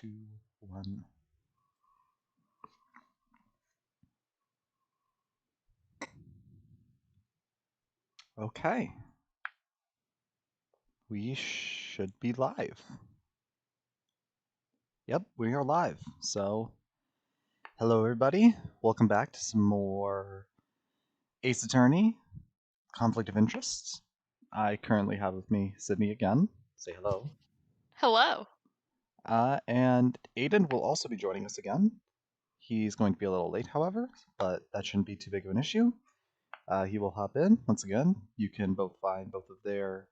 2, 1. Okay. We should be live. Yep, we are live. So, hello everybody. Welcome back to some more Ace Attorney Conflict of Interest. I currently have with me Sydney again. Say hello. Hello. And Aiden will also be joining us again. He's going to be a little late, however, but that shouldn't be too big of an issue. He will hop in once again. You can both find both of their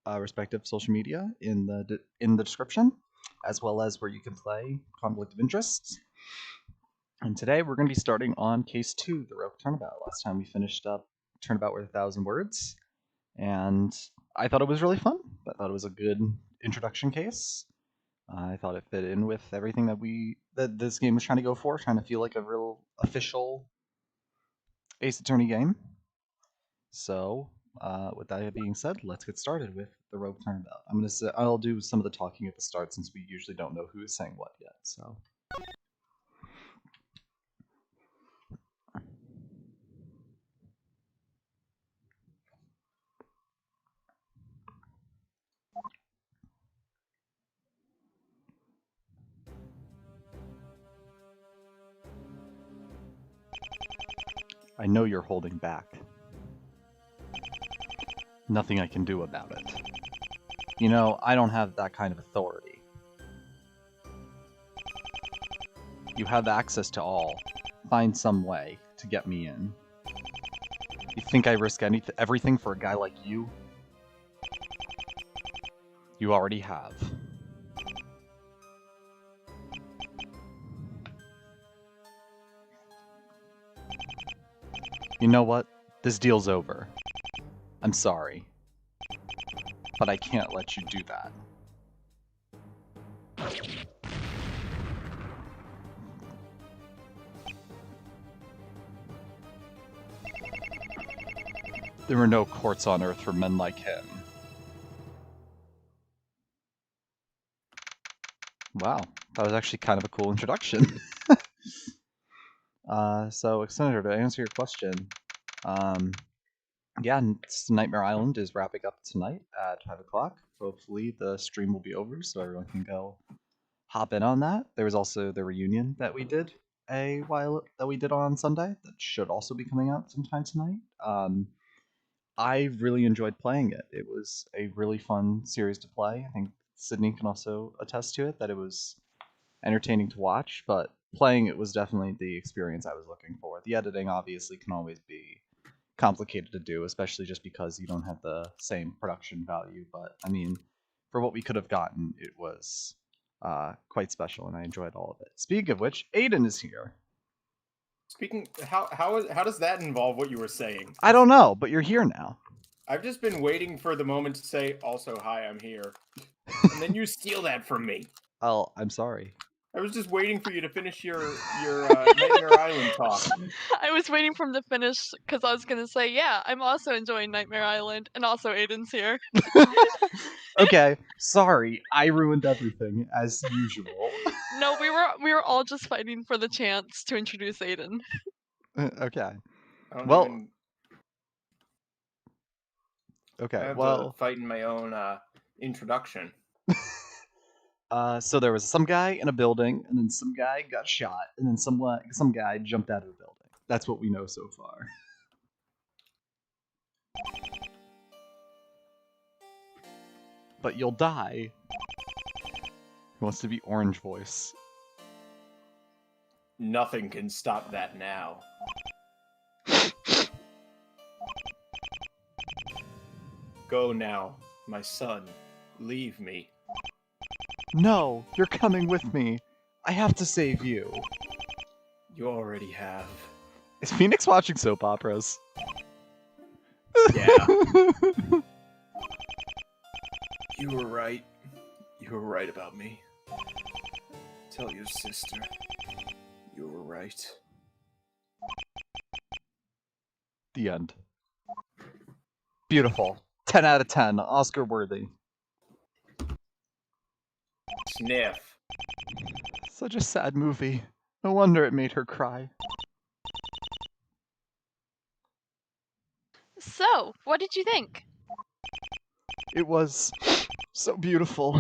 respective social media in the description, as well as where you can play Conflict of Interest. And today we're going to be starting on Case 2, the Rope Turnabout. Last time we finished up Turnabout with 1,000 words, and I thought it was really fun. I thought it was a good introduction case. I thought it fit in with everything that this game was trying to go for, trying to feel like a real official Ace Attorney game. So, with that being said, let's get started with the Rope Turnabout. I'll do some of the talking at the start since we usually don't know who is saying what yet. So. I know you're holding back. Nothing I can do about it. You know, I don't have that kind of authority. You have access to all. Find some way to get me in. You think I risk everything for a guy like you? You already have. You know what? This deal's over. I'm sorry. But I can't let you do that. There are no courts on Earth for men like him. Wow, that was actually kind of a cool introduction. So, Senator, to answer your question, yeah, Nightmare Island is wrapping up tonight at 5 o'clock. Hopefully the stream will be over so everyone can go hop in on that. There was also the reunion that we did on Sunday that should also be coming out sometime tonight. I really enjoyed playing it. It was a really fun series to play. I think Sydney can also attest to it, that it was entertaining to watch, but playing it was definitely the experience I was looking for. The editing obviously can always be complicated to do, especially just because you don't have the same production value, but I mean, for what we could have gotten, it was quite special, and I enjoyed all of it. Speaking of which, Aiden is here. Speaking, how does that involve what you were saying? I don't know, but you're here now. I've just been waiting for the moment to say, also, hi, I'm here. And then you steal that from me. Oh, I'm sorry. I was just waiting for you to finish your Nightmare Island talk. I was waiting for him to finish because I was going to say, yeah, I'm also enjoying Nightmare Island, and also Aiden's here. Okay, sorry, I ruined everything as usual. No, we were all just fighting for the chance to introduce Aiden. Okay. I have Well, to fight in my own introduction. So there was some guy in a building, and then some guy got shot, and then some guy jumped out of a building. That's what we know so far. But you'll die. Who wants to be Orange Voice? Nothing can stop that now. Go now, my son. Leave me. No, you're coming with me. I have to save you. You already have. Is Phoenix watching soap operas? Yeah. You were right. You were right about me. Tell your sister. You were right. The end. Beautiful. 10 out of 10. Oscar worthy. Sniff. Such a sad movie. No wonder it made her cry. So, what did you think? It was so beautiful.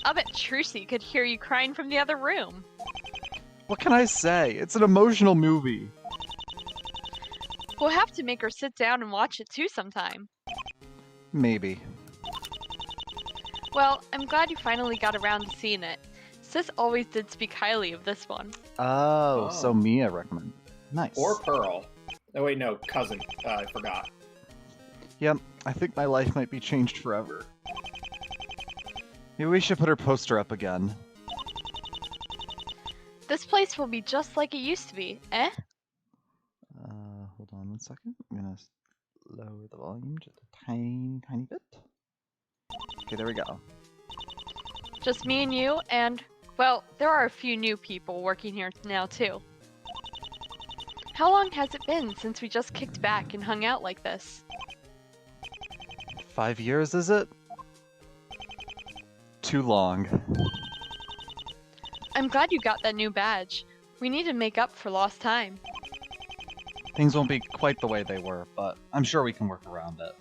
I'll bet Trucy could hear you crying from the other room. What can I say? It's an emotional movie. We'll have to make her sit down and watch it too sometime. Maybe. Well, I'm glad you finally got around to seeing it. Sis always did speak highly of this one. Oh, so Mia recommended it. Nice. Or Pearl. Oh wait, no, cousin. I forgot. Yep, I think my life might be changed forever. Maybe we should put her poster up again. This place will be just like it used to be, eh? Hold on 1 second. I'm gonna lower the volume just a tiny bit. Okay, there we go. Just me and you, and, well, there are a few new people working here now too. How long has it been since we just kicked back and hung out like this? 5 years, is it? Too long. I'm glad you got that new badge. We need to make up for lost time. Things won't be quite the way they were, but I'm sure we can work around it.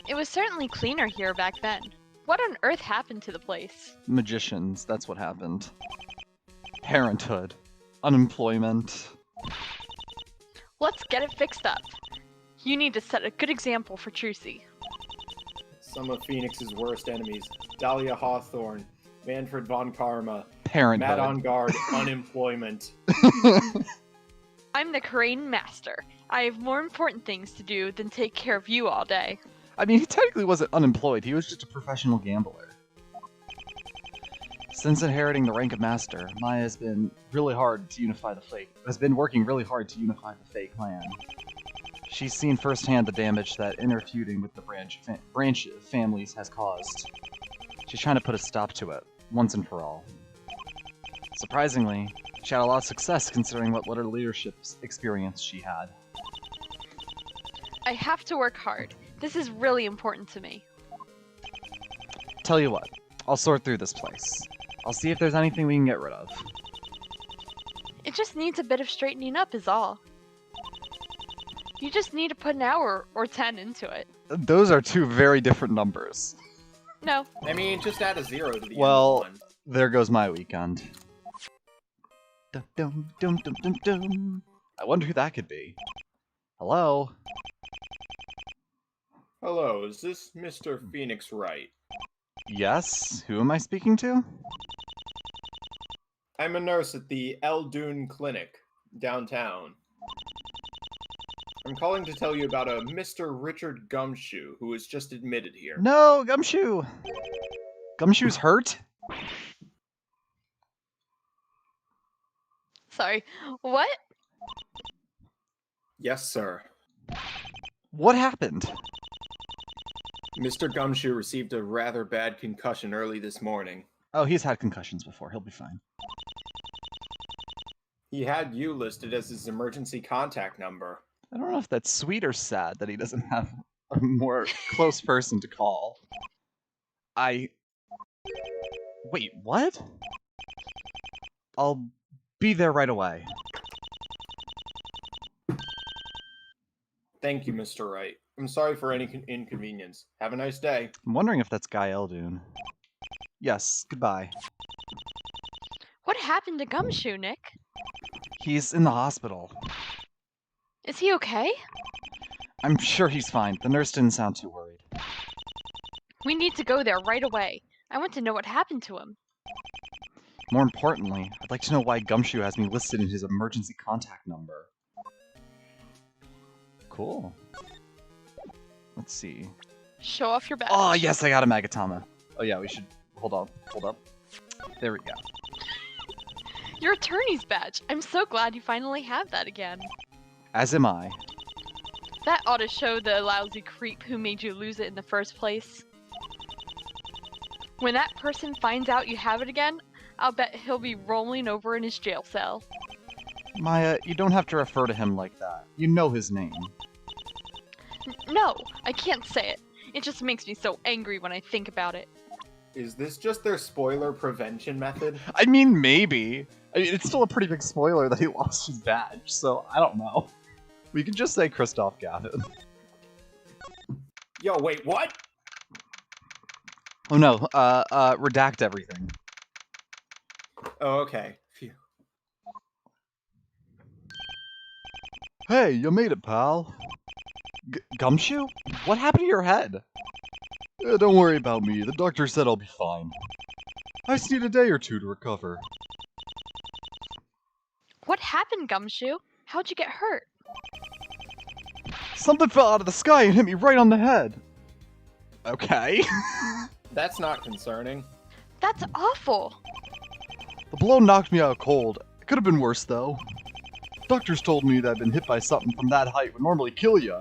It was certainly cleaner here back then. What on earth happened to the place? Magicians, that's what happened. Parenthood. Unemployment. Let's get it fixed up. You need to set a good example for Trucy. Some of Phoenix's worst enemies. Dahlia Hawthorne, Manfred von Karma, Parenthood. Matt on Guard, unemployment. I'm the Crane Master. I have more important things to do than take care of you all day. I mean, he technically wasn't unemployed, he was just a professional gambler. Since inheriting the rank of master, Maya has been really hard to unify the Fae. Has been working really hard to unify the Fae clan. She's seen firsthand the damage that interfeuding with the branch families has caused. She's trying to put a stop to it, once and for all. Surprisingly, she had a lot of success considering what little leadership experience she had. I have to work hard. This is really important to me. Tell you what, I'll sort through this place. I'll see if there's anything we can get rid of. It just needs a bit of straightening up is all. You just need to put an hour or 10 into it. Those are two very different numbers. No. I mean, just add a 0 to the Well, end of one. there goes my weekend. Dum, dum, dum, dum, dum, dum. I wonder who that could be. Hello? Hello, is this Mr. Phoenix Wright? Yes? Who am I speaking to? I'm a nurse at the Eldoon Clinic, downtown. I'm calling to tell you about a Mr. Richard Gumshoe, who was just admitted here. No, Gumshoe! Gumshoe's hurt? Sorry. What? Yes, sir. What happened? Mr. Gumshoe received a rather bad concussion early this morning. Oh, he's had concussions before. He'll be fine. He had you listed as his emergency contact number. I don't know if that's sweet or sad that he doesn't have a more close person to call. Wait, what? I'll be there right away. Thank you, Mr. Wright. I'm sorry for any inconvenience. Have a nice day. I'm wondering if that's Guy Eldoon. Yes, goodbye. What happened to Gumshoe, Nick? He's in the hospital. Is he okay? I'm sure he's fine. The nurse didn't sound too worried. We need to go there right away. I want to know what happened to him. More importantly, I'd like to know why Gumshoe has me listed in his emergency contact number. Cool. Let's see. Show off your badge. Oh, yes, I got a Magatama. Oh, yeah, we should... Hold on. Hold up. There we go. Your attorney's badge. I'm so glad you finally have that again. As am I. That ought to show the lousy creep who made you lose it in the first place. When that person finds out you have it again, I'll bet he'll be rolling over in his jail cell. Maya, you don't have to refer to him like that. You know his name. No, I can't say it. It just makes me so angry when I think about it. Is this just their spoiler prevention method? I mean, maybe. I mean, it's still a pretty big spoiler that he lost his badge, so I don't know. We could just say Christoph Gavin. Yo, wait, what? Oh no, redact everything. Oh, okay. Phew. Hey, you made it, pal. Gumshoe? What happened to your head? Don't worry about me. The doctor said I'll be fine. I just need a day or two to recover. What happened, Gumshoe? How'd you get hurt? Something fell out of the sky and hit me right on the head. Okay. That's not concerning. That's awful. The blow knocked me out cold. It could have been worse, though. Doctors told me that I'd been hit by something from that height would normally kill you.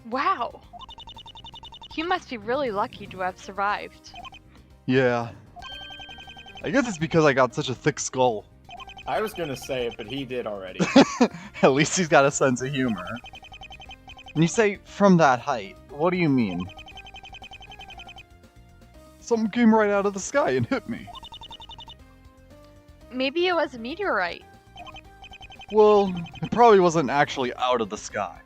Wow. You must be really lucky to have survived. Yeah. I guess it's because I got such a thick skull. I was gonna say it, but he did already. At least he's got a sense of humor. When you say from that height, what do you mean? Something came right out of the sky and hit me. Maybe it was a meteorite. Well, it probably wasn't actually out of the sky.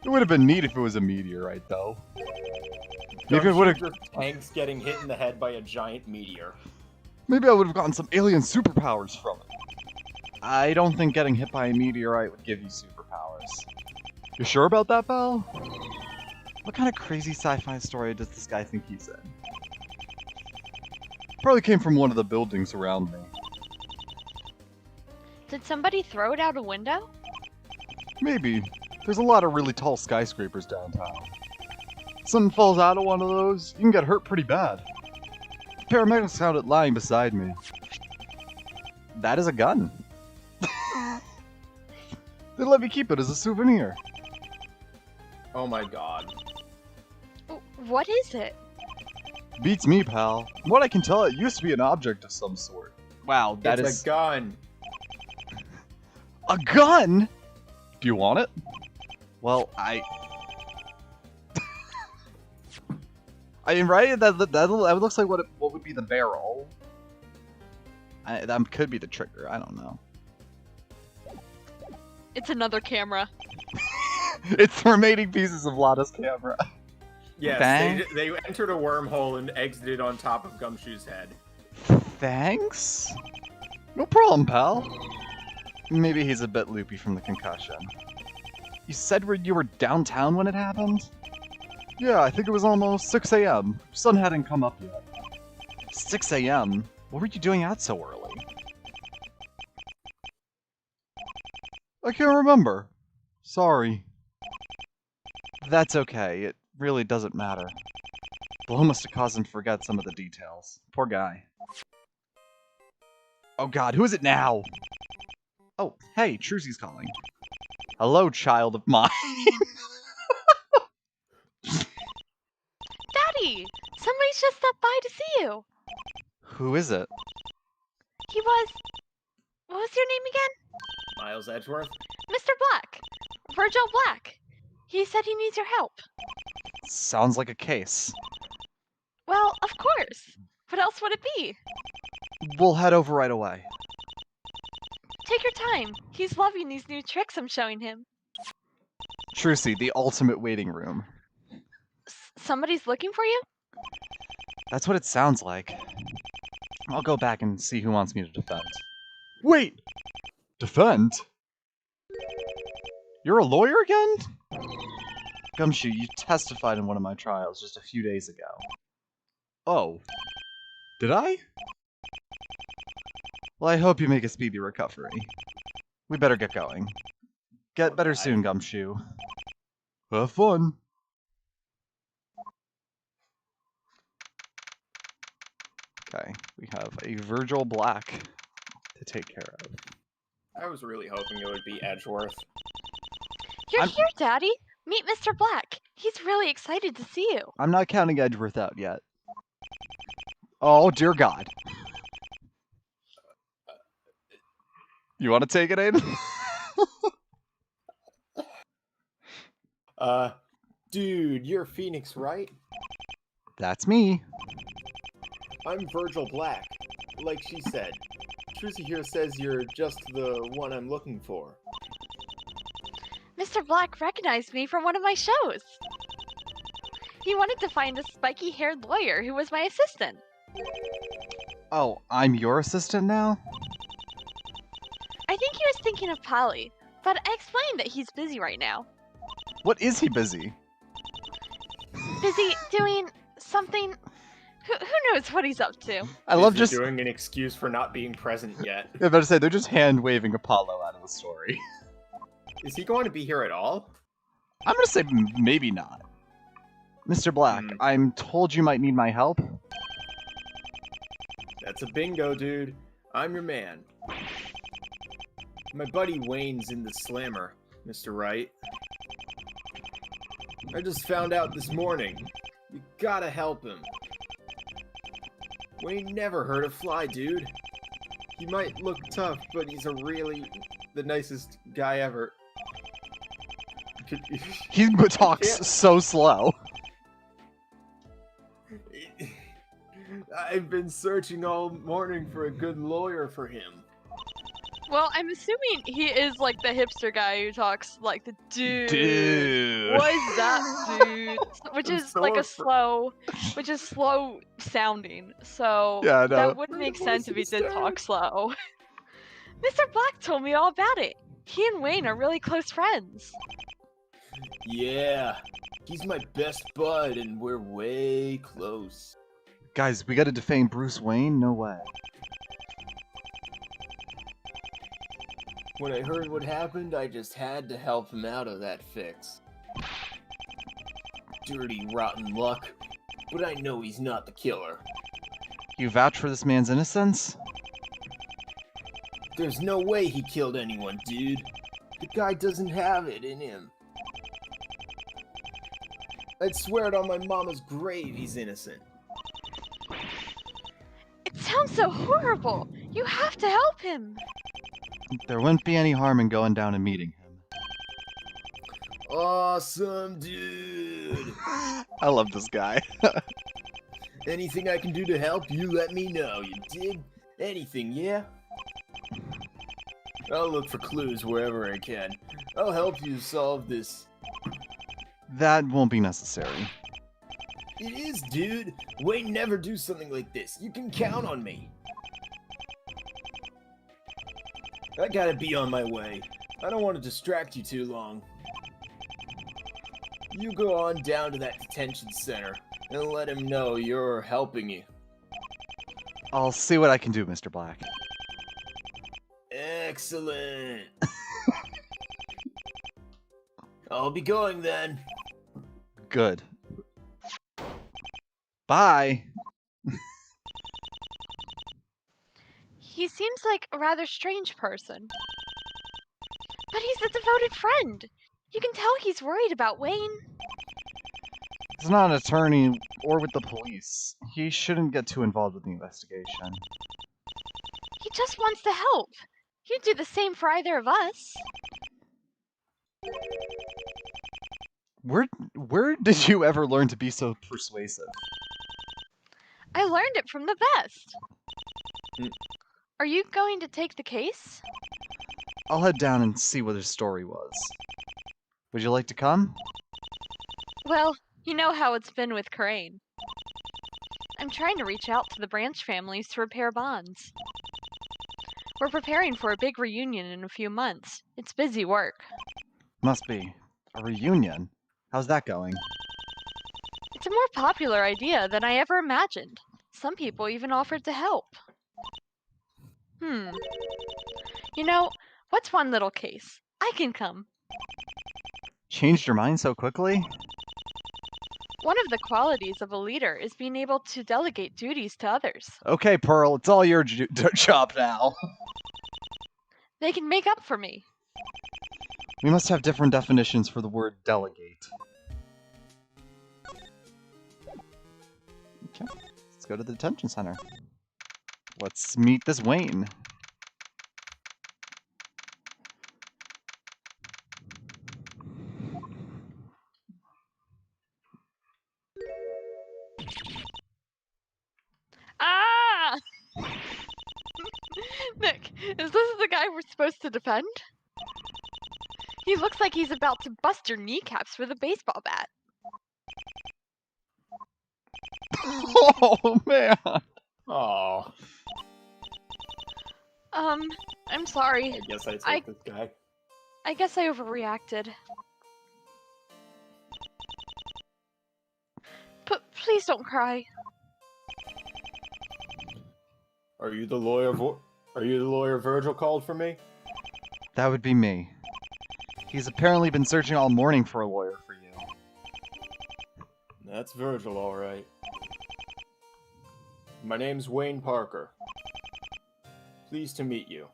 It would have been neat if it was a meteorite, though. Maybe it would have. Tanks getting hit in the head by a giant meteor. Maybe I would have gotten some alien superpowers from it. I don't think getting hit by a meteorite would give you superpowers. You sure about that, pal? What kind of crazy sci-fi story does this guy think he's in? Probably came from one of the buildings around me. Did somebody throw it out a window? Maybe. There's a lot of really tall skyscrapers downtown. Something falls out of one of those, you can get hurt pretty bad. Paramedics found it lying beside me. That is a gun. They let me keep it as a souvenir. Oh my god. What is it? Beats me, pal. From what I can tell, it used to be an object of some sort. Wow, that It's is a gun. a gun? Do you want it? Well, I mean, right? That looks like what would be the barrel. That could be the trigger. I don't know. It's another camera. It's the remaining pieces of Lada's camera. Yes, they entered a wormhole and exited on top of Gumshoe's head. Thanks? No problem, pal. Maybe he's a bit loopy from the concussion. You said you were downtown when it happened? Yeah, I think it was almost 6 a.m. Sun hadn't come up yet. 6 a.m.? What were you doing out so early? I can't remember. Sorry. That's okay. It really doesn't matter. Blow must have caused him to forget some of the details. Poor guy. Oh god, who is it now? Oh, hey, Trucy's calling. Hello, child of mine. Daddy! Somebody's just stopped by to see you. Who is it? He was... What was your name again? Miles Edgeworth? Mr. Black. Virgil Black. He said he needs your help. Sounds like a case. Well, of course. What else would it be? We'll head over right away. Take your time. He's loving these new tricks I'm showing him. Trucy, the ultimate waiting room. Somebody's looking for you? That's what it sounds like. I'll go back and see who wants me to defend. Wait! Defend? You're a lawyer again? Gumshoe, you testified in one of my trials just a few days ago. Oh. Did I? Well, I hope you make a speedy recovery. We better get going. Get better soon, Gumshoe. Have fun. Okay, we have a Virgil Black to take care of. I was really hoping it would be Edgeworth. You're here, Daddy. Meet Mr. Black. He's really excited to see you. I'm not counting Edgeworth out yet. Oh, dear God. You want to take it, Aiden? Dude, you're Phoenix, right? That's me. I'm Virgil Black. Like she said, Trucy here says you're just the one I'm looking for. Mr. Black recognized me from one of my shows. He wanted to find a spiky-haired lawyer who was my assistant. Oh, I'm your assistant now? I think he was thinking of Polly, but I explained that he's busy right now. What is he busy? Busy doing something. Who knows what he's up to? I love Busy just. doing an excuse for not being present yet. I was about to say, they're just hand waving Apollo out of the story. Is he going to be here at all? I'm gonna say maybe not. Mr. Black, I'm told you might need my help. That's a bingo, dude. I'm your man. My buddy Wayne's in the slammer, Mr. Wright. I just found out this morning. You gotta help him. Wayne never hurt a fly, dude. He might look tough, but he's the nicest guy ever. He talks so slow. I've been searching all morning for a good lawyer for him. Well, I'm assuming he is like the hipster guy who talks like the Dude. What is that, dude? Which I'm is so like afraid. slow sounding. So Yeah, I know. that would My make voice sense if he is did dead. talk slow. Mr. Black told me all about it. He and Wayne are really close friends. Yeah, he's my best bud, and we're way close. Guys, we gotta defame Bruce Wayne? No way. When I heard what happened, I just had to help him out of that fix. Dirty, rotten luck, but I know he's not the killer. You vouch for this man's innocence? There's no way he killed anyone, dude. The guy doesn't have it in him. I'd swear it on my mama's grave he's innocent. It sounds so horrible. You have to help him. There wouldn't be any harm in going down and meeting him. Awesome, dude. I love this guy. Anything I can do to help, you let me know, you dig? Anything, yeah? I'll look for clues wherever I can. I'll help you solve this. That won't be necessary. It is, dude. Wayne never do something like this. You can count on me. I gotta be on my way. I don't want to distract you too long. You go on down to that detention center and let him know you're helping you. I'll see what I can do, Mr. Black. Excellent. I'll be going then. Good. Bye. He seems like a rather strange person. But he's a devoted friend. You can tell he's worried about Wayne. He's not an attorney or with the police. He shouldn't get too involved with the investigation. He just wants to help. He'd do the same for either of us. Where did you ever learn to be so persuasive? I learned it from the best. Are you going to take the case? I'll head down and see what his story was. Would you like to come? Well, you know how it's been with Crane. I'm trying to reach out to the branch families to repair bonds. We're preparing for a big reunion in a few months. It's busy work. Must be. A reunion? How's that going? It's a more popular idea than I ever imagined. Some people even offered to help. You know, what's one little case? I can come. Changed your mind so quickly? One of the qualities of a leader is being able to delegate duties to others. Okay, Pearl, it's all your job now. They can make up for me. We must have different definitions for the word delegate. Okay, let's go to the detention center. Let's meet this Wayne. Nick, is this the guy we're supposed to defend? He looks like he's about to bust your kneecaps with a baseball bat. Oh, man. Oh, I'm sorry. I guess I take this guy. I guess I overreacted. But please don't cry. Are you the lawyer? Are you the lawyer Virgil called for me? That would be me. He's apparently been searching all morning for a lawyer for you. That's Virgil, all right. My name's Wayne Parker. Pleased to meet you.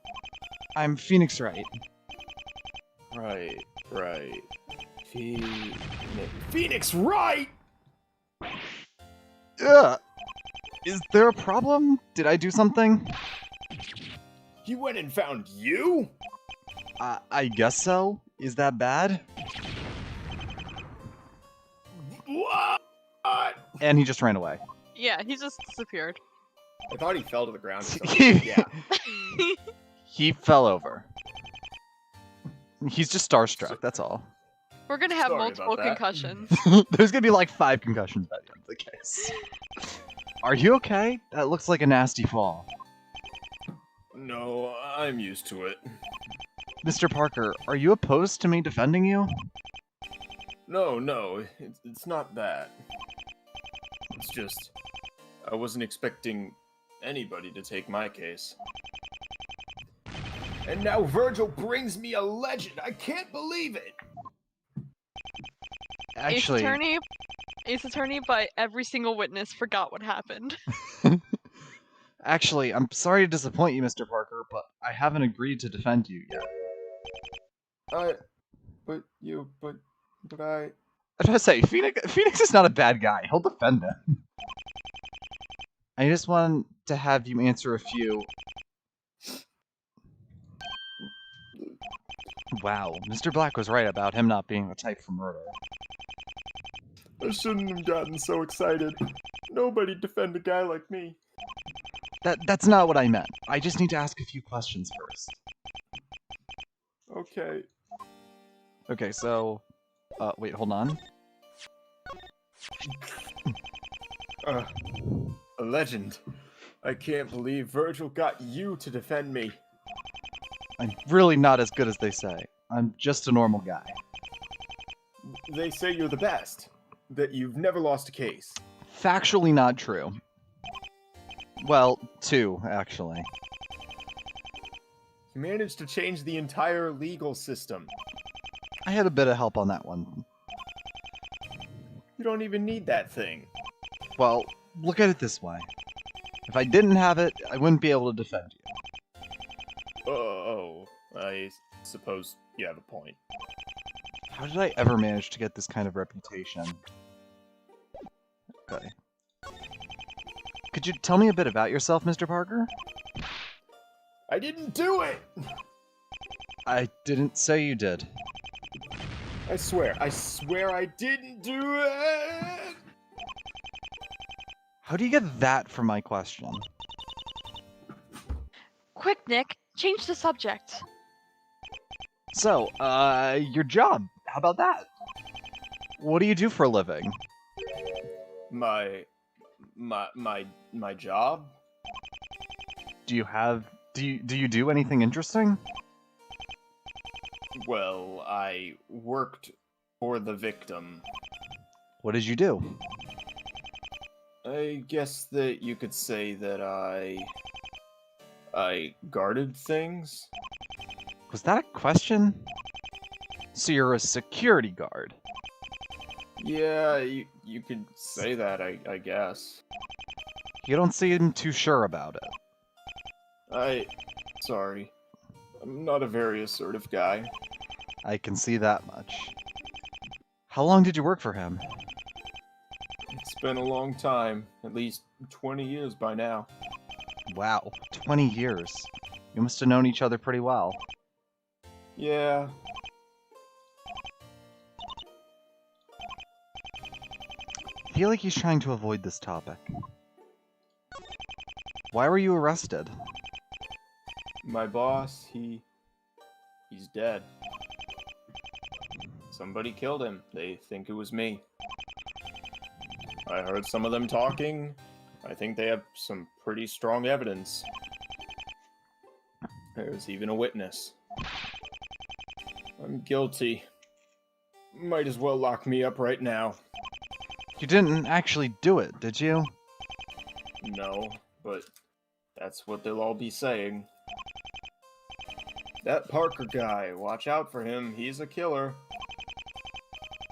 I'm Phoenix Wright. Right. Phoenix Wright! Ugh. Is there a problem? Did I do something? He went and found you? I guess so. Is that bad? What? And he just ran away. Yeah, he just disappeared. I thought he fell to the ground. Yeah. He fell over. He's just starstruck, that's all. We're gonna have Sorry multiple about that. concussions. There's gonna be like 5 concussions by the end of the case. Are you okay? That looks like a nasty fall. No, I'm used to it. Mr. Parker, are you opposed to me defending you? No, it's not that. It's just, I wasn't expecting anybody to take my case. And now Virgil brings me a legend. I can't believe it. Actually, Ace Attorney, but every single witness forgot what happened. actually, I'm sorry to disappoint you, Mr. Parker, but I haven't agreed to defend you yet. I I was to say, Phoenix is not a bad guy. He'll defend him. I just want to have you answer a few. Wow, Mr. Black was right about him not being the type for murder. I shouldn't have gotten so excited. Nobody defend a guy like me. That's not what I meant. I just need to ask a few questions first. Okay. Okay, so... wait, hold on. A legend. I can't believe Virgil got you to defend me. I'm really not as good as they say. I'm just a normal guy. They say you're the best. That you've never lost a case. Factually not true. Well, 2, actually. You managed to change the entire legal system. I had a bit of help on that one. You don't even need that thing. Well, look at it this way. If I didn't have it, I wouldn't be able to defend you. Oh, I suppose you have a point. How did I ever manage to get this kind of reputation? Okay. Could you tell me a bit about yourself, Mr. Parker? I didn't do it! I didn't say you did. I swear I didn't do it! How do you get that from my question? Quick, Nick, change the subject. So, your job. How about that? What do you do for a living? My job? Do you do anything interesting? Well, I worked for the victim. What did you do? I guess that you could say that I guarded things. Was that a question? So you're a security guard. Yeah, you could say that, I guess. You don't seem too sure about it. Sorry. I'm not a very assertive guy. I can see that much. How long did you work for him? It's been a long time, at least 20 years by now. Wow, 20 years. You must have known each other pretty well. Yeah. I feel like he's trying to avoid this topic. Why were you arrested? My boss, he's dead. Somebody killed him. They think it was me. I heard some of them talking. I think they have some pretty strong evidence. There's even a witness. I'm guilty. Might as well lock me up right now. You didn't actually do it, did you? No, but that's what they'll all be saying. That Parker guy, watch out for him. He's a killer.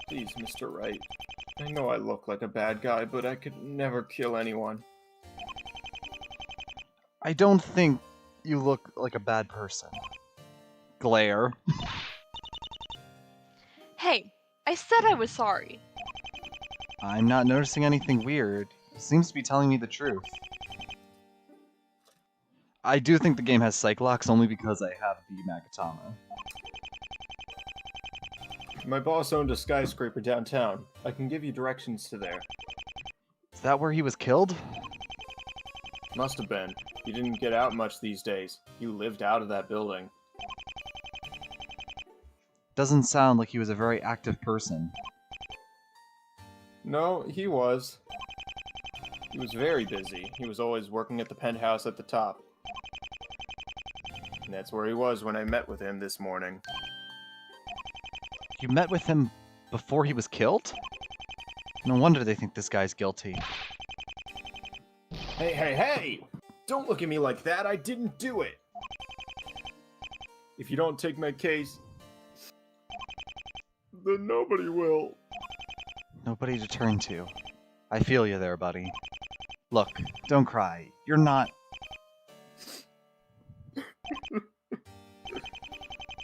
Please, Mr. Wright. I know I look like a bad guy, but I could never kill anyone. I don't think you look like a bad person. Glare. Hey, I said I was sorry. I'm not noticing anything weird. He seems to be telling me the truth. I do think the game has psych locks only because I have the Magatama. My boss owned a skyscraper downtown. I can give you directions to there. Is that where he was killed? Must have been. He didn't get out much these days. He lived out of that building. Doesn't sound like he was a very active person. No, he was. He was very busy. He was always working at the penthouse at the top. And that's where he was when I met with him this morning. You met with him before he was killed? No wonder they think this guy's guilty. Hey, hey, hey! Don't look at me like that! I didn't do it! If you don't take my case, then nobody will. Nobody to turn to. I feel you there, buddy. Look, don't cry. You're not...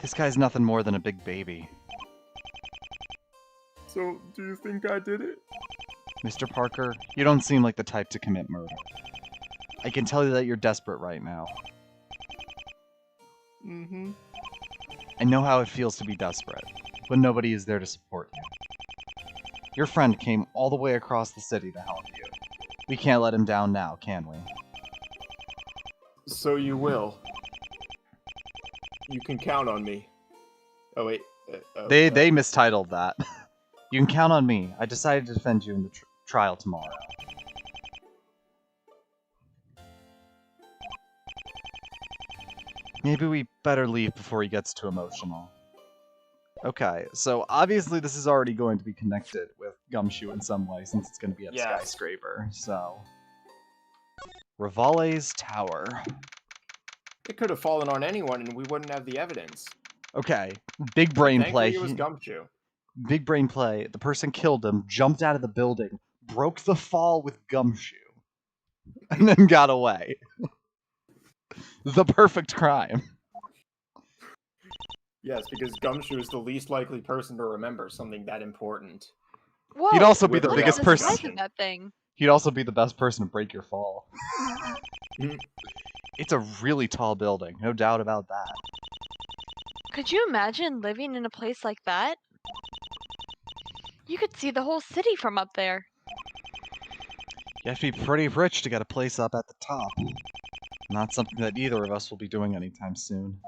This guy's nothing more than a big baby. So, do you think I did it? Mr. Parker, you don't seem like the type to commit murder. I can tell you that you're desperate right now. Mm-hmm. I know how it feels to be desperate, when nobody is there to support you. Your friend came all the way across the city to help you. We can't let him down now, can we? So you will. You can count on me. Oh, wait. They mistitled that. You can count on me. I decided to defend you in the trial tomorrow. Maybe we better leave before he gets too emotional. Okay, so obviously this is already going to be connected with Gumshoe in some way, since it's going to be at a skyscraper, so... Rivale's Tower. It could have fallen on anyone and we wouldn't have the evidence. Okay, big brain play. Thankfully it was Gumshoe. Big brain play. The person killed him, jumped out of the building, broke the fall with Gumshoe, and then got away. The perfect crime. Yes, because Gumshoe is the least likely person to remember something that important. Whoa, He'd also be the look biggest at the person. size of that thing. He'd also be the best person to break your fall. It's a really tall building, no doubt about that. Could you imagine living in a place like that? You could see the whole city from up there. You have to be pretty rich to get a place up at the top. Not something that either of us will be doing anytime soon.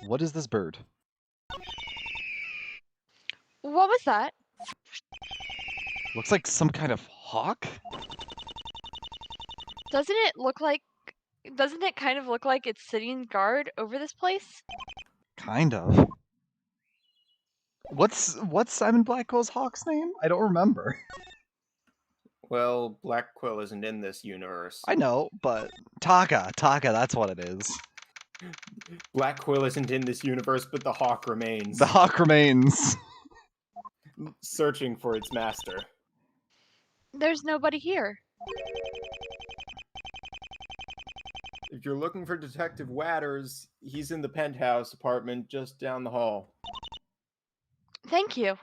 What is this bird? What was that? Looks like some kind of hawk? Doesn't it kind of look like it's sitting guard over this place? Kind of. What's Simon Blackwell's hawk's name? I don't remember. Well, Black Quill isn't in this universe. I know, but Taka, that's what it is. Black Quill isn't in this universe, but the hawk remains. The hawk remains. Searching for its master. There's nobody here. If you're looking for Detective Watters, he's in the penthouse apartment just down the hall. Thank you.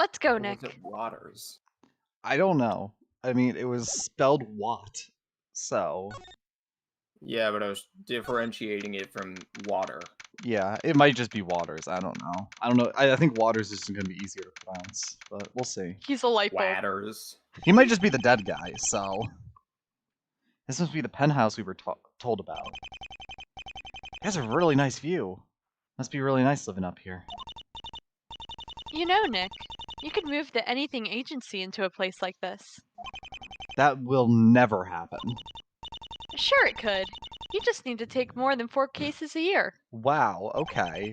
Let's go, Or Nick. was it Watters? I don't know. I mean, it was spelled Watt, so... Yeah, but I was differentiating it from water. Yeah, it might just be Waters. I don't know. I think Waters is going to be easier to pronounce, but we'll see. He's a light bulb. Watters. He might just be the dead guy, so... This must be the penthouse we were told about. It has a really nice view. Must be really nice living up here. You know, Nick, you could move the Anything Agency into a place like this. That will never happen. Sure it could. You just need to take more than 4 cases a year. Wow, okay.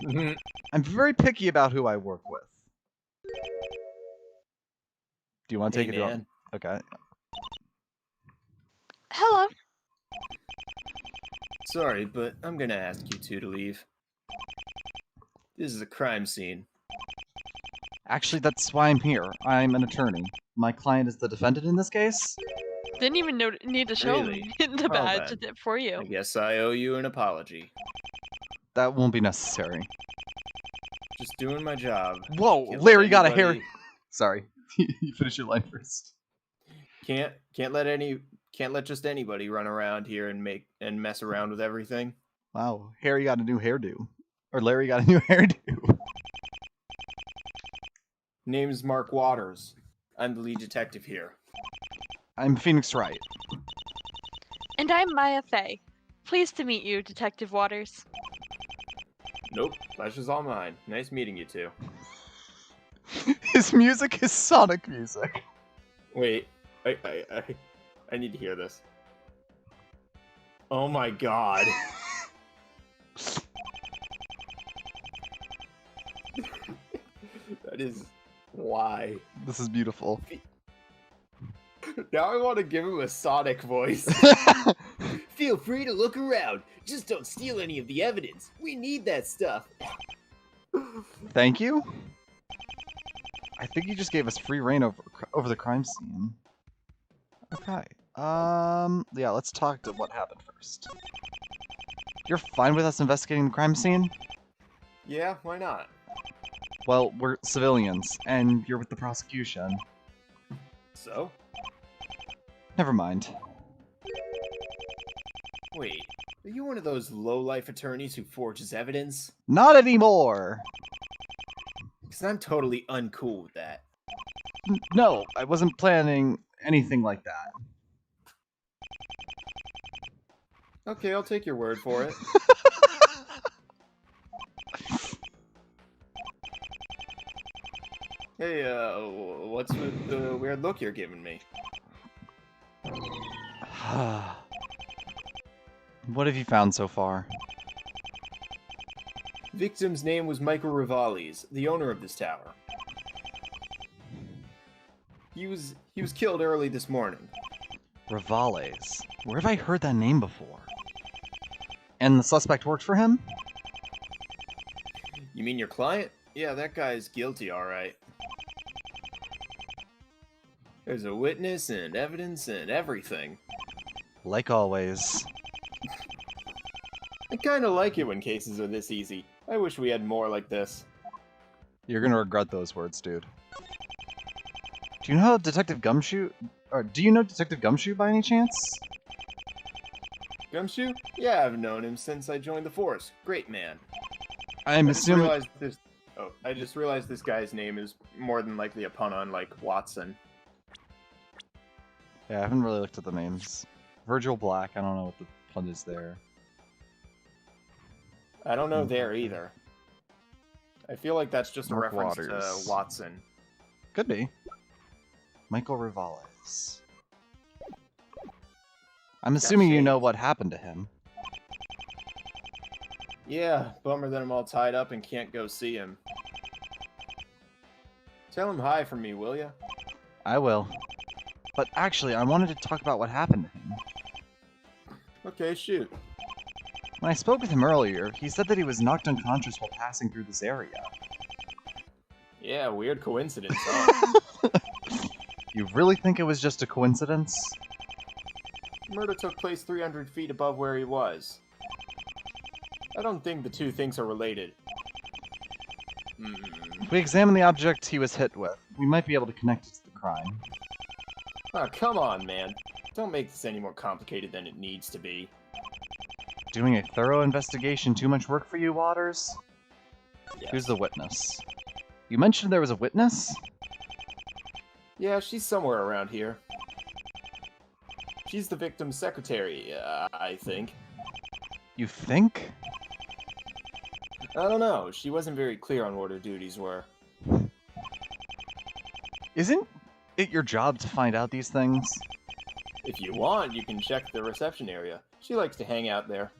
I'm very picky about who I work with. Do you want to Hey, take it? Do you man. want... Okay. Hello. Sorry, but I'm gonna ask you two to leave. This is a crime scene. Actually, that's why I'm here. I'm an attorney. My client is the defendant in this case. Didn't even need to show Really? him the Well badge then, for you. I guess I owe you an apology. That won't be necessary. Just doing my job. Whoa, Can't let Larry got a hair. anybody- Sorry, you finish your line first. Can't let just anybody run around here and mess around with everything. Wow, Harry got a new hairdo, or Larry got a new hairdo. Name's Mark Waters. I'm the lead detective here. I'm Phoenix Wright. And I'm Maya Fey. Pleased to meet you, Detective Waters. Nope, pleasure's all mine. Nice meeting you two. His music is Sonic music. Wait, I need to hear this. Oh my god. That is why. This is beautiful. Now I want to give him a Sonic voice. Feel free to look around. Just don't steal any of the evidence. We need that stuff. Thank you. I think you just gave us free reign over the crime scene. Okay. Yeah, let's talk to what happened first. You're fine with us investigating the crime scene? Yeah, why not? Well, we're civilians, and you're with the prosecution. So? Never mind. Wait, are you one of those low-life attorneys who forges evidence? Not anymore! Because I'm totally uncool with that. No, I wasn't planning anything like that. Okay, I'll take your word for it. Hey, what's with the weird look you're giving me? What have you found so far? Victim's name was Michael Rivales, the owner of this tower. He was killed early this morning. Rivales. Where have I heard that name before? And the suspect worked for him? You mean your client? Yeah, that guy's guilty, alright. There's a witness and evidence and everything. Like always. I kinda like it when cases are this easy. I wish we had more like this. You're gonna regret those words, dude. Do you know Detective Gumshoe? Or do you know Detective Gumshoe by any chance? Gumshoe? Yeah, I've known him since I joined the force. Great man. I'm assuming. I just realized this guy's name is more than likely a pun on, like, Watson. Yeah, I haven't really looked at the names. Virgil Black, I don't know what the pun is there. I don't know there either. I feel like that's just a Mark reference Waters. to Watson. Could be. Michael Rivales. I'm assuming you know what happened to him. Yeah, bummer that I'm all tied up and can't go see him. Tell him hi from me, will ya? I will. But actually, I wanted to talk about what happened to him. Okay, shoot. When I spoke with him earlier, he said that he was knocked unconscious while passing through this area. Yeah, weird coincidence, huh? You really think it was just a coincidence? Murder took place 300 feet above where he was. I don't think the two things are related. If we examine the object he was hit with, we might be able to connect it to the crime. Oh, come on, man. Don't make this any more complicated than it needs to be. Doing a thorough investigation too much work for you, Waters? Yes. Who's the witness? You mentioned there was a witness? Yeah, she's somewhere around here. She's the victim's secretary, I think. You think? I don't know. She wasn't very clear on what her duties were. Isn't it your job to find out these things? If you want, you can check the reception area. She likes to hang out there.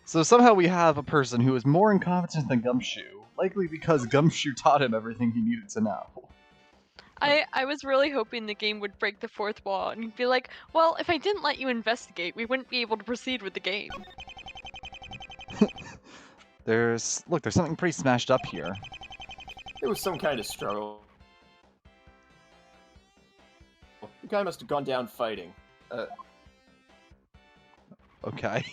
So somehow we have a person who is more incompetent than Gumshoe, likely because Gumshoe taught him everything he needed to know. I was really hoping the game would break the fourth wall and be like, well, if I didn't let you investigate, we wouldn't be able to proceed with the game. There's something pretty smashed up here. There was some kind of struggle. The guy must have gone down fighting. Okay.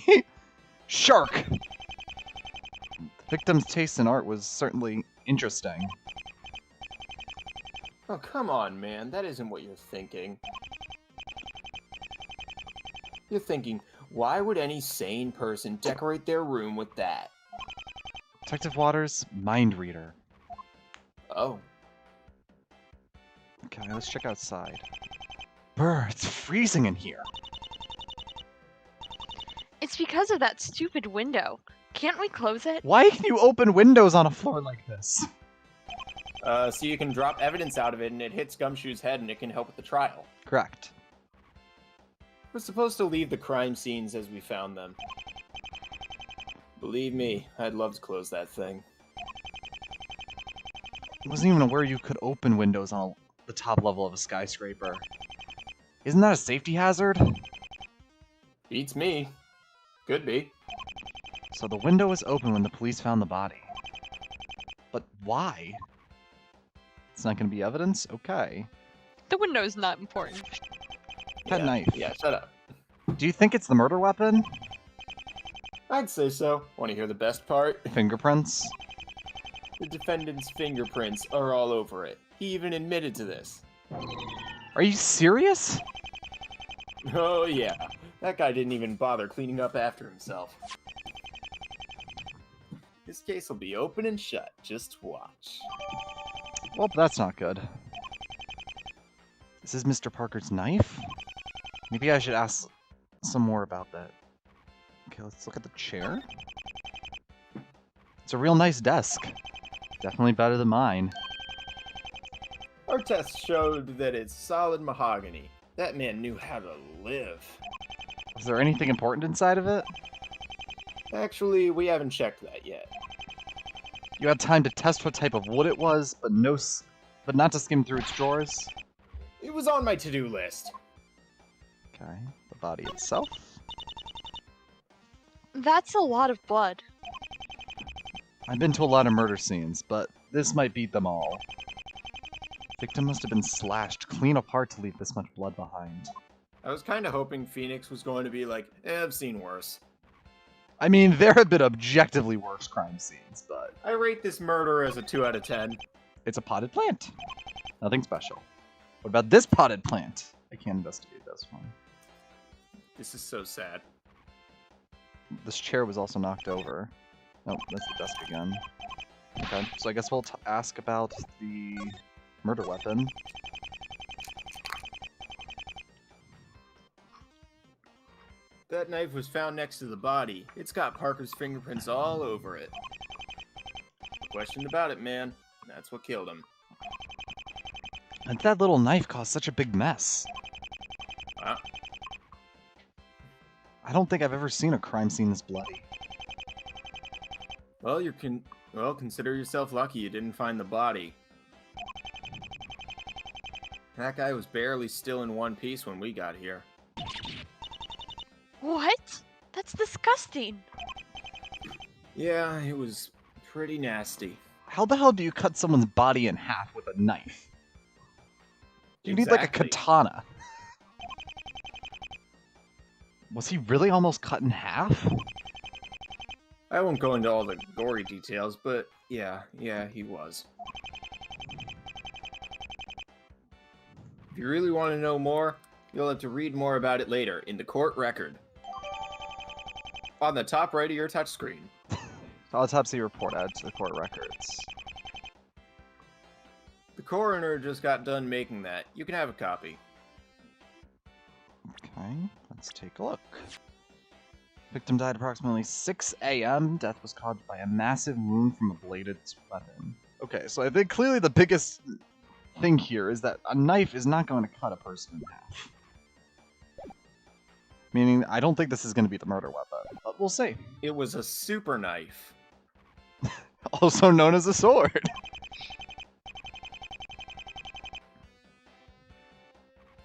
Shark! The victim's taste in art was certainly interesting. Oh, come on, man. That isn't what you're thinking. You're thinking, why would any sane person decorate their room with that? Detective Waters, mind reader. Oh. Okay, let's check outside. Brr, it's freezing in here. It's because of that stupid window. Can't we close it? Why can you open windows on a floor like this? So you can drop evidence out of it and it hits Gumshoe's head and it can help with the trial. Correct. We're supposed to leave the crime scenes as we found them. Believe me, I'd love to close that thing. I wasn't even aware you could open windows on the top level of a skyscraper. Isn't that a safety hazard? Beats me. Could be. So the window was open when the police found the body. But why? It's not going to be evidence? Okay. The window's not important. That knife. Yeah, shut up. Do you think it's the murder weapon? I'd say so. Want to hear the best part? Fingerprints? The defendant's fingerprints are all over it. He even admitted to this. Are you serious? Oh yeah, that guy didn't even bother cleaning up after himself. This case will be open and shut. Just watch. Well, that's not good. This is Mr. Parker's knife? Maybe I should ask some more about that. Okay, let's look at the chair. It's a real nice desk. Definitely better than mine. Our tests showed that it's solid mahogany. That man knew how to live. Was there anything important inside of it? Actually, we haven't checked that yet. You had time to test what type of wood it was, but not to skim through its drawers? It was on my to-do list. Okay, the body itself. That's a lot of blood. I've been to a lot of murder scenes, but this might beat them all. Victim must have been slashed clean apart to leave this much blood behind. I was kind of hoping Phoenix was going to be like, I've seen worse. I mean, there have been objectively worse crime scenes, but I rate this murder as a 2 out of 10. it's a potted plant. Nothing special. What about this potted plant? I can't investigate this one. This is so sad. This chair was also knocked over. Oh, that's the desk again. Okay, so I guess we'll ask about the murder weapon. That knife was found next to the body. It's got Parker's fingerprints all over it. No question about it, man. That's what killed him. And that little knife caused such a big mess. Wow. I don't think I've ever seen a crime scene this bloody. Well, consider yourself lucky you didn't find the body. That guy was barely still in one piece when we got here. What? That's disgusting. Yeah, it was pretty nasty. How the hell do you cut someone's body in half with a knife? You need like a Exactly. katana. Was he really almost cut in half? I won't go into all the gory details, but yeah, he was. If you really want to know more, you'll have to read more about it later in the court record. On the top right of your touchscreen. Autopsy report added to the court records. The coroner just got done making that. You can have a copy. Okay, let's take a look. Victim died approximately 6 a.m. Death was caused by a massive wound from a bladed weapon. Okay, so I think clearly the biggest thing here is that a knife is not going to cut a person in half. Meaning, I don't think this is going to be the murder weapon, but we'll see. It was a super knife. Also known as a sword.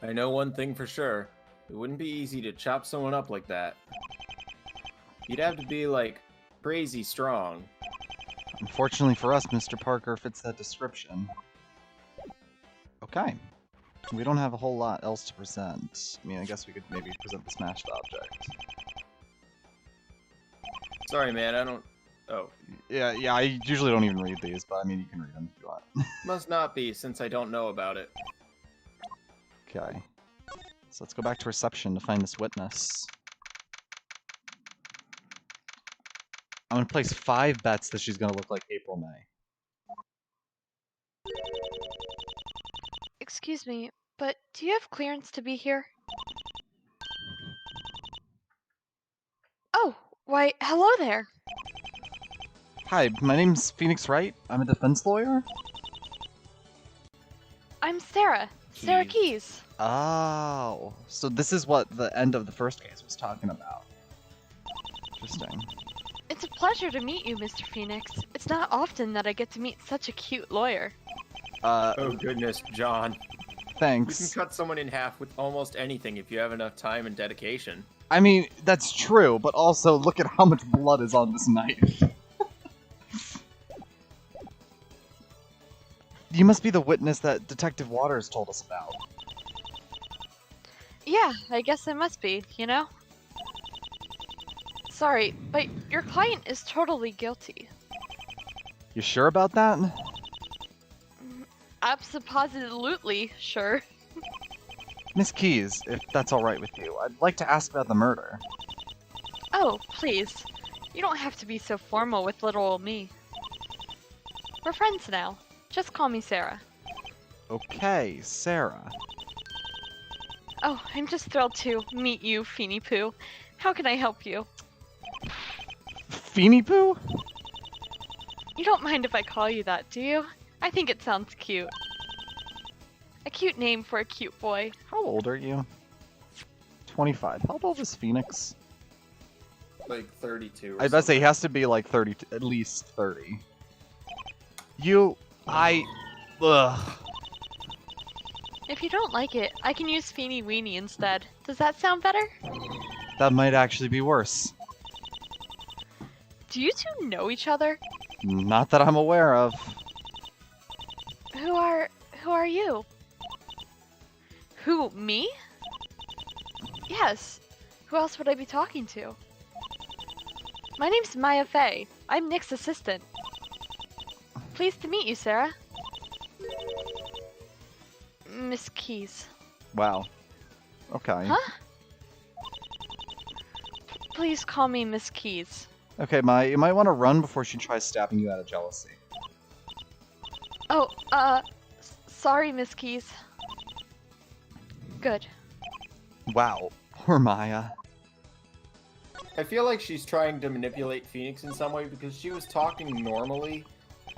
I know one thing for sure. It wouldn't be easy to chop someone up like that. You'd have to be, like, crazy strong. Unfortunately for us, Mr. Parker fits that description. Okay. We don't have a whole lot else to present. I mean, I guess we could maybe present the smashed object. Sorry, man, I don't... Oh. Yeah, I usually don't even read these, but I mean, you can read them if you want. Must not be, since I don't know about it. Okay. So let's go back to reception to find this witness. I'm gonna place 5 bets that she's gonna look like April May. Excuse me, but do you have clearance to be here? Oh, why, hello there. Hi, my name's Phoenix Wright. I'm a defense lawyer. I'm Sarah. Sarah Keys. Oh, so this is what the end of the first case was talking about. Interesting. It's a pleasure to meet you, Mr. Phoenix. It's not often that I get to meet such a cute lawyer. Oh goodness, John. You Thanks. can cut someone in half with almost anything if you have enough time and dedication. I mean, that's true, but also look at how much blood is on this knife. You must be the witness that Detective Waters told us about. Yeah, I guess I must be, you know? Sorry, but your client is totally guilty. You sure about that? Absolutely sure. Miss Keys, if that's alright with you, I'd like to ask about the murder. Oh, please. You don't have to be so formal with little old me. We're friends now. Just call me Sarah. Okay, Sarah. Oh, I'm just thrilled to meet you, Feeny Poo. How can I help you? Feeny Poo? You don't mind if I call you that, do you? I think it sounds cute. A cute name for a cute boy. How old are you? 25. How old is Phoenix? Like 32 or I bet say he has to be like 30, at least 30. Ugh. If you don't like it, I can use Feeny Weeny instead. Does that sound better? That might actually be worse. Do you two know each other? Not that I'm aware of. Who are you? Who, me? Yes. Who else would I be talking to? My name's Maya Fey. I'm Nick's assistant. Pleased to meet you, Sarah. Miss Keys. Wow. Okay. Huh? Please call me Miss Keys. Okay, Maya, you might want to run before she tries stabbing you out of jealousy. Oh, sorry, Miss Keys. Good. Wow. Poor Maya. I feel like she's trying to manipulate Phoenix in some way because she was talking normally.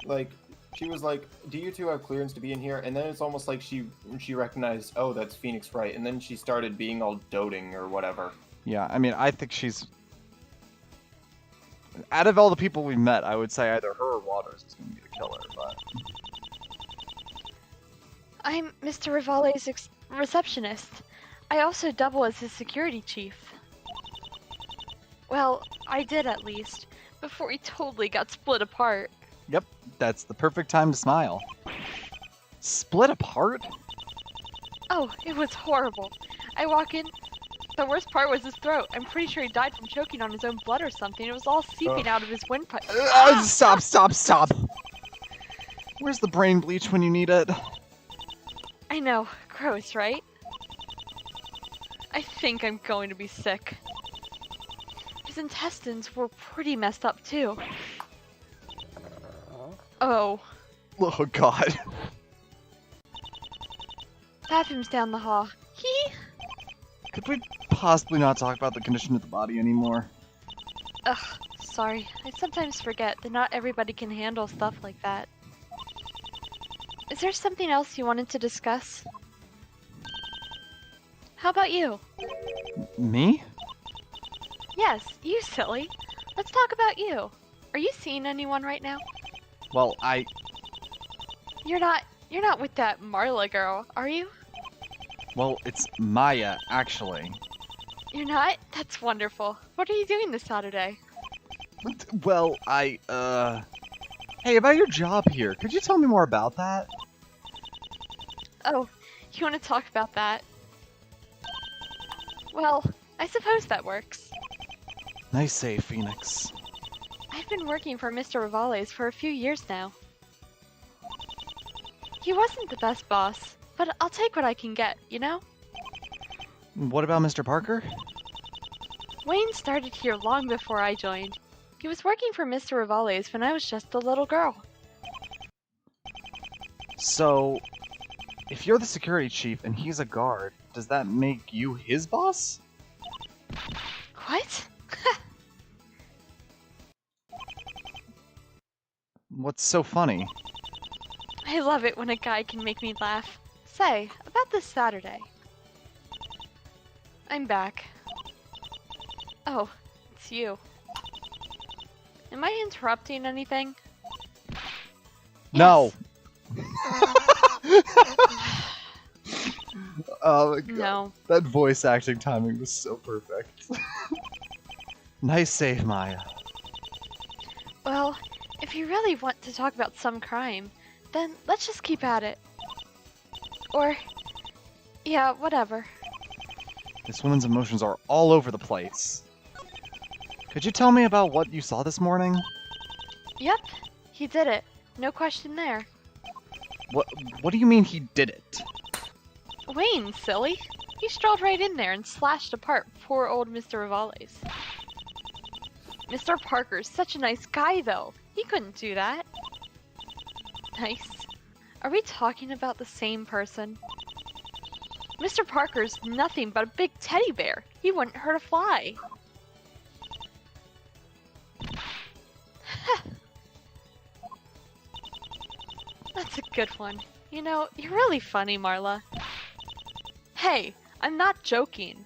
Like, she was like, do you two have clearance to be in here? And then it's almost like she recognized, oh, that's Phoenix Wright. And then she started being all doting or whatever. Yeah, I mean, I think she's... Out of all the people we met, I would say either her or Waters is going to be the killer, but... I'm Mr. Rivale's receptionist. I also double as his security chief. Well, I did at least, before he totally got split apart. Yep, that's the perfect time to smile. Split apart? Oh, it was horrible. I walk in. The worst part was his throat. I'm pretty sure he died from choking on his own blood or something. It was all seeping out of his windpipe. Stop! Where's the brain bleach when you need it? I know. Gross, right? I think I'm going to be sick. His intestines were pretty messed up, too. Oh. Oh, God. Bathrooms down the hall. Could we possibly not talk about the condition of the body anymore? Ugh, sorry. I sometimes forget that not everybody can handle stuff like that. Is there something else you wanted to discuss? How about you? Me? Yes, you silly. Let's talk about you. Are you seeing anyone right now? Well, You're not with that Marla girl, are you? Well, it's Maya, actually. You're not? That's wonderful. What are you doing this Saturday? Well, Hey, about your job here, could you tell me more about that? Oh, you want to talk about that? Well, I suppose that works. Nice save, Phoenix. I've been working for Mr. Rivales for a few years now. He wasn't the best boss, but I'll take what I can get, you know? What about Mr. Parker? Wayne started here long before I joined. He was working for Mr. Rivales when I was just a little girl. So, if you're the security chief and he's a guard, does that make you his boss? What? What's so funny? I love it when a guy can make me laugh. Say, about this Saturday. I'm back. Oh, it's you. Am I interrupting anything? No! Yes. Oh my god. No. That voice acting timing was so perfect. Nice save, Maya. Well, if you really want to talk about some crime, then let's just keep at it. Or, yeah, whatever. This woman's emotions are all over the place. Could you tell me about what you saw this morning? Yep, he did it. No question there. What do you mean he did it? Wayne, silly. He strolled right in there and slashed apart poor old Mr. Rivales. Mr. Parker's such a nice guy, though. He couldn't do that. Nice. Are we talking about the same person? Mr. Parker's nothing but a big teddy bear. He wouldn't hurt a fly. That's a good one. You know, you're really funny, Marla. Hey, I'm not joking.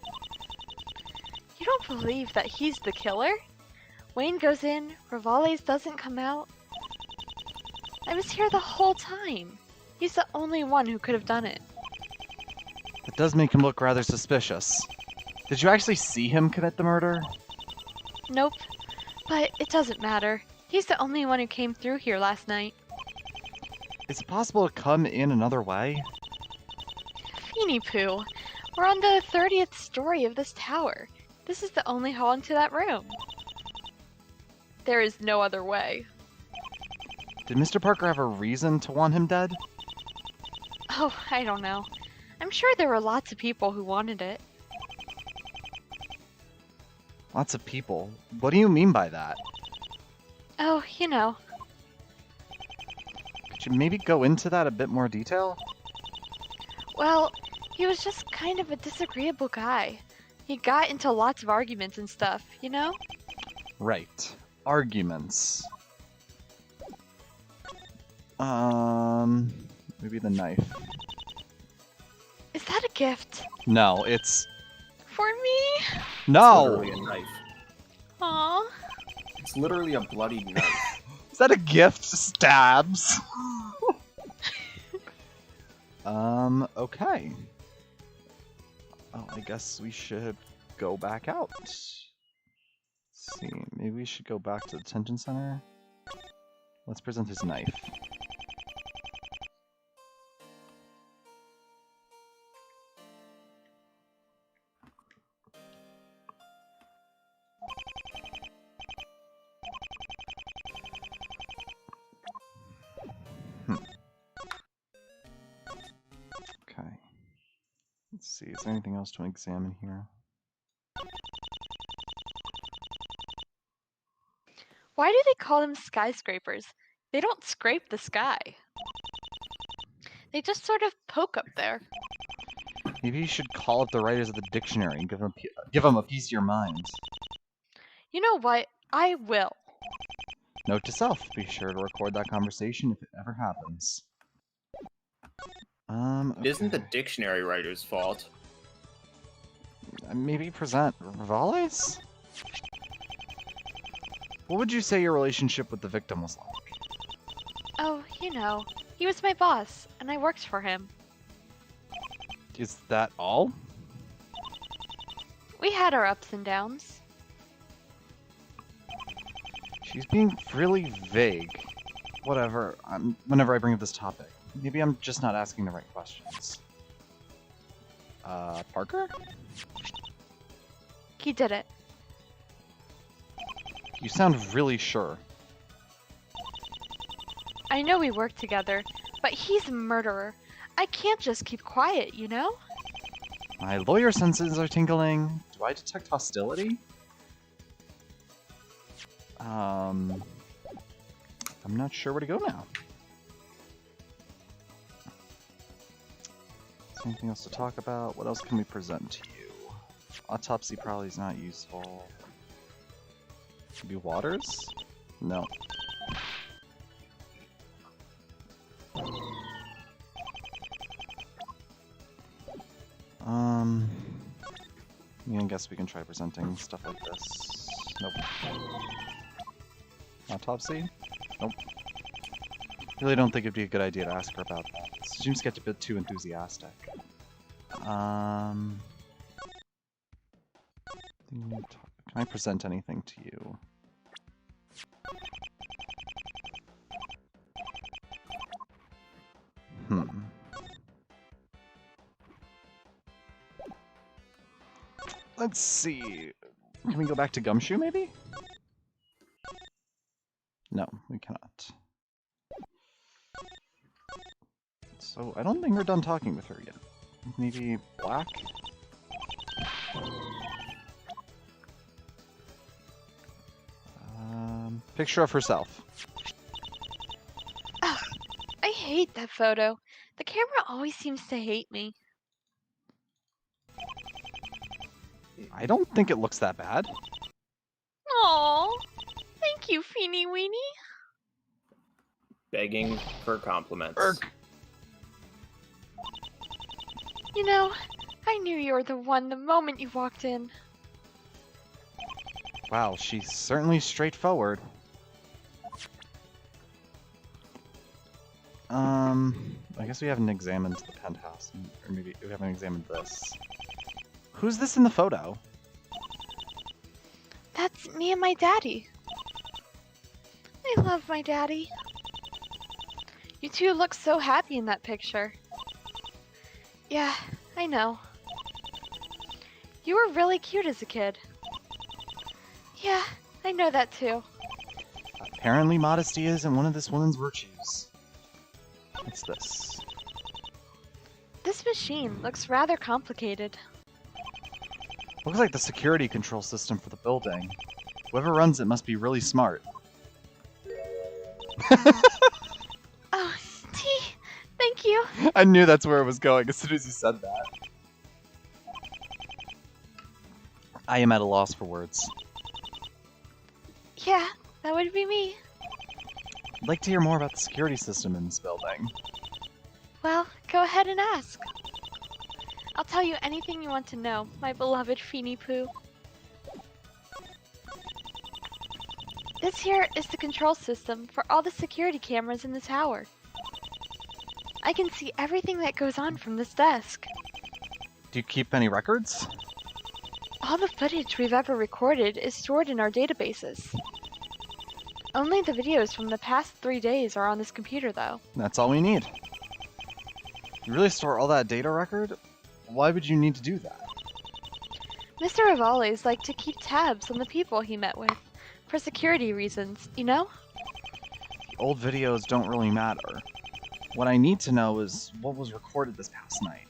You don't believe that he's the killer? Wayne goes in, Rivales doesn't come out. I was here the whole time. He's the only one who could have done it. It does make him look rather suspicious. Did you actually see him commit the murder? Nope. But it doesn't matter. He's the only one who came through here last night. Is it possible to come in another way? Feeny Poo, we're on the 30th story of this tower. This is the only hall into that room. There is no other way. Did Mr. Parker have a reason to want him dead? Oh, I don't know. I'm sure there were lots of people who wanted it. Lots of people. What do you mean by that? Oh, you know. Could you maybe go into that a bit more detail? Well, he was just kind of a disagreeable guy. He got into lots of arguments and stuff, you know? Right. Arguments. Maybe the knife. Is that a gift? No, it's... For me? It's No! literally a knife. Aww. It's literally a bloodied knife. Is that a gift? Stabs? Okay. Oh, I guess we should go back out. Let's see, maybe we should go back to the detention center. Let's present his knife. Okay. Let's see, is there anything else to examine here? Why do they call them skyscrapers? They don't scrape the sky. They just sort of poke up there. Maybe you should call up the writers of the dictionary and give them a piece of your mind. You know what? I will. Note to self, be sure to record that conversation if it ever happens. It isn't the Okay. dictionary writer's fault. Maybe present Rivales? What would you say your relationship with the victim was like? Oh, you know, he was my boss, and I worked for him. Is that all? We had our ups and downs. She's being really vague. Whatever, whenever I bring up this topic. Maybe I'm just not asking the right questions. Parker? He did it. You sound really sure. I know we worked together, but he's a murderer. I can't just keep quiet, you know? My lawyer senses are tingling. Do I detect hostility? I'm not sure where to go now. Is there anything else to talk about? What else can we present to you? Autopsy probably is not useful. Maybe Waters? No. Yeah, I guess we can try presenting stuff like this. Nope. Autopsy? Nope. Really don't think it'd be a good idea to ask her about that. She seems to get a bit too enthusiastic. Can I present anything to you? Let's see. Can we go back to Gumshoe, maybe? No, we cannot. So, I don't think we're done talking with her yet. Maybe Black? Picture of herself. Ugh, I hate that photo. The camera always seems to hate me. I don't think it looks that bad. Aww. Thank you, Feeny Weenie. Begging for compliments. Erk. You know, I knew you were the one the moment you walked in. Wow, she's certainly straightforward. I guess we haven't examined the penthouse, or maybe we haven't examined this. Who's this in the photo? That's me and my daddy. I love my daddy. You two look so happy in that picture. Yeah, I know. You were really cute as a kid. Yeah, I know that too. Apparently modesty isn't one of this woman's virtues. What's this? This machine looks rather complicated. Looks like the security control system for the building. Whoever runs it must be really smart. Oh, T, thank you. I knew that's where it was going as soon as you said that. I am at a loss for words. Yeah, that would be me. I'd like to hear more about the security system in this building. Well, go ahead and ask. I'll tell you anything you want to know, my beloved Feeny Poo. This here is the control system for all the security cameras in the tower. I can see everything that goes on from this desk. Do you keep any records? All the footage we've ever recorded is stored in our databases. Only the videos from the past 3 days are on this computer, though. That's all we need. You really store all that data record? Why would you need to do that? Mr. Rivales liked to keep tabs on the people he met with, for security reasons, you know? The old videos don't really matter. What I need to know is what was recorded this past night.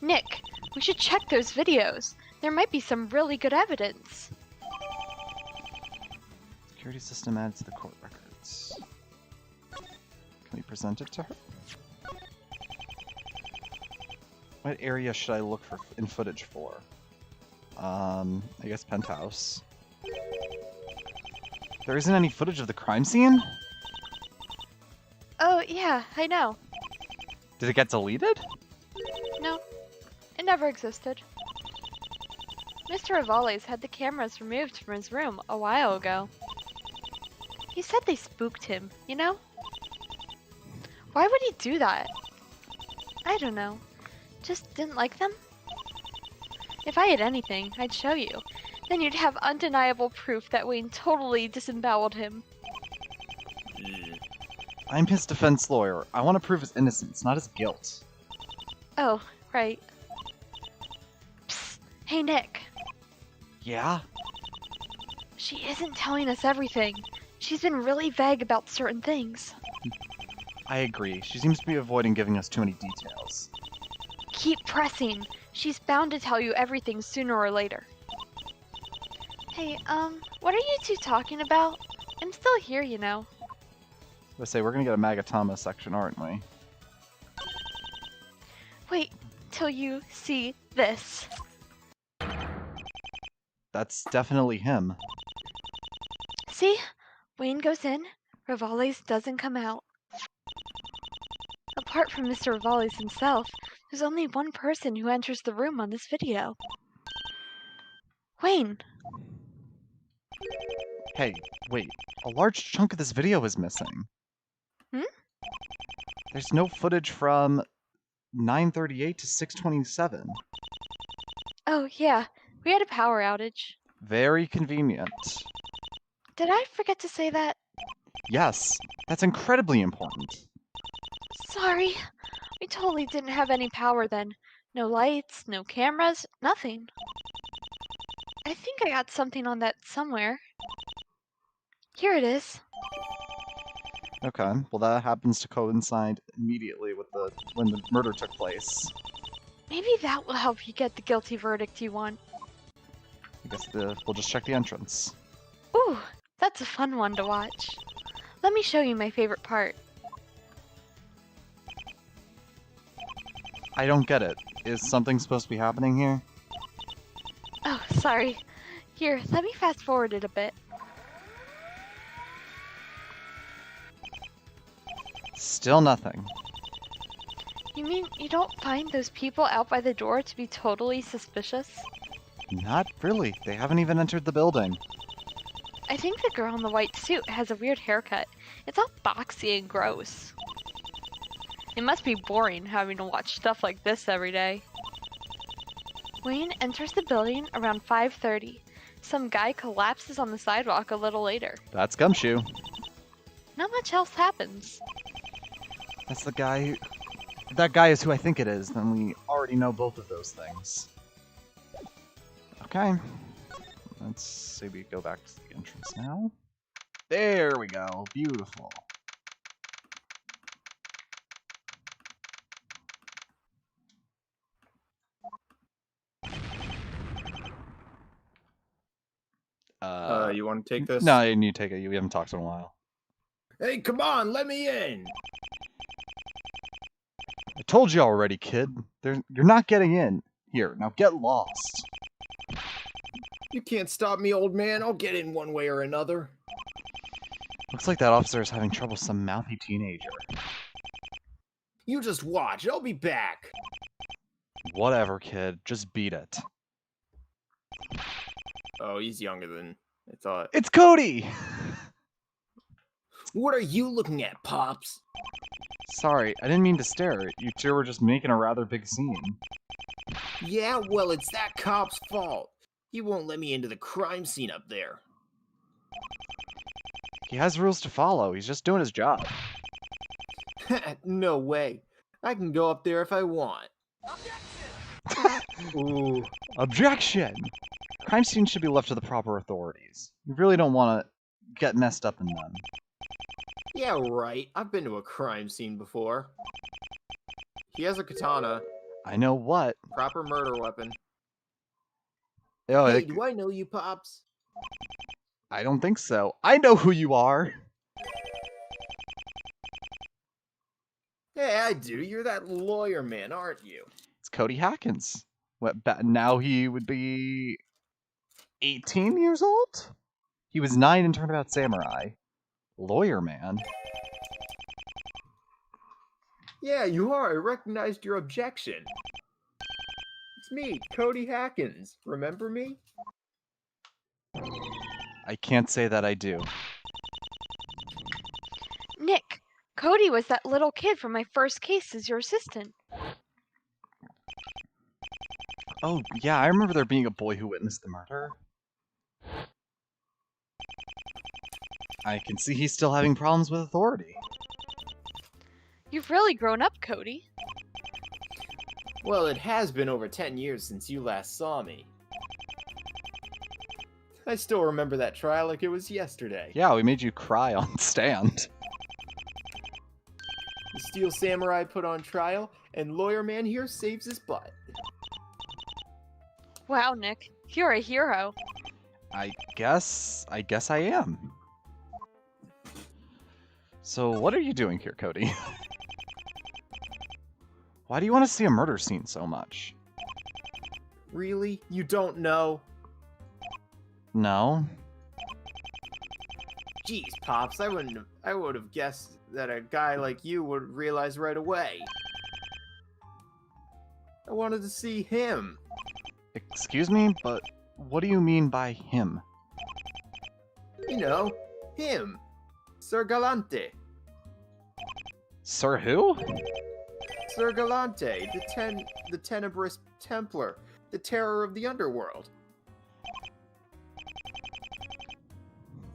Nick, we should check those videos. There might be some really good evidence. Security system added to the court records. Can we present it to her? What area should I look for in footage for? I guess penthouse. There isn't any footage of the crime scene? Oh, yeah, I know. Did it get deleted? No, it never existed. Mr. Rivales had the cameras removed from his room a while ago. He said they spooked him, you know? Why would he do that? I don't know. Just didn't like them? If I had anything, I'd show you. Then you'd have undeniable proof that Wayne totally disemboweled him. I'm his defense lawyer. I want to prove his innocence, not his guilt. Oh, right. Psst. Hey, Nick. Yeah? She isn't telling us everything. She's been really vague about certain things. I agree. She seems to be avoiding giving us too many details. Keep pressing. She's bound to tell you everything sooner or later. Hey, what are you two talking about? I'm still here, you know. Let's say we're gonna get a Magatama section, aren't we? Wait till you see this. That's definitely him. See? Wayne goes in, Rivales doesn't come out. Apart from Mr. Rivales himself, there's only one person who enters the room on this video. Wayne! Hey, wait. A large chunk of this video is missing. Hmm? There's no footage from 9:38 to 6:27. Oh, yeah, we had a power outage. Very convenient. Did I forget to say that? Yes, that's incredibly important. Sorry. We totally didn't have any power then. No lights, no cameras, nothing. I think I got something on that somewhere. Here it is. Okay, well that happens to coincide immediately with when the murder took place. Maybe that will help you get the guilty verdict you want. I guess we'll just check the entrance. Ooh, that's a fun one to watch. Let me show you my favorite part. I don't get it. Is something supposed to be happening here? Oh, sorry. Here, let me fast forward it a bit. Still nothing. You mean you don't find those people out by the door to be totally suspicious? Not really. They haven't even entered the building. I think the girl in the white suit has a weird haircut. It's all boxy and gross. It must be boring having to watch stuff like this every day. Wayne enters the building around 5:30. Some guy collapses on the sidewalk a little later. That's Gumshoe. Not much else happens. That's the guy who... If that guy is who I think it is, then we already know both of those things. Okay. Let's say we go back to the entrance now. There we go. Beautiful. You want to take this? No, you need to take it. We haven't talked in a while. Hey, come on, let me in. I told you already, kid. You're not getting in. Here, now get lost. You can't stop me, old man. I'll get in one way or another. Looks like that officer is having trouble with some mouthy teenager. You just watch. I'll be back. Whatever, kid. Just beat it. Oh, he's younger than I thought. It's Cody! What are you looking at, Pops? Sorry, I didn't mean to stare. You two were just making a rather big scene. Yeah, well, it's that cop's fault. He won't let me into the crime scene up there. He has rules to follow. He's just doing his job. No way. I can go up there if I want. Ooh. Objection! Crime scenes should be left to the proper authorities. You really don't want to get messed up in them. Yeah, right. I've been to a crime scene before. He has a katana. I know what. Proper murder weapon. Oh, Hey, do I know you, Pops? I don't think so. I know who you are. Hey, I do. You're that lawyer man, aren't you? It's Cody Hackins. Now he would be 18 years old? He was 9 in Turnabout Samurai. Lawyer man. Yeah, you are. I recognized your objection. It's me, Cody Hackins. Remember me? I can't say that I do. Nick, Cody was that little kid from my first case as your assistant. Oh, yeah, I remember there being a boy who witnessed the murder. I can see he's still having problems with authority. You've really grown up, Cody. Well, it has been over 10 years since you last saw me. I still remember that trial like it was yesterday. Yeah, we made you cry on stand. The Steel Samurai put on trial, and Lawyer Man here saves his butt. Wow, Nick, you're a hero. I guess I am. So what are you doing here, Cody? Why do you want to see a murder scene so much? Really? You don't know? No? Jeez, Pops, I would have guessed that a guy like you would realize right away. I wanted to see him. Excuse me, but what do you mean by him? You know, him. Sir Galante. Sir who? Sir Galante, the Tenebrous Templar, the terror of the underworld.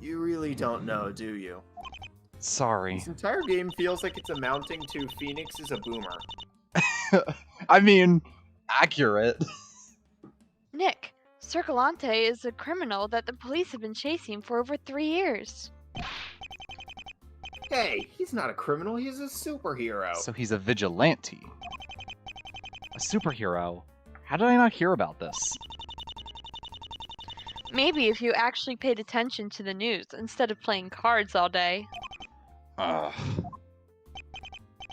You really don't know, do you? Sorry. This entire game feels like it's amounting to Phoenix is a boomer. I mean, accurate. Nick, Sir Galante is a criminal that the police have been chasing for over 3 years. Hey, he's not a criminal, he's a superhero. So he's a vigilante. A superhero. How did I not hear about this? Maybe if you actually paid attention to the news instead of playing cards all day. Ugh.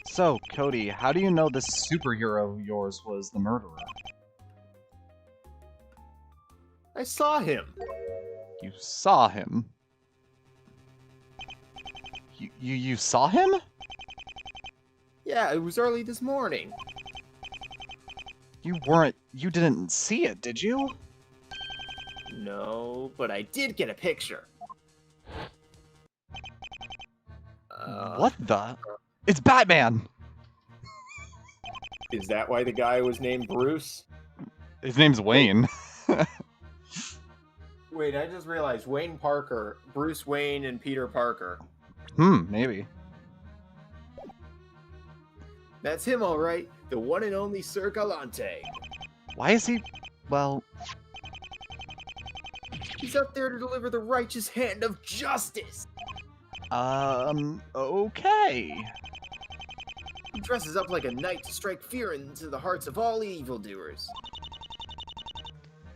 So, Cody, how do you know this superhero of yours was the murderer? I saw him. You saw him? You saw him? Yeah, it was early this morning. You didn't see it, did you? No, but I did get a picture. What the? It's Batman! Is that why the guy was named Bruce? His name's Wayne. Wait, I just realized Wayne Parker, Bruce Wayne, and Peter Parker. Maybe. That's him, all right. The one and only Sir Galante. Why is he... well... He's up there to deliver the righteous hand of justice. Okay. He dresses up like a knight to strike fear into the hearts of all evildoers.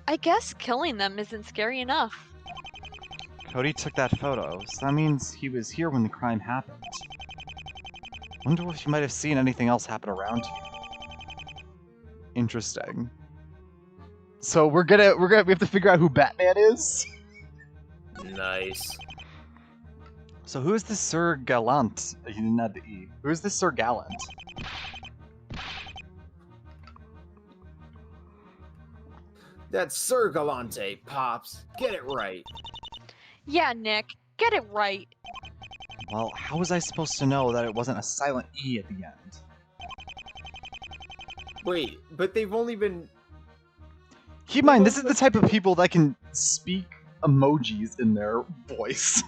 I guess killing them isn't scary enough. Cody took that photo, so that means he was here when the crime happened. Wonder if he might have seen anything else happen around here. Interesting. So we have to figure out who Batman is? Nice. So who is this Sir Gallant? He didn't add the E. Who is this Sir Gallant? That's Sir Galante, Pops. Get it right. Yeah, Nick, get it right. Well, how was I supposed to know that it wasn't a silent E at the end? Wait, but they've only been... Keep in mind, this is the type of people that can speak emojis in their voice.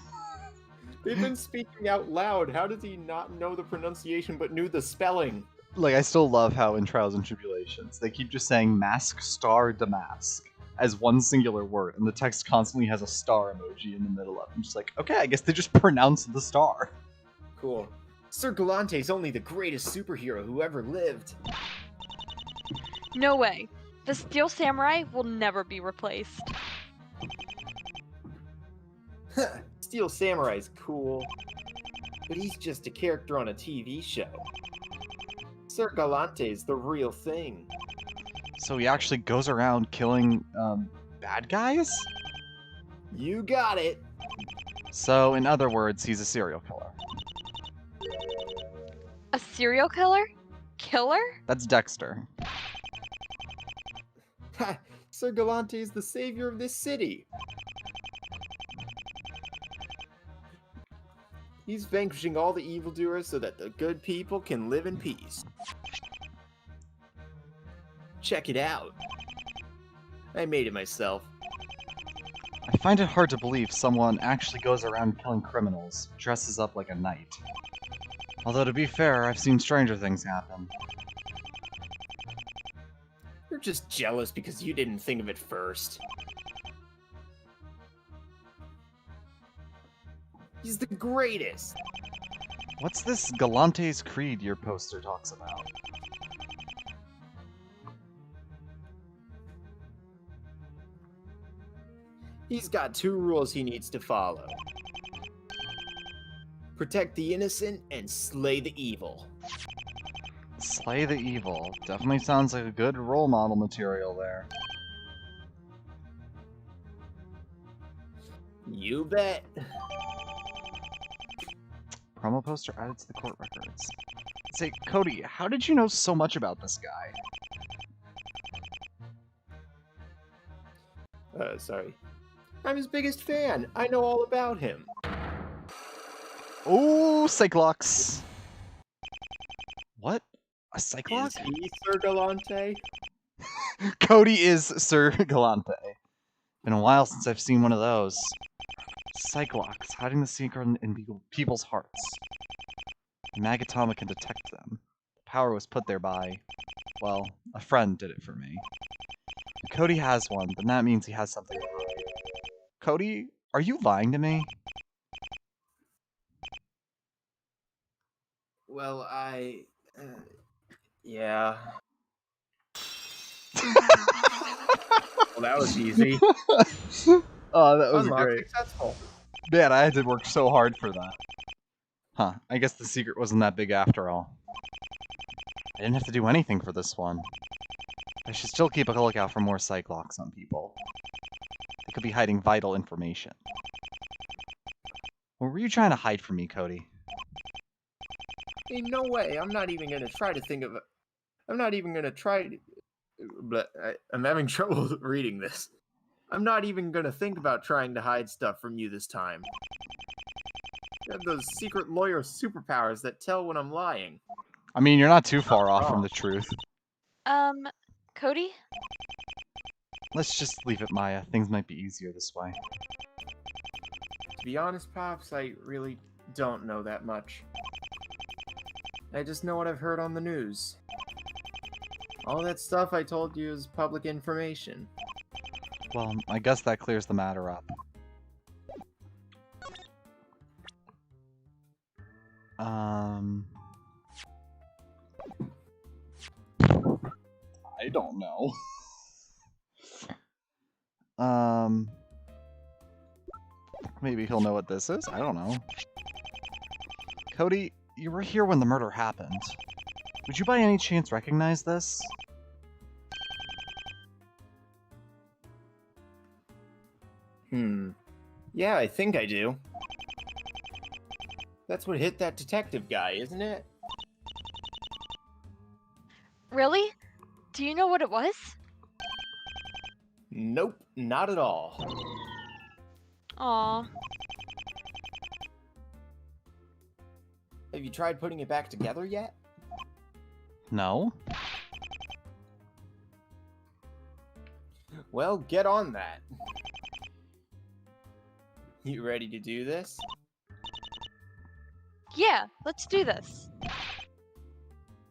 They've been speaking out loud. How does he not know the pronunciation but knew the spelling? Like, I still love how in Trials and Tribulations, they keep just saying mask star damask as one singular word, and the text constantly has a star emoji in the middle of it. I'm just like, okay, I guess they just pronounce the star. Cool. Sir Galante's only the greatest superhero who ever lived. No way. The Steel Samurai will never be replaced. Steel Samurai's cool, but he's just a character on a TV show. Sir Galante's the real thing. So he actually goes around killing bad guys? You got it. So, in other words, he's a serial killer. A serial killer? Killer? That's Dexter. Ha! Sir Galante is the savior of this city. He's vanquishing all the evildoers so that the good people can live in peace. Check it out. I made it myself. I find it hard to believe someone actually goes around killing criminals, dresses up like a knight. Although, to be fair, I've seen stranger things happen. You're just jealous because you didn't think of it first. He's the greatest! What's this Galante's Creed your poster talks about? He's got 2 rules he needs to follow. Protect the innocent and slay the evil. Slay the evil. Definitely sounds like a good role model material there. You bet. Promo poster added to the court records. Say, Cody, how did you know so much about this guy? Sorry. I'm his biggest fan. I know all about him. Oh, Cyclox! What? A Is Cyclox? he Sir Galante? Cody is Sir Galante. Been a while since I've seen one of those. Cyclox, hiding the secret in people's hearts. Magatama can detect them. The power was put there by, well, a friend did it for me. If Cody has one, then that means he has something to hide. Cody, are you lying to me? Well, yeah. Well, that was easy. Oh, that was Unlock great. successful. Man, I had to work so hard for that. Huh, I guess the secret wasn't that big after all. I didn't have to do anything for this one. I should still keep a lookout for more Cyclox on people. They could be hiding vital information. What were you trying to hide from me, Cody? Ain't no way. I'm not even gonna try to think of it. I'm not even gonna try. But I'm having trouble reading this. I'm not even gonna think about trying to hide stuff from you this time. You have those secret lawyer superpowers that tell when I'm lying. I mean, you're not too far off from the truth. Cody? Let's just leave it, Maya. Things might be easier this way. To be honest, Pops, I really don't know that much. I just know what I've heard on the news. All that stuff I told you is public information. Well, I guess that clears the matter up. I don't know. Maybe he'll know what this is? I don't know. Cody, you were here when the murder happened. Would you by any chance recognize this? Yeah, I think I do. That's what hit that detective guy, isn't it? Really? Do you know what it was? Nope, not at all. Aw. Have you tried putting it back together yet? No? Well, get on that. You ready to do this? Yeah, let's do this.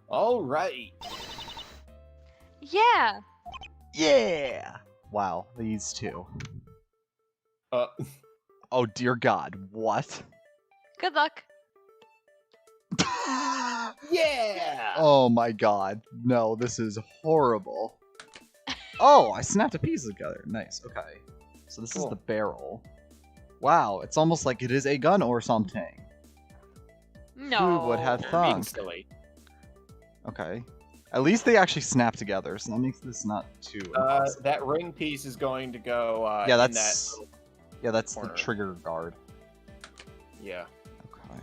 All right. Yeah! Yeah! Wow, these two. Oh dear God, what? Good luck. Yeah! Oh my God, no, this is horrible. Oh, I snapped a piece together. Nice, okay. So this is Cool. the barrel. Wow, it's almost like it is a gun or something. No. Who would have You're being thunk? silly. Okay. At least they actually snap together, so that makes this not too impossible. That ring piece is going to go Yeah, in that that's little the corner. trigger guard. Yeah. Okay.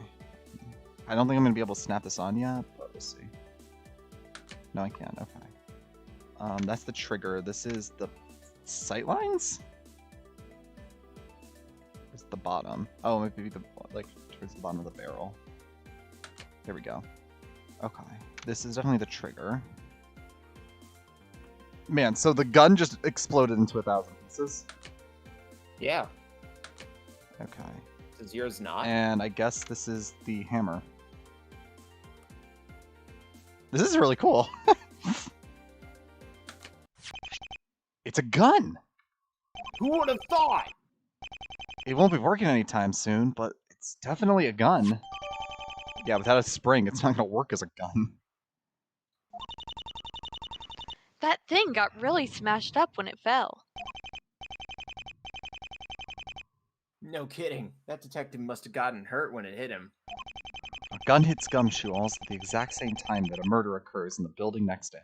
I don't think I'm gonna be able to snap this on yet, but we'll see. No, I can't. Okay. That's the trigger. This is the sight lines. It's the bottom. Oh, maybe the towards the bottom of the barrel. There we go. Okay. This is definitely the trigger. Man, so the gun just exploded into 1,000 pieces. Yeah. Okay. Is yours not? And I guess this is the hammer. This is really cool. It's a gun! Who would have thought? It won't be working anytime soon, but it's definitely a gun. Yeah, without a spring, it's not gonna work as a gun. That thing got really smashed up when it fell. No kidding. That detective must have gotten hurt when it hit him. A gun hits Gumshoe almost at the exact same time that a murder occurs in the building next to him.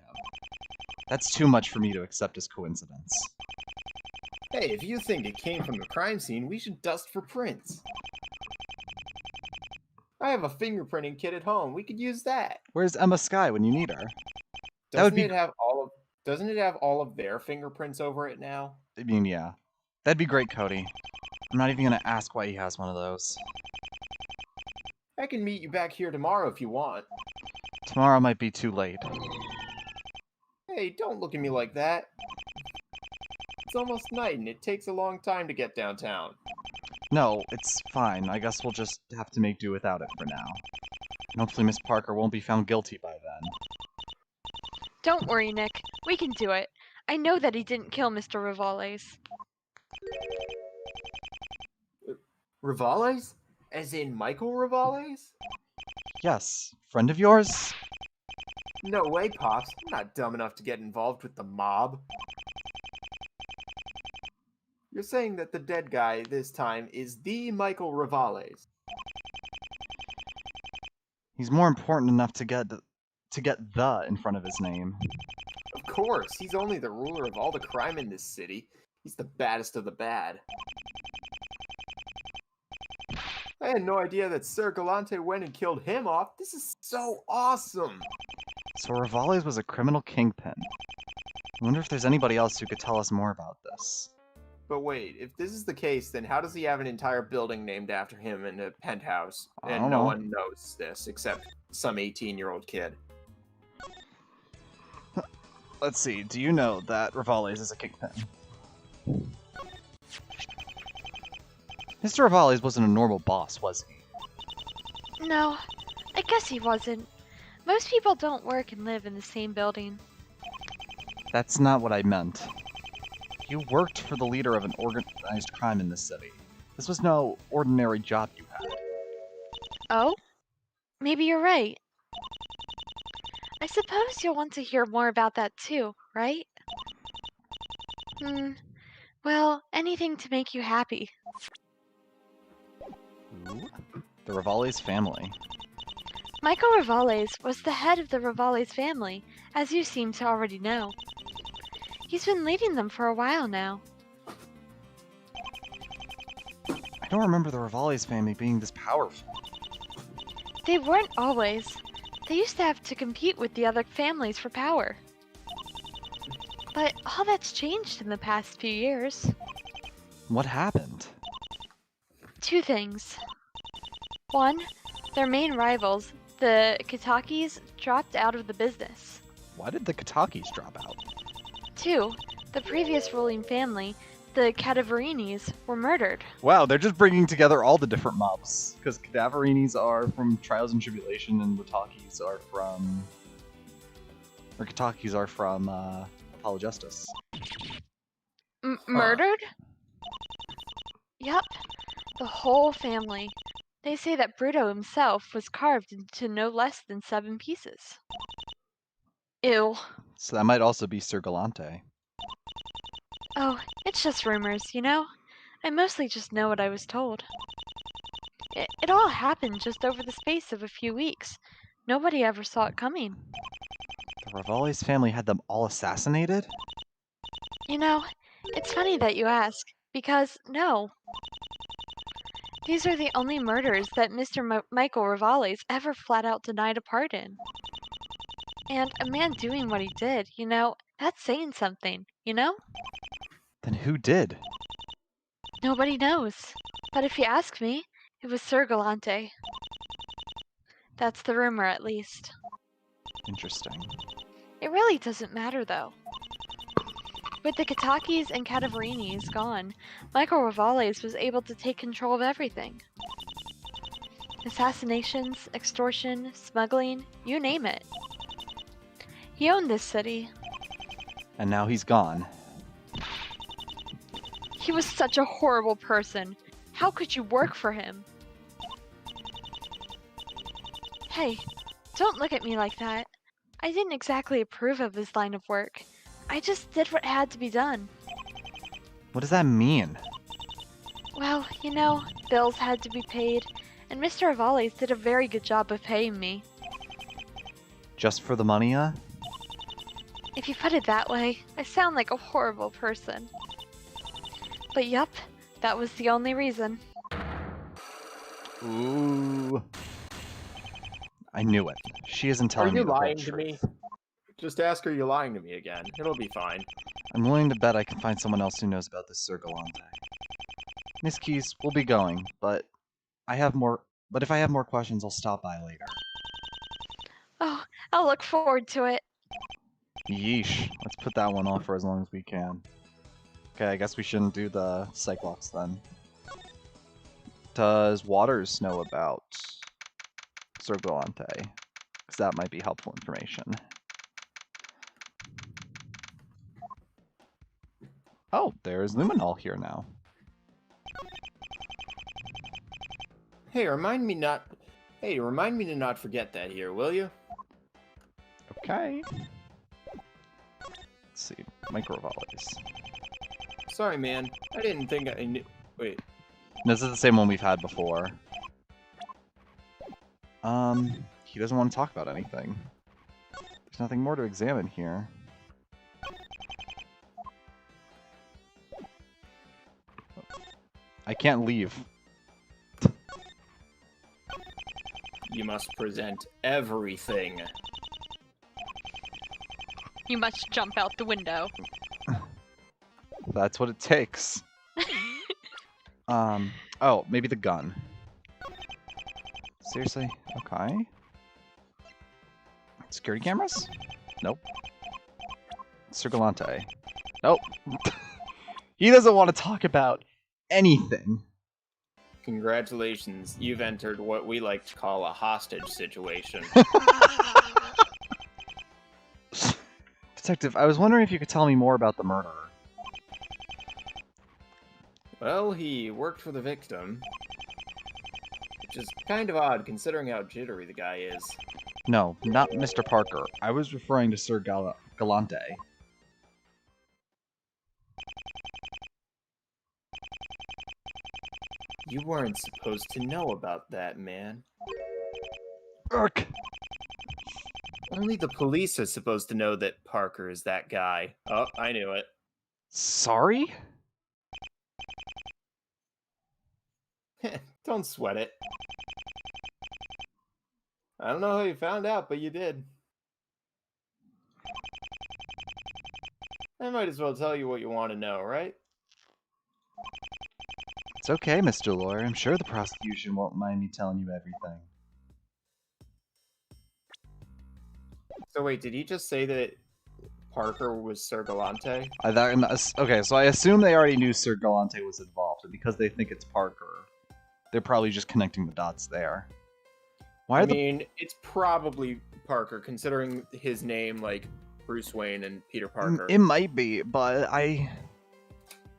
That's too much for me to accept as coincidence. Hey, if you think it came from the crime scene, we should dust for prints. I have a fingerprinting kit at home. We could use that. Where's Emma Skye when you need her? That would Doesn't be- it have all of their fingerprints over it now? I mean, yeah. That'd be great, Cody. I'm not even gonna ask why he has one of those. I can meet you back here tomorrow if you want. Tomorrow might be too late. Hey, don't look at me like that. It's almost night and it takes a long time to get downtown. No, it's fine. I guess we'll just have to make do without it for now. And hopefully Miss Parker won't be found guilty by then. Don't worry, Nick. We can do it. I know that he didn't kill Mr. Rivales. Rivales? As in Michael Rivales? Yes. Friend of yours? No way, Pops. I'm not dumb enough to get involved with the mob. You're saying that the dead guy this time is the Michael Rivales. He's more important enough to get the in front of his name. Of course, he's only the ruler of all the crime in this city. He's the baddest of the bad. I had no idea that Sir Galante went and killed him off. This is so awesome! So Rivales was a criminal kingpin. I wonder if there's anybody else who could tell us more about this. But wait, if this is the case, then how does he have an entire building named after him in a penthouse? I And don't no know. one knows this except some 18-year-old kid. Let's see, do you know that Rivales is a kingpin? Mr. Rivales wasn't a normal boss, was he? No, I guess he wasn't. Most people don't work and live in the same building. That's not what I meant. You worked for the leader of an organized crime in this city. This was no ordinary job you had. Oh? Maybe you're right. I suppose you'll want to hear more about that too, right? Well, anything to make you happy. Ooh. The Rivales family. Michael Rivales was the head of the Rivales family, as you seem to already know. He's been leading them for a while now. I don't remember the Rivales family being this powerful. They weren't always. They used to have to compete with the other families for power. But all that's changed in the past few years. What happened? Two things. One, their main rivals, the Kitakis, dropped out of the business. Why did the Katakis drop out? Two, the previous ruling family, the Cadaverinis, were murdered. Wow, they're just bringing together all the different mobs. Because Cadaverinis are from Trials and Tribulation, and Watakis are from... Or Katakis are from, Apollo Justice. Murdered? Yep, the whole family. They say that Bruto himself was carved into no less than 7 pieces. Ew. So that might also be Sir Galante. Oh, it's just rumors, you know? I mostly just know what I was told. It all happened just over the space of a few weeks. Nobody ever saw it coming. The Rivali's family had them all assassinated? You know, it's funny that you ask, because no. These are the only murders that Mr. Michael Rivales ever flat out denied a part in. And a man doing what he did, that's saying something, Then who did? Nobody knows. But if you ask me, it was Sir Galante. That's the rumor, at least. Interesting. It really doesn't matter, though. With the Katakis and Cadaverinis gone, Michael Rivales was able to take control of everything. Assassinations, extortion, smuggling, you name it. He owned this city. And now he's gone. He was such a horrible person. How could you work for him? Hey, don't look at me like that. I didn't exactly approve of his line of work. I just did what had to be done. What does that mean? Well, bills had to be paid, and Mr. Rivales did a very good job of paying me. Just for the money, huh? If you put it that way, I sound like a horrible person. But yup, that was the only reason. Ooh. I knew it. She isn't telling me the whole lying truth. to me? Just ask her you're lying to me again. It'll be fine. I'm willing to bet I can find someone else who knows about this Sir Galante. Miss Keys, we'll be going, but if I have more questions, I'll stop by later. Oh, I'll look forward to it. Yeesh. Let's put that one off for as long as we can. Okay, I guess we shouldn't do the Cyclops then. Does Waters know about Sir Galante? Because that might be helpful information. Oh, there's Luminol here now. Hey, remind me to not forget that here, will you? Okay. Let's see. Microvolleys. Sorry, man. I didn't think I knew. Wait. This is the same one we've had before. He doesn't want to talk about anything. There's nothing more to examine here. I can't leave. You must present everything. You must jump out the window. That's what it takes. Oh, maybe the gun. Seriously? Okay. Security cameras? Nope. Sir Galante. Nope. He doesn't want to talk about anything. Congratulations, you've entered what we like to call a hostage situation. Detective, I was wondering if you could tell me more about the murderer. Well, he worked for the victim. Which is kind of odd, considering how jittery the guy is. No, not Mr. Parker. I was referring to Sir Galante. You weren't supposed to know about that, man. Urk! Only the police are supposed to know that Parker is that guy. Oh, I knew it. Sorry? Don't sweat it. I don't know how you found out, but you did. I might as well tell you what you want to know, right? It's okay, Mr. Lawyer. I'm sure the prosecution won't mind me telling you everything. So wait, did he just say that Parker was Sir Galante? Okay, so I assume they already knew Sir Galante was involved, and because they think it's Parker, they're probably just connecting the dots there. I mean, it's probably Parker, considering his name, like Bruce Wayne and Peter Parker. It might be, but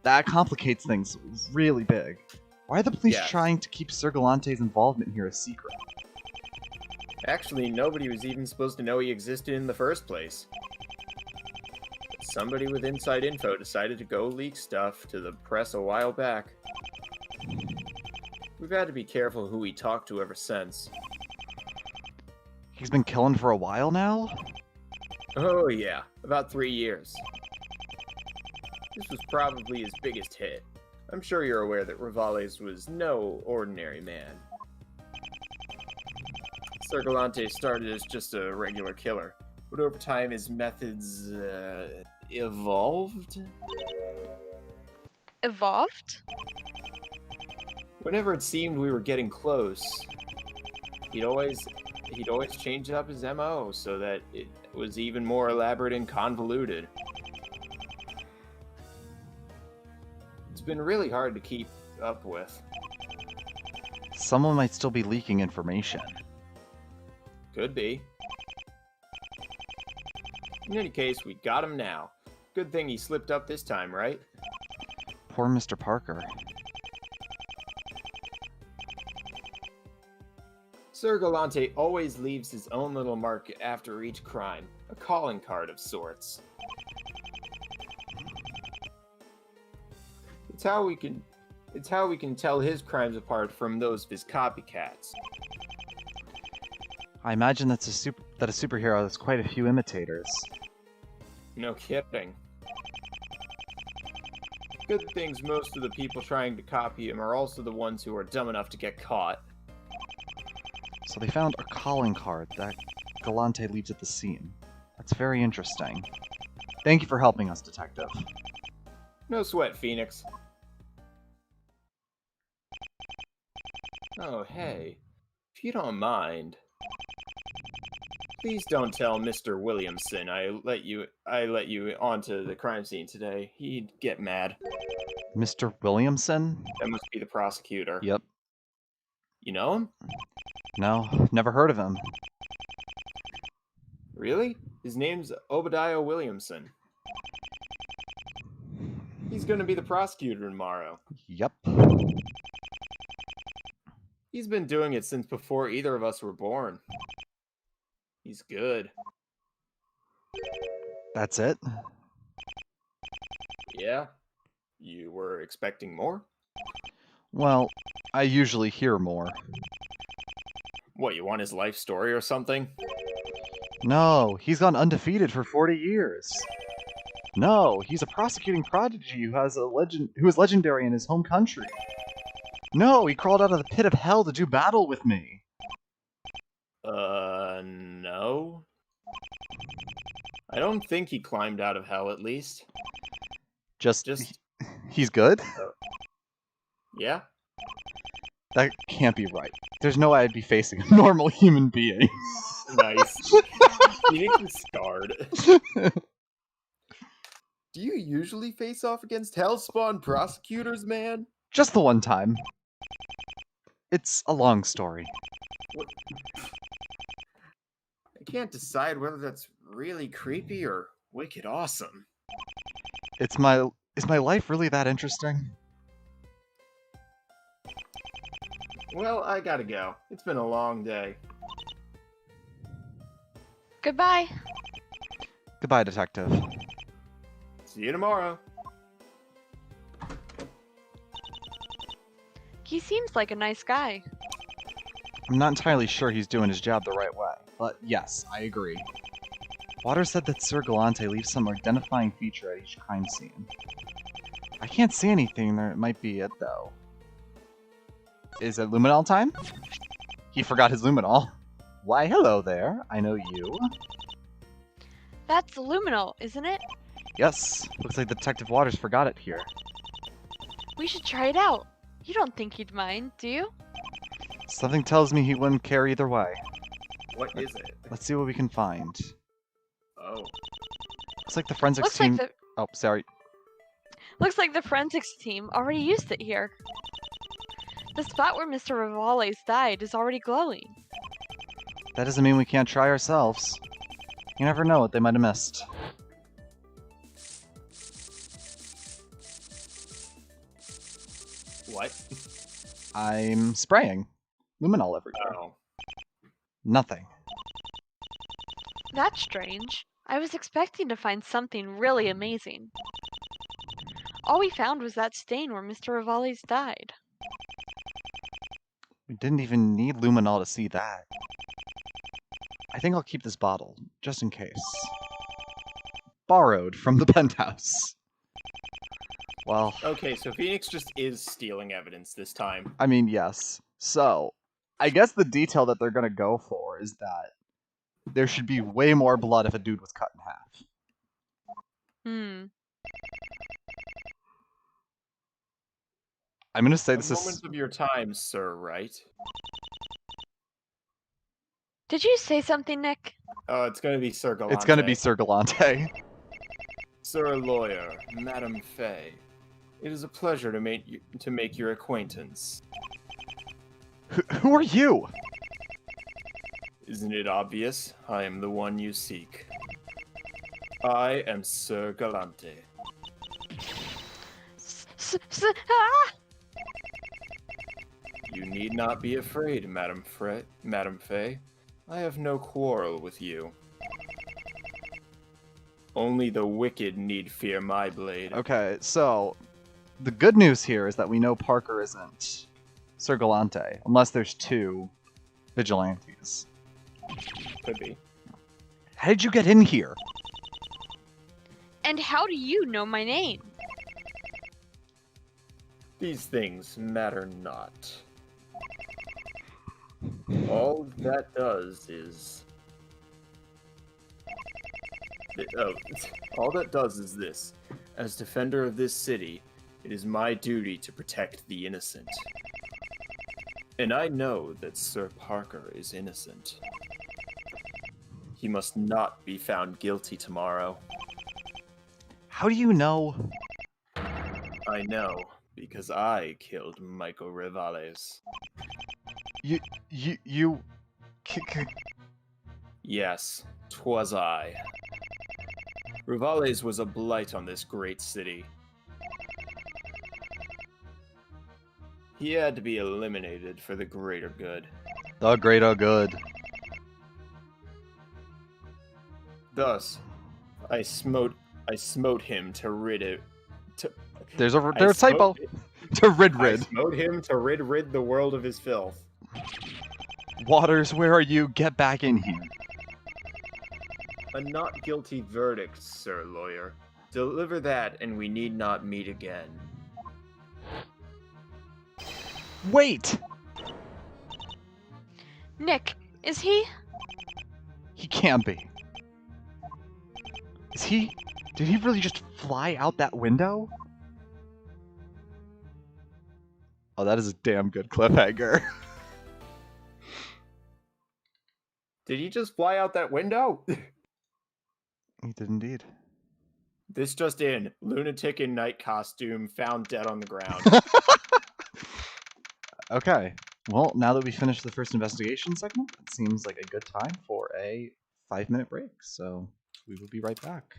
that complicates things really big. Why are the police trying to keep Sir Galante's involvement here a secret? Actually, nobody was even supposed to know he existed in the first place. But somebody with inside info decided to go leak stuff to the press a while back. We've had to be careful who we talk to ever since. He's been killing for a while now? Oh, yeah, about 3 years. This was probably his biggest hit. I'm sure you're aware that Rivales was no ordinary man. Sir Galante started as just a regular killer, but over time his methods evolved. Evolved? Whenever it seemed we were getting close, he'd always change up his MO so that it was even more elaborate and convoluted. It's been really hard to keep up with. Someone might still be leaking information. Could be. In any case, we got him now. Good thing he slipped up this time, right? Poor Mr. Parker. Sir Galante always leaves his own little mark after each crime, a calling card of sorts. It's how we can tell his crimes apart from those of his copycats. I imagine that a superhero has quite a few imitators. No kidding. Good things most of the people trying to copy him are also the ones who are dumb enough to get caught. So they found a calling card that Galante leaves at the scene. That's very interesting. Thank you for helping us, Detective. No sweat, Phoenix. Oh, hey. If you don't mind, please don't tell Mr. Williamson I let you onto the crime scene today. He'd get mad. Mr. Williamson? That must be the prosecutor. Yep. You know him? No, never heard of him. Really? His name's Obadiah Williamson. He's gonna be the prosecutor tomorrow. Yep. He's been doing it since before either of us were born. He's good. That's it? Yeah? You were expecting more? Well, I usually hear more. What, you want his life story or something? No, he's gone undefeated for 40 years. No, he's a prosecuting prodigy who is legendary in his home country. No, he crawled out of the pit of hell to do battle with me. No. I don't think he climbed out of hell, at least. Just Just, he's good? yeah? That can't be right. There's no way I'd be facing a normal human being. Nice. Phoenix is scarred. Do you usually face off against Hellspawn prosecutors, man? Just the one time. It's a long story. What? I can't decide whether that's really creepy or wicked awesome. Is my life really that interesting? Well, I gotta go. It's been a long day. Goodbye. Goodbye, Detective. See you tomorrow. He seems like a nice guy. I'm not entirely sure he's doing his job the right way, but yes, I agree. Waters said that Sir Galante leaves some identifying feature at each crime scene. I can't see anything that might be it, though. Is it luminol time? He forgot his luminol. Why, hello there. I know you. That's luminol, isn't it? Yes, looks like Detective Waters forgot it here. We should try it out. You don't think he'd mind, do you? Something tells me he wouldn't care either way. What is it? Let's see what we can find. Oh. Looks like the forensics Looks team... like Oh, sorry. the forensics team already used it here. The spot where Mr. Rivales died is already glowing. That doesn't mean we can't try ourselves. You never know what they might have missed. What? I'm spraying luminol everywhere. Oh. Nothing. That's strange. I was expecting to find something really amazing. All we found was that stain where Mr. Rivales died. We didn't even need luminol to see that. I think I'll keep this bottle, just in case. borrowed from the penthouse. Well, Okay, so Phoenix just is stealing evidence this time. I mean, yes. So, I guess the detail that they're gonna go for is that there should be way more blood if a dude was cut in half. Hmm. I'm gonna say A this moment is. of your time, sir, right? Did you say something, Nick? It's gonna be Sir Galante. It's gonna be Sir Galante. Sir Lawyer, Madame Fay. It is a pleasure to make your acquaintance. Who are you? Isn't it obvious? I am the one you seek. I am Sir Galante. Ah! You need not be afraid, Madame Fay. I have no quarrel with you. Only the wicked need fear my blade. Okay, so the good news here is that we know Parker isn't Sir Galante, unless there's two vigilantes. Could be. How did you get in here? And how do you know my name? These things matter not. All that does is... all that does is this. As defender of this city, it is my duty to protect the innocent. And I know that Sir Parker is innocent. He must not be found guilty tomorrow. How do you know? I know, because I killed Michael Rivales. You. Yes, 'twas I. Rivales was a blight on this great city. He had to be eliminated for the greater good. The greater good. Thus, I smote him to rid it. There's a typo. To I rid. smote him to rid the world of his filth. Waters, where are you? Get back in here. A not guilty verdict, Sir Lawyer. Deliver that, and we need not meet again. Wait! Nick, is he? He can't be. Is he? Did he really just fly out that window? Oh, that is a damn good cliffhanger. Did he just fly out that window? He did indeed. This just in. Lunatic in night costume found dead on the ground. Okay. Well, now that we finished the first investigation segment, it seems like a good time for a 5-minute break. So we will be right back.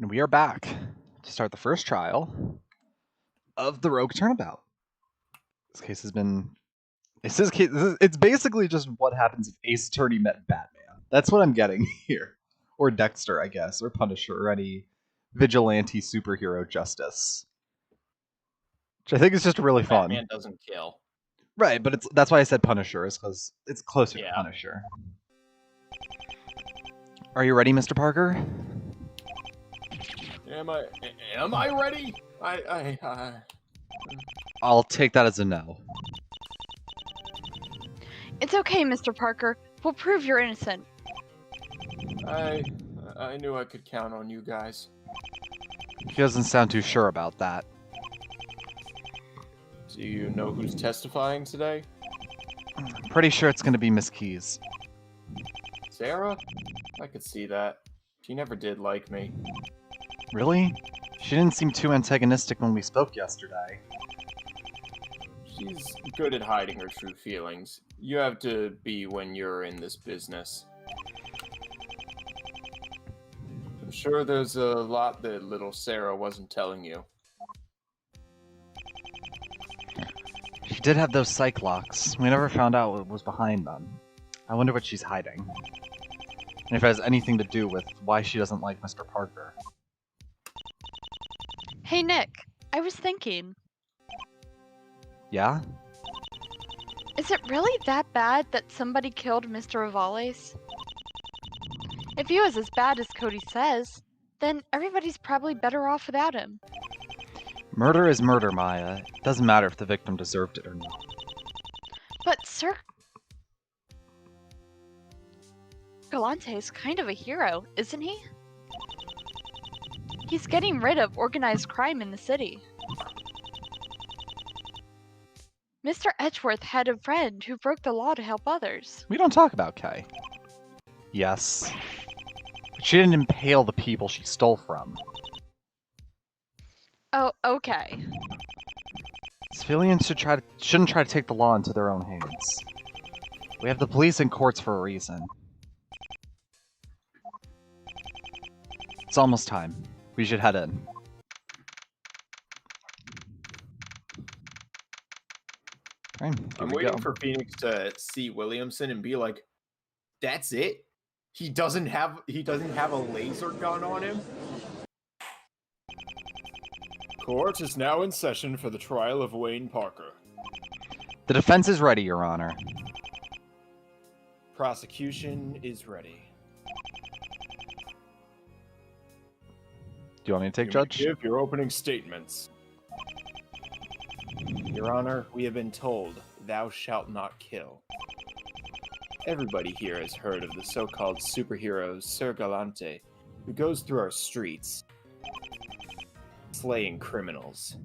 And we are back to start the first trial of the Rogue Turnabout. This case has been. It's basically just what happens if Ace Attorney met Batman. That's what I'm getting here. Or Dexter, I guess, or Punisher, or any vigilante superhero justice. Which I think is just really fun. Batman doesn't kill. Right, but that's why I said Punisher, is because it's closer to Punisher. Are you ready, Mr. Parker? Am I ready? I'll take that as a no. It's okay, Mr. Parker. We'll prove you're innocent. I knew I could count on you guys. He doesn't sound too sure about that. Do you know who's testifying today? I'm pretty sure it's going to be Miss Keys. Sarah? I could see that. She never did like me. Really? She didn't seem too antagonistic when we spoke yesterday. She's good at hiding her true feelings. You have to be when you're in this business. I'm sure there's a lot that little Sarah wasn't telling you. She did have those psych locks. We never found out what was behind them. I wonder what she's hiding. And if it has anything to do with why she doesn't like Mr. Parker. Hey, Nick. I was thinking, Yeah? is it really that bad that somebody killed Mr. Rivales? If he was as bad as Cody says, then everybody's probably better off without him. Murder is murder, Maya. It doesn't matter if the victim deserved it or not. But Sir Galante is kind of a hero, isn't he? He's getting rid of organized crime in the city. Mr. Edgeworth had a friend who broke the law to help others. We don't talk about Kay. Yes. But she didn't impale the people she stole from. Oh, okay. Civilians shouldn't try to take the law into their own hands. We have the police and courts for a reason. It's almost time. We should head in. Right, I'm waiting for Phoenix to see Williamson and be like, "That's it? He doesn't have a laser gun on him?" Court is now in session for the trial of Wayne Parker. The defense is ready, Your Honor. Prosecution is ready. Do you want me to take You may Judge? give your opening statements. Your Honor, we have been told, thou shalt not kill. Everybody here has heard of the so-called superhero Sir Galante, who goes through our streets, slaying criminals.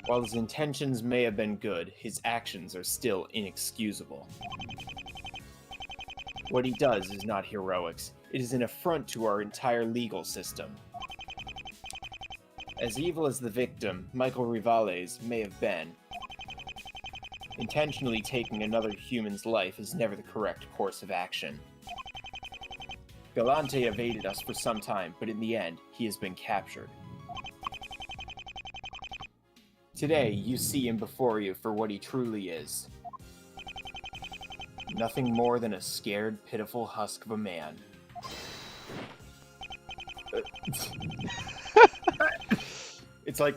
While his intentions may have been good, his actions are still inexcusable. What he does is not heroics. It is an affront to our entire legal system. As evil as the victim, Michael Rivales, may have been, intentionally taking another human's life is never the correct course of action. Galante evaded us for some time, but in the end, he has been captured. Today, you see him before you for what he truly is. Nothing more than a scared, pitiful husk of a man. It's like,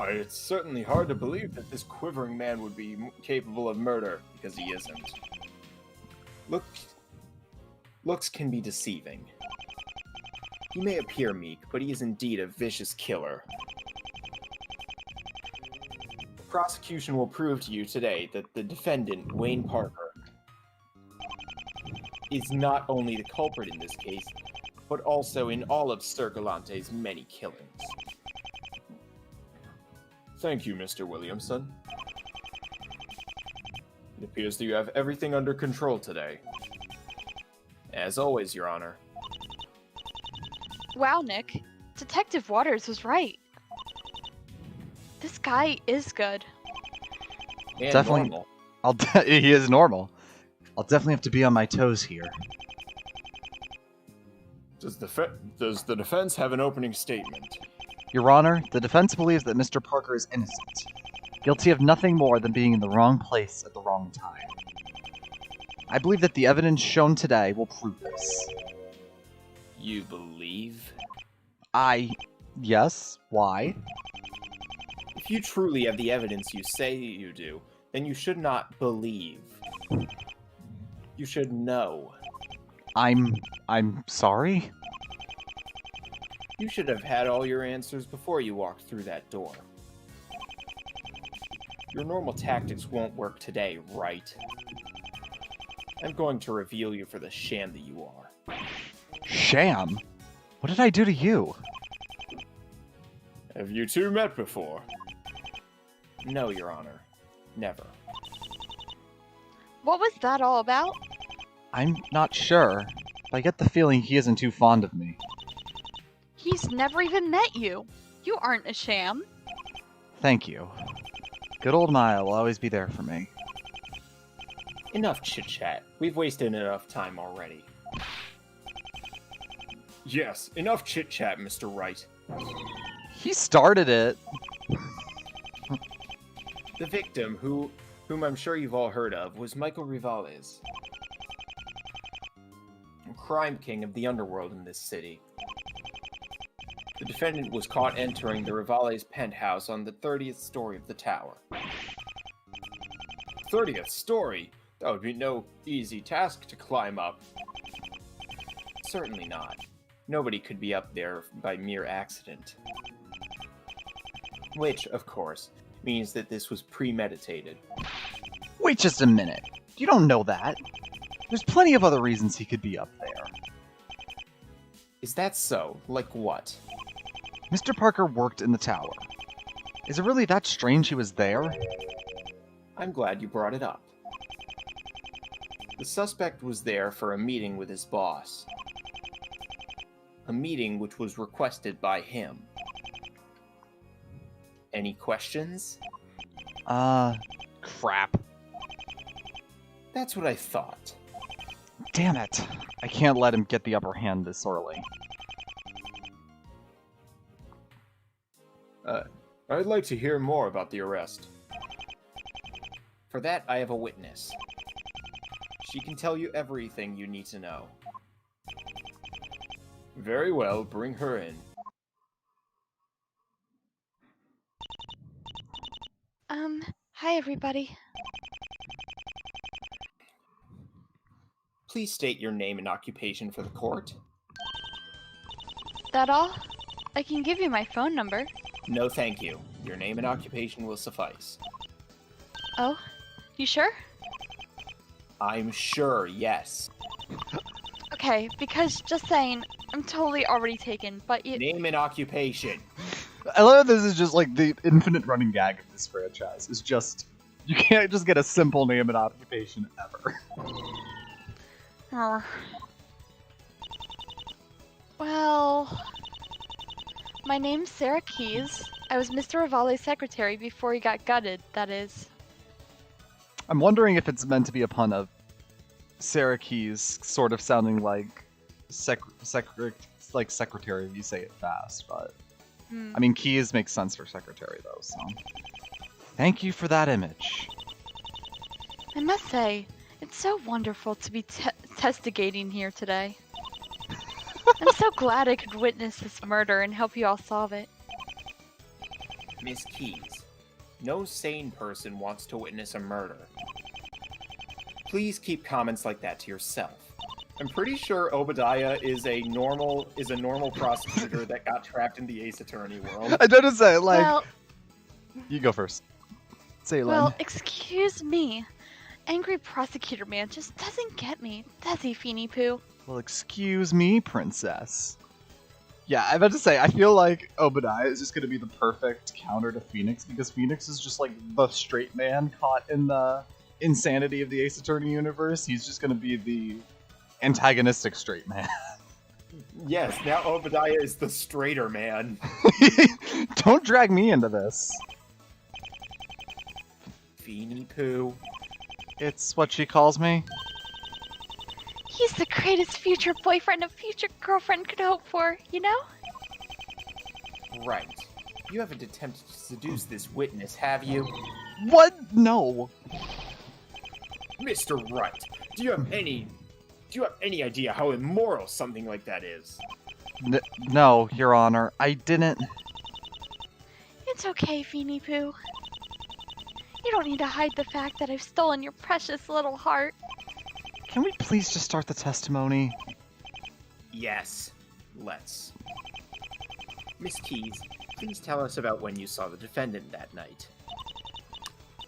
it's certainly hard to believe that this quivering man would be capable of murder, because he isn't. Looks can be deceiving. He may appear meek, but he is indeed a vicious killer. The prosecution will prove to you today that the defendant, Wayne Parker, is not only the culprit in this case, but also in all of Sir Galante's many killings. Thank you, Mr. Williamson. It appears that you have everything under control today. As always, Your Honor. Wow, Nick. Detective Waters was right. This guy is good. And Definitely. normal. He is normal. I'll definitely have to be on my toes here. Does the defense have an opening statement? Your Honor, the defense believes that Mr. Parker is innocent, guilty of nothing more than being in the wrong place at the wrong time. I believe that the evidence shown today will prove this. You believe? Yes, why? If you truly have the evidence you say you do, then you should not believe. You should know. I'm sorry? You should have had all your answers before you walked through that door. Your normal tactics won't work today, right? I'm going to reveal you for the sham that you are. Sham? What did I do to you? Have you two met before? No, Your Honor. Never. What was that all about? I'm not sure. I get the feeling he isn't too fond of me. He's never even met you. You aren't a sham. Thank you. Good old Maya will always be there for me. Enough chit-chat. We've wasted enough time already. Yes, enough chit-chat, Mr. Wright. He started it. The victim, whom I'm sure you've all heard of, was Michael Rivales, a crime king of the underworld in this city. The defendant was caught entering the Rivales penthouse on the 30th story of the tower. 30th story? That would be no easy task to climb up. Certainly not. Nobody could be up there by mere accident. Which, of course, means that this was premeditated. Wait just a minute. You don't know that. There's plenty of other reasons he could be up there. Is that so? Like what? Mr. Parker worked in the tower. Is it really that strange he was there? I'm glad you brought it up. The suspect was there for a meeting with his boss. A meeting which was requested by him. Any questions? Crap. That's what I thought. Damn it. I can't let him get the upper hand this early. I'd like to hear more about the arrest. For that, I have a witness. She can tell you everything you need to know. Very well, bring her in. Hi everybody. Please state your name and occupation for the court. That all? I can give you my phone number. No, thank you. Your name and occupation will suffice. Oh, you sure? I'm sure, yes. Okay, because just saying, I'm totally already taken, but you... Name and occupation. I love this is just like the infinite running gag of this franchise. Is just, you can't just get a simple name and occupation ever. Well... My name's Sarah Keys. I was Mr. Rivale's secretary before he got gutted, that is. I'm wondering if it's meant to be a pun of Sarah Keys sort of sounding like secretary if you say it fast, but I mean Keys makes sense for secretary though, so thank you for that image. I must say, it's so wonderful to be testigating here today. I'm so glad I could witness this murder and help you all solve it. Miss Keys, no sane person wants to witness a murder. Please keep comments like that to yourself. I'm pretty sure Obadiah is a normal prosecutor that got trapped in the Ace Attorney world. I don't say like. Well, you go first. Say Len. well, excuse me. Angry prosecutor man just doesn't get me, does he, Feeny Poo? Well, excuse me, princess. Yeah, I about to say, I feel like Obadiah is just going to be the perfect counter to Phoenix, because Phoenix is just like the straight man caught in the insanity of the Ace Attorney universe. He's just going to be the antagonistic straight man. Yes, now Obadiah is the straighter man. Don't drag me into this. Feeny Poo. It's what she calls me. He's the greatest future boyfriend a future girlfriend could hope for, you know? Right. You haven't attempted to seduce this witness, have you? What? No. Mr. Wright, do you have any idea how immoral something like that is? No, Your Honor. I didn't. It's okay, Feeny Poo. You don't need to hide the fact that I've stolen your precious little heart. Can we please just start the testimony? Yes, let's. Miss Keys, please tell us about when you saw the defendant that night.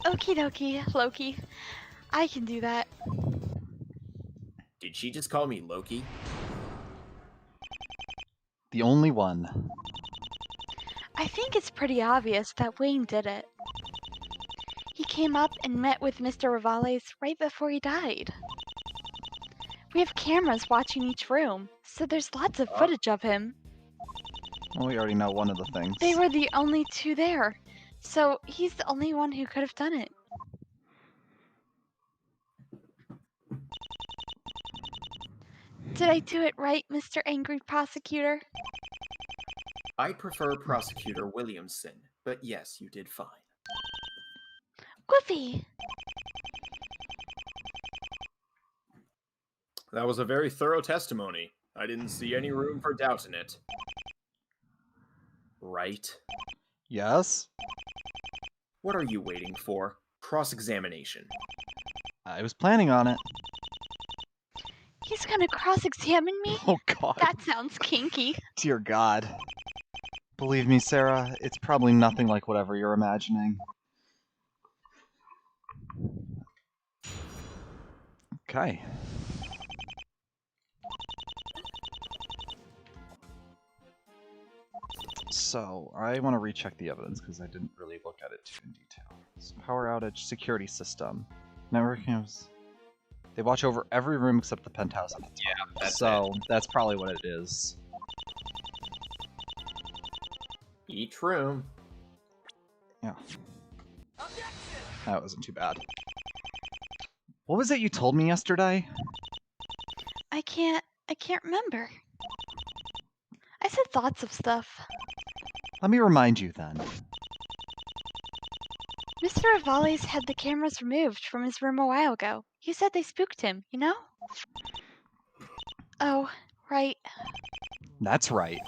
Okie dokie, Loki. I can do that. Did she just call me Loki? The only one. I think it's pretty obvious that Wayne did it. He came up and met with Mr. Rivales right before he died. We have cameras watching each room, so there's lots of footage of him. Well, we already know one of the things. They were the only two there, so he's the only one who could have done it. Did I do it right, Mr. Angry Prosecutor? I prefer Prosecutor Williamson, but yes, you did fine. Whoopee! That was a very thorough testimony. I didn't see any room for doubt in it. Right? Yes? What are you waiting for? Cross-examination. I was planning on it. He's gonna cross-examine me? Oh, God. That sounds kinky. Dear God. Believe me, Sarah, it's probably nothing like whatever you're imagining. Okay. So, I want to recheck the evidence because I didn't really look at it too in detail. So, power outage, security system, network cams. They watch over every room except the penthouse at the top. Yeah, that's so, that's probably what it is. Each room. Yeah. That wasn't too bad. What was it you told me yesterday? I can't remember. I said lots of stuff. Let me remind you then. Mr. Rivales had the cameras removed from his room a while ago. You said they spooked him, you know? Oh, right. That's right.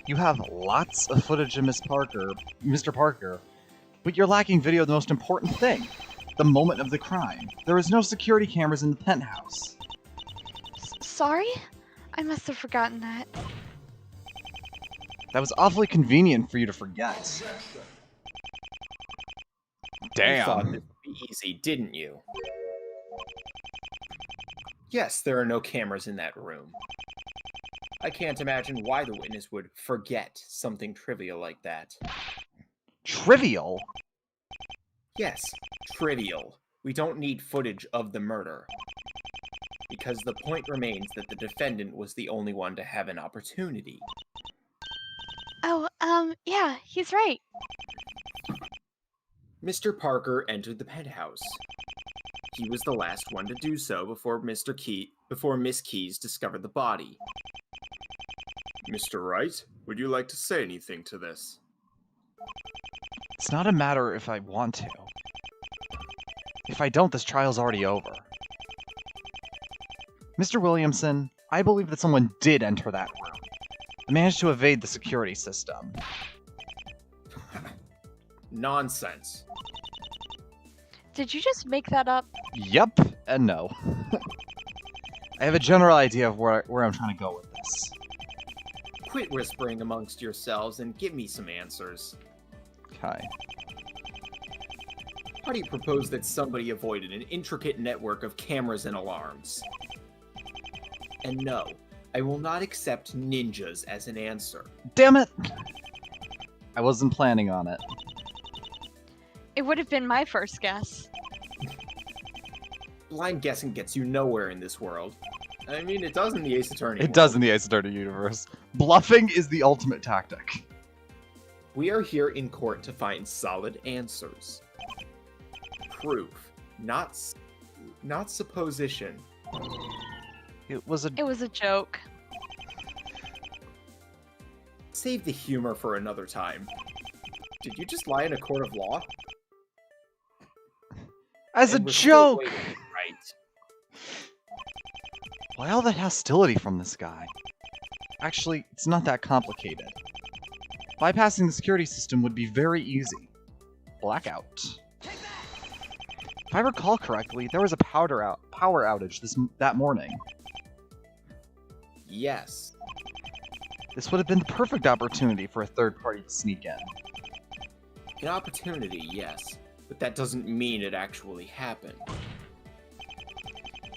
You have lots of footage of Mr. Parker, but you're lacking video of the most important thing, the moment of the crime. There is no security cameras in the penthouse. Sorry? I must have forgotten that. That was awfully convenient for you to forget. You thought Damn. this would be easy, didn't you? Yes, there are no cameras in that room. I can't imagine why the witness would forget something trivial like that. Trivial? Yes, trivial. We don't need footage of the murder. Because the point remains that the defendant was the only one to have an opportunity. Oh, yeah, he's right. Mr. Parker entered the penthouse. He was the last one to do so before Miss Keys discovered the body. Mr. Wright, would you like to say anything to this? It's not a matter if I want to. If I don't, this trial's already over. Mr. Williamson, I believe that someone did enter that room. I managed to evade the security system. Nonsense. Did you just make that up? Yep, and no. I have a general idea of where I'm trying to go with this. Quit whispering amongst yourselves and give me some answers. Okay. How do you propose that somebody avoided an intricate network of cameras and alarms? And no, I will not accept ninjas as an answer. Damn it! I wasn't planning on it. It would have been my first guess. Blind guessing gets you nowhere in this world. I mean, it does in the Ace Attorney. It does in the Ace Attorney universe. Bluffing is the ultimate tactic. We are here in court to find solid answers. Proof, not supposition. It was a... It was a joke. Save the humor for another time. Did you just lie in a court of law? As a And we're still joke! waiting, right? Why all that hostility from this guy? Actually, it's not that complicated. Bypassing the security system would be very easy. Blackout. If I recall correctly, there was a power outage that morning. Yes. This would have been the perfect opportunity for a third party to sneak in. An opportunity, yes. But that doesn't mean it actually happened.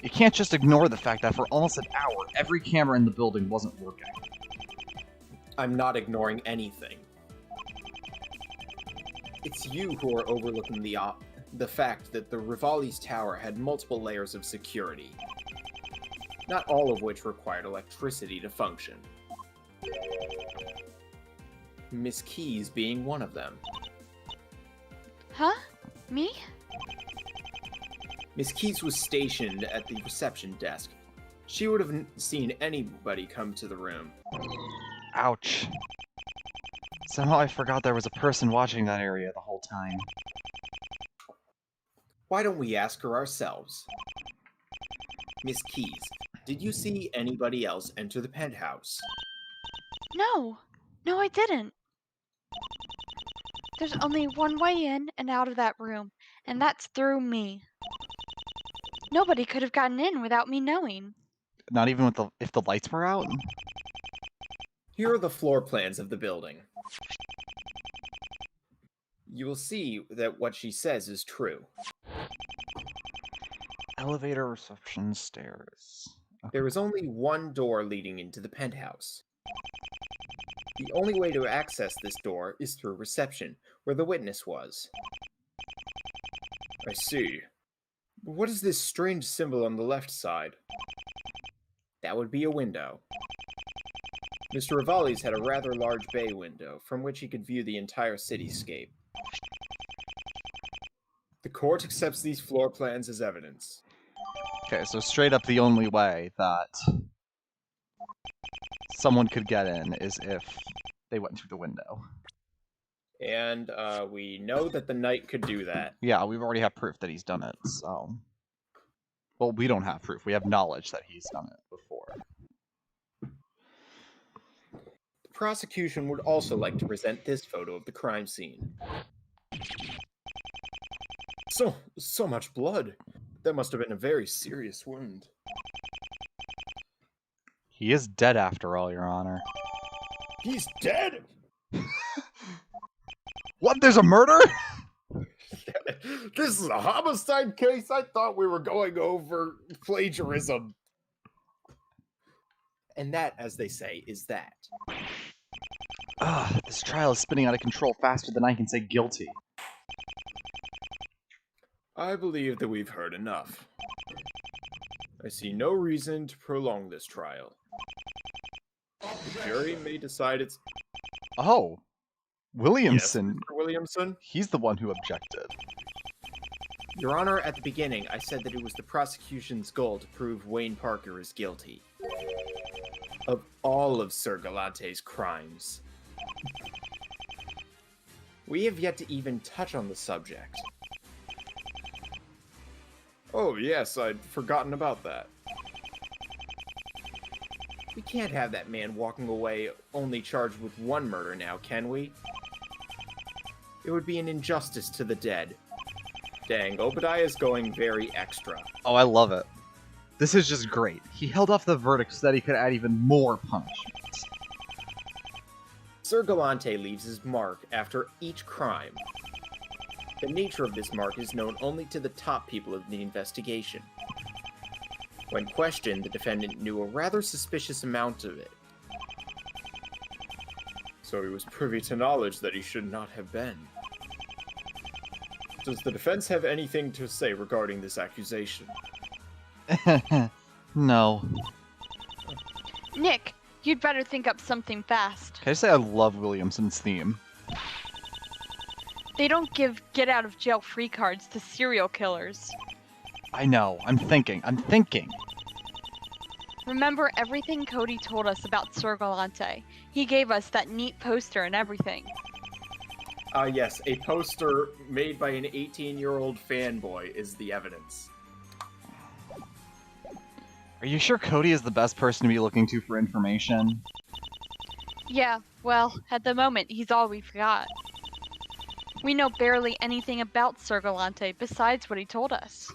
You can't just ignore the fact that for almost an hour, every camera in the building wasn't working. I'm not ignoring anything. It's you who are overlooking the fact that the Rivali's tower had multiple layers of security. Not all of which required electricity to function. Miss Keys being one of them. Huh? Me? Miss Keys was stationed at the reception desk. She would have seen anybody come to the room. Ouch. Somehow I forgot there was a person watching that area the whole time. Why don't we ask her ourselves? Miss Keys, did you see anybody else enter the penthouse? No. No, I didn't. There's only one way in and out of that room, and that's through me. Nobody could have gotten in without me knowing. Not even with if the lights were out? Here are the floor plans of the building. You will see that what she says is true. Elevator, reception, stairs. Okay. There is only one door leading into the penthouse. The only way to access this door is through reception, where the witness was. I see. What is this strange symbol on the left side? That would be a window. Mr. Rivali's had a rather large bay window, from which he could view the entire cityscape. The court accepts these floor plans as evidence. Okay, so straight up the only way that someone could get in is if they went through the window. And we know that the knight could do that. Yeah, we've already have proof that he's done it, so... Well, we don't have proof. We have knowledge that he's done it before. The prosecution would also like to present this photo of the crime scene. So much blood. That must have been a very serious wound. He is dead after all, Your Honor. He's dead? What? There's a murder? This is a homicide case? I thought we were going over plagiarism. And that, as they say, is that. Ugh, this trial is spinning out of control faster than I can say guilty. I believe that we've heard enough. I see no reason to prolong this trial. The jury may decide it's... Oh, Williamson. Yes, Mr. Williamson? He's the one who objected. Your Honor, at the beginning, I said that it was the prosecution's goal to prove Wayne Parker is guilty. Of all of Sir Galante's crimes. We have yet to even touch on the subject. Oh yes, I'd forgotten about that. We can't have that man walking away only charged with one murder now, can we? It would be an injustice to the dead. Dang, Obadiah's going very extra. Oh, I love it. This is just great. He held off the verdict so that he could add even more punishment. Sir Galante leaves his mark after each crime. The nature of this mark is known only to the top people of the investigation. When questioned, the defendant knew a rather suspicious amount of it. So he was privy to knowledge that he should not have been. Does the defense have anything to say regarding this accusation? No. Nick, you'd better think up something fast. Can I say I love Williamson's theme? They don't give get-out-of-jail-free cards to serial killers. I know. I'm thinking. Remember everything Cody told us about Sir Galante. He gave us that neat poster and everything. Yes, a poster made by an 18-year-old fanboy is the evidence. Are you sure Cody is the best person to be looking to for information? Yeah, well, at the moment, he's all we've got. We know barely anything about Sir Galante besides what he told us.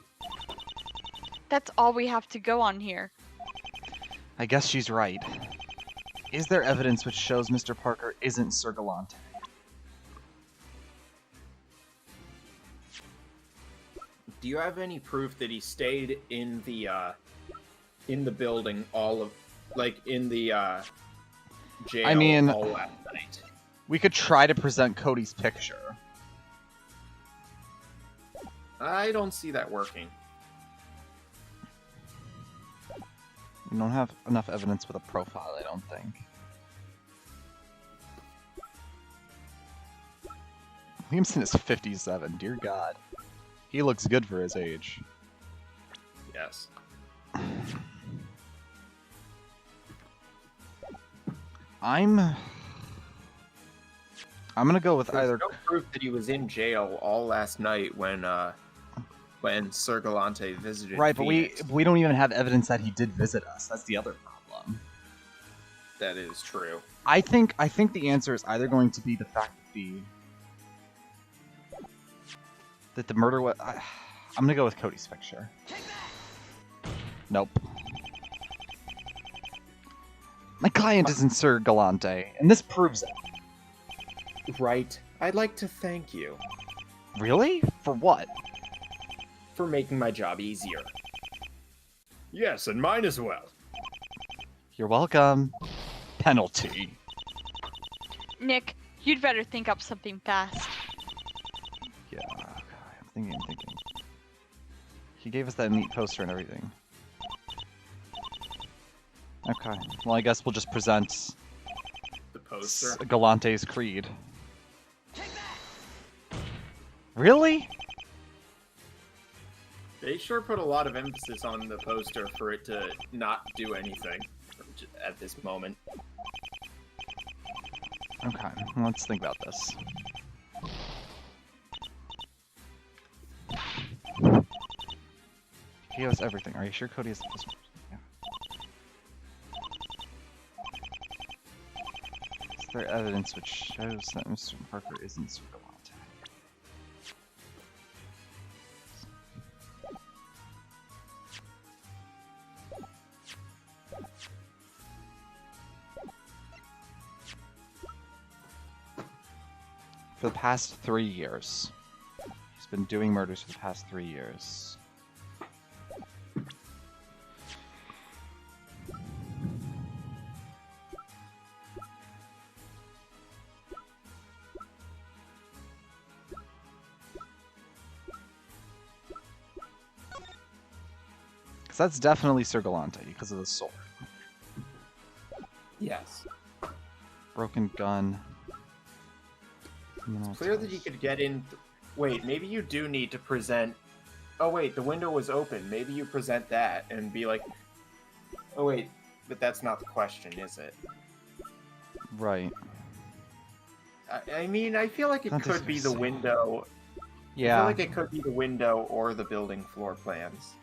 That's all we have to go on here. I guess she's right. Is there evidence which shows Mr. Parker isn't Sir Galante? Do you have any proof that he stayed in the building in the jail I mean, all last night? we could try to present Cody's picture. I don't see that working. We don't have enough evidence with a profile, I don't think. Williamson is 57, dear God. He looks good for his age. Yes. I'm gonna go with There's either. no proof that he was in jail all last night when Sir Galante visited. Right, but Phoenix. we don't even have evidence that he did visit us. That's the other problem. That is true. I think the answer is either going to be the fact that the murder was. I'm gonna go with Cody's picture. Nope. My client isn't Sir Galante, and this proves it. Right. I'd like to thank you Really? For what? for making my job easier. Yes, and mine as well. You're welcome. Penalty. Nick, you'd better think up something fast. Yeah, okay, I'm thinking. He gave us that neat poster and everything. Okay, well I guess we'll just present The poster. Galante's creed. Really? They sure put a lot of emphasis on the poster for it to not do anything at this moment. Okay, let's think about this. He has everything. Are you sure Cody has this? Yeah. Is there evidence which shows that Mr. Parker isn't Sir Galante? For the past 3 years. He's been doing murders for the past 3 years. Because that's definitely Sir Galante because of the sword. Yes. Broken gun. It's clear that he could get in. Wait, maybe you do need to present. Oh wait, the window was open. Maybe you present that and be like, oh wait, but that's not the question, is it? Right. I mean, I feel like it That could be the doesn't- window. I Yeah. feel like it could be the window or the building floor plans.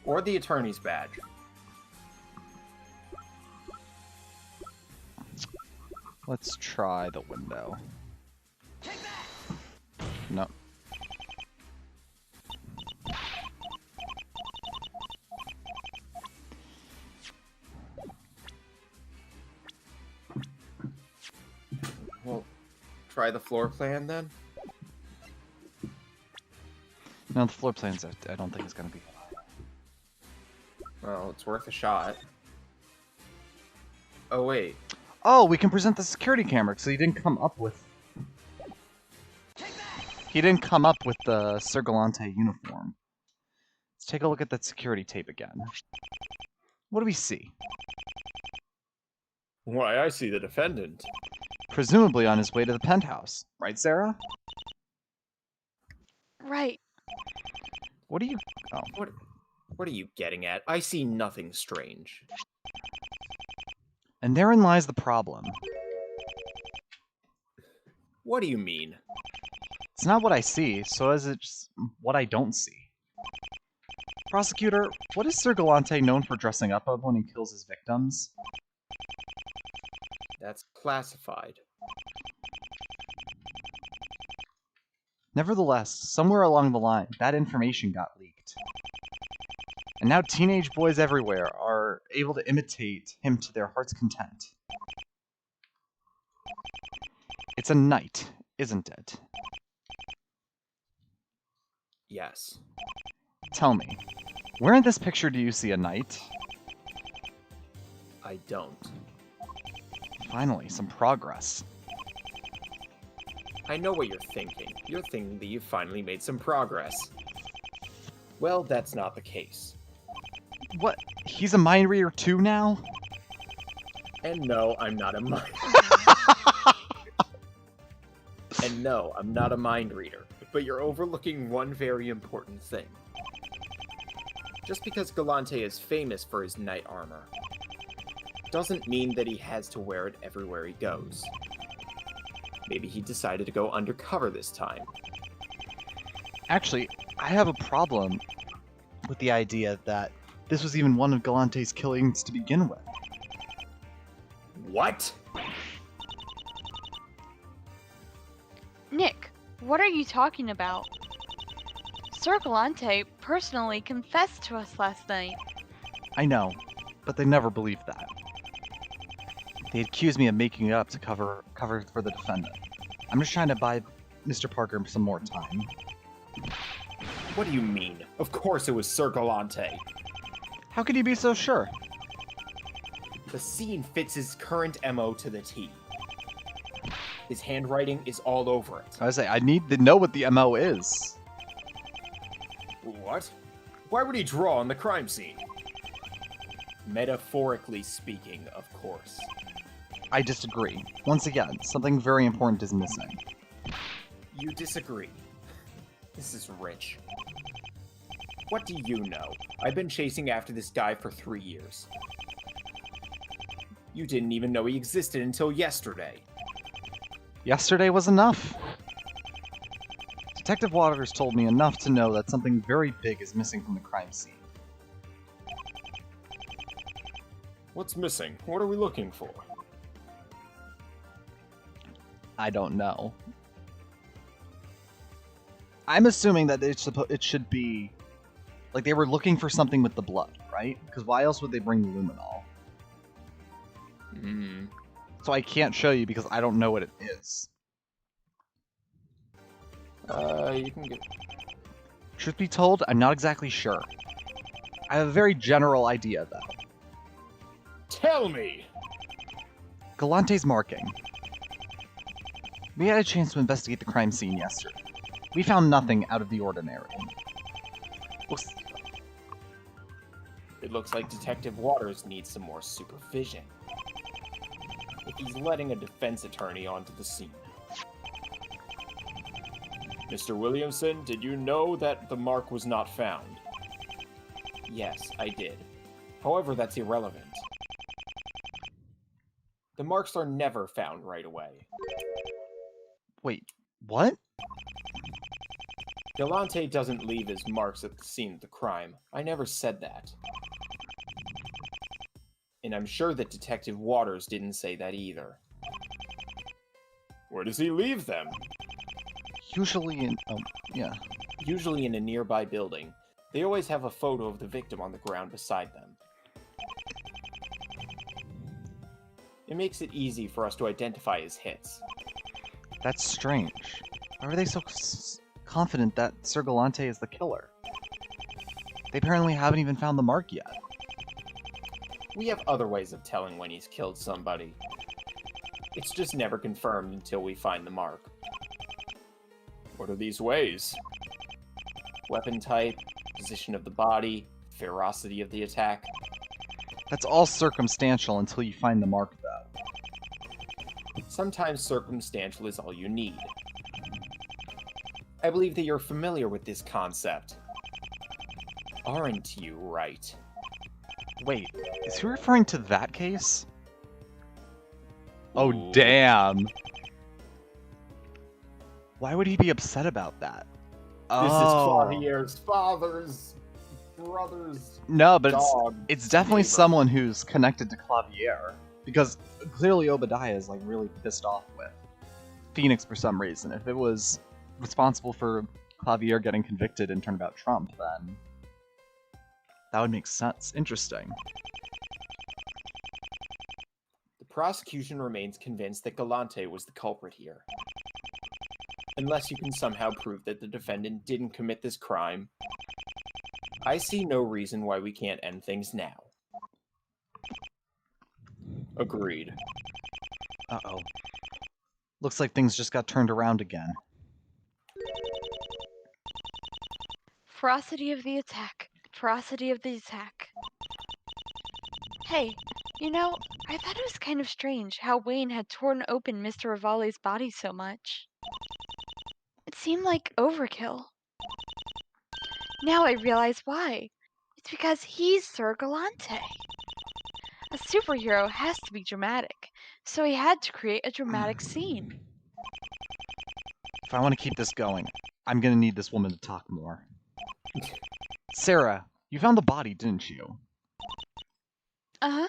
Or the attorney's badge. Let's try the window. No. Well, try the floor plan then. No, the floor plans I don't think is going to be. Well, it's worth a shot. Oh wait. Oh, we can present the security camera because he didn't come up with. He didn't come up with the Sir Galante uniform. Let's take a look at that security tape again. What do we see? Why, I see the defendant. Presumably on his way to the penthouse, right, Sarah? Right. What do you? Oh. What are you getting at? I see nothing strange. And therein lies the problem. What do you mean? It's not what I see, so as it's what I don't see. Prosecutor, what is Sir Galante known for dressing up of when he kills his victims? That's classified. Nevertheless, somewhere along the line, that information got leaked. And now teenage boys everywhere are able to imitate him to their heart's content. It's a knight, isn't it? Yes. Tell me, where in this picture do you see a knight? I don't. Finally, some progress. I know what you're thinking. You're thinking that you finally made some progress. Well, that's not the case. What? He's a mind reader too now? And no, I'm not a mind. And no, I'm not a mind reader. But you're overlooking one very important thing. Just because Galante is famous for his knight armor, doesn't mean that he has to wear it everywhere he goes. Maybe he decided to go undercover this time. Actually, I have a problem with the idea that this was even one of Galante's killings to begin with. What? Nick, what are you talking about? Sir Galante personally confessed to us last night. I know, but they never believed that. They accused me of making it up to cover for the defendant. I'm just trying to buy Mr. Parker some more time. What do you mean? Of course it was Sir Galante. How could you be so sure? The scene fits his current MO to the T. His handwriting is all over it. I need to know what the MO is. What? Why would he draw on the crime scene? Metaphorically speaking, of course. I disagree. Once again, something very important is missing. You disagree. This is rich. What do you know? I've been chasing after this guy for 3 years. You didn't even know he existed until yesterday. Yesterday was enough. Detective Waters told me enough to know that something very big is missing from the crime scene. What's missing? What are we looking for? I don't know. I'm assuming that it should be like they were looking for something with the blood, right? Because why else would they bring luminol? So I can't show you because I don't know what it is. You can get... Truth be told, I'm not exactly sure. I have a very general idea, though. Tell me! Galante's marking. We had a chance to investigate the crime scene yesterday. We found nothing out of the ordinary. It looks like Detective Waters needs some more supervision. If he's letting a defense attorney onto the scene. Mr. Williamson, did you know that the mark was not found? Yes, I did. However, that's irrelevant. The marks are never found right away. Wait, what? Galante doesn't leave his marks at the scene of the crime. I never said that. And I'm sure that Detective Waters didn't say that either. Where does he leave them? Usually in... oh, yeah. Usually in a nearby building. They always have a photo of the victim on the ground beside them. It makes it easy for us to identify his hits. That's strange. Why are they so confident that Sir Galante is the killer? They apparently haven't even found the mark yet. We have other ways of telling when he's killed somebody. It's just never confirmed until we find the mark. What are these ways? Weapon type, position of the body, ferocity of the attack. That's all circumstantial until you find the mark, though. Sometimes circumstantial is all you need. I believe that you're familiar with this concept. Aren't you right? Wait, is he referring to that case? Oh, Ooh. damn. Why would he be upset about that? This is Oh. Clavier's father's brother's No, but dog. it's definitely neighbor. someone who's connected to Clavier. Because clearly Obadiah is like really pissed off with Phoenix for some reason. If it was responsible for Clavier getting convicted and turnabout Trump, then that would make sense. Interesting. The prosecution remains convinced that Galante was the culprit here. Unless you can somehow prove that the defendant didn't commit this crime, I see no reason why we can't end things now. Agreed. Uh-oh. Looks like things just got turned around again. Ferocity of the attack. Ferocity of the attack. Hey, you know, I thought it was kind of strange how Wayne had torn open Mr. Rivale's body so much. It seemed like overkill. Now I realize why. It's because he's Sir Galante. A superhero has to be dramatic, so he had to create a dramatic scene. If I want to keep this going, I'm gonna need this woman to talk more. Sarah, you found the body, didn't you? Uh-huh.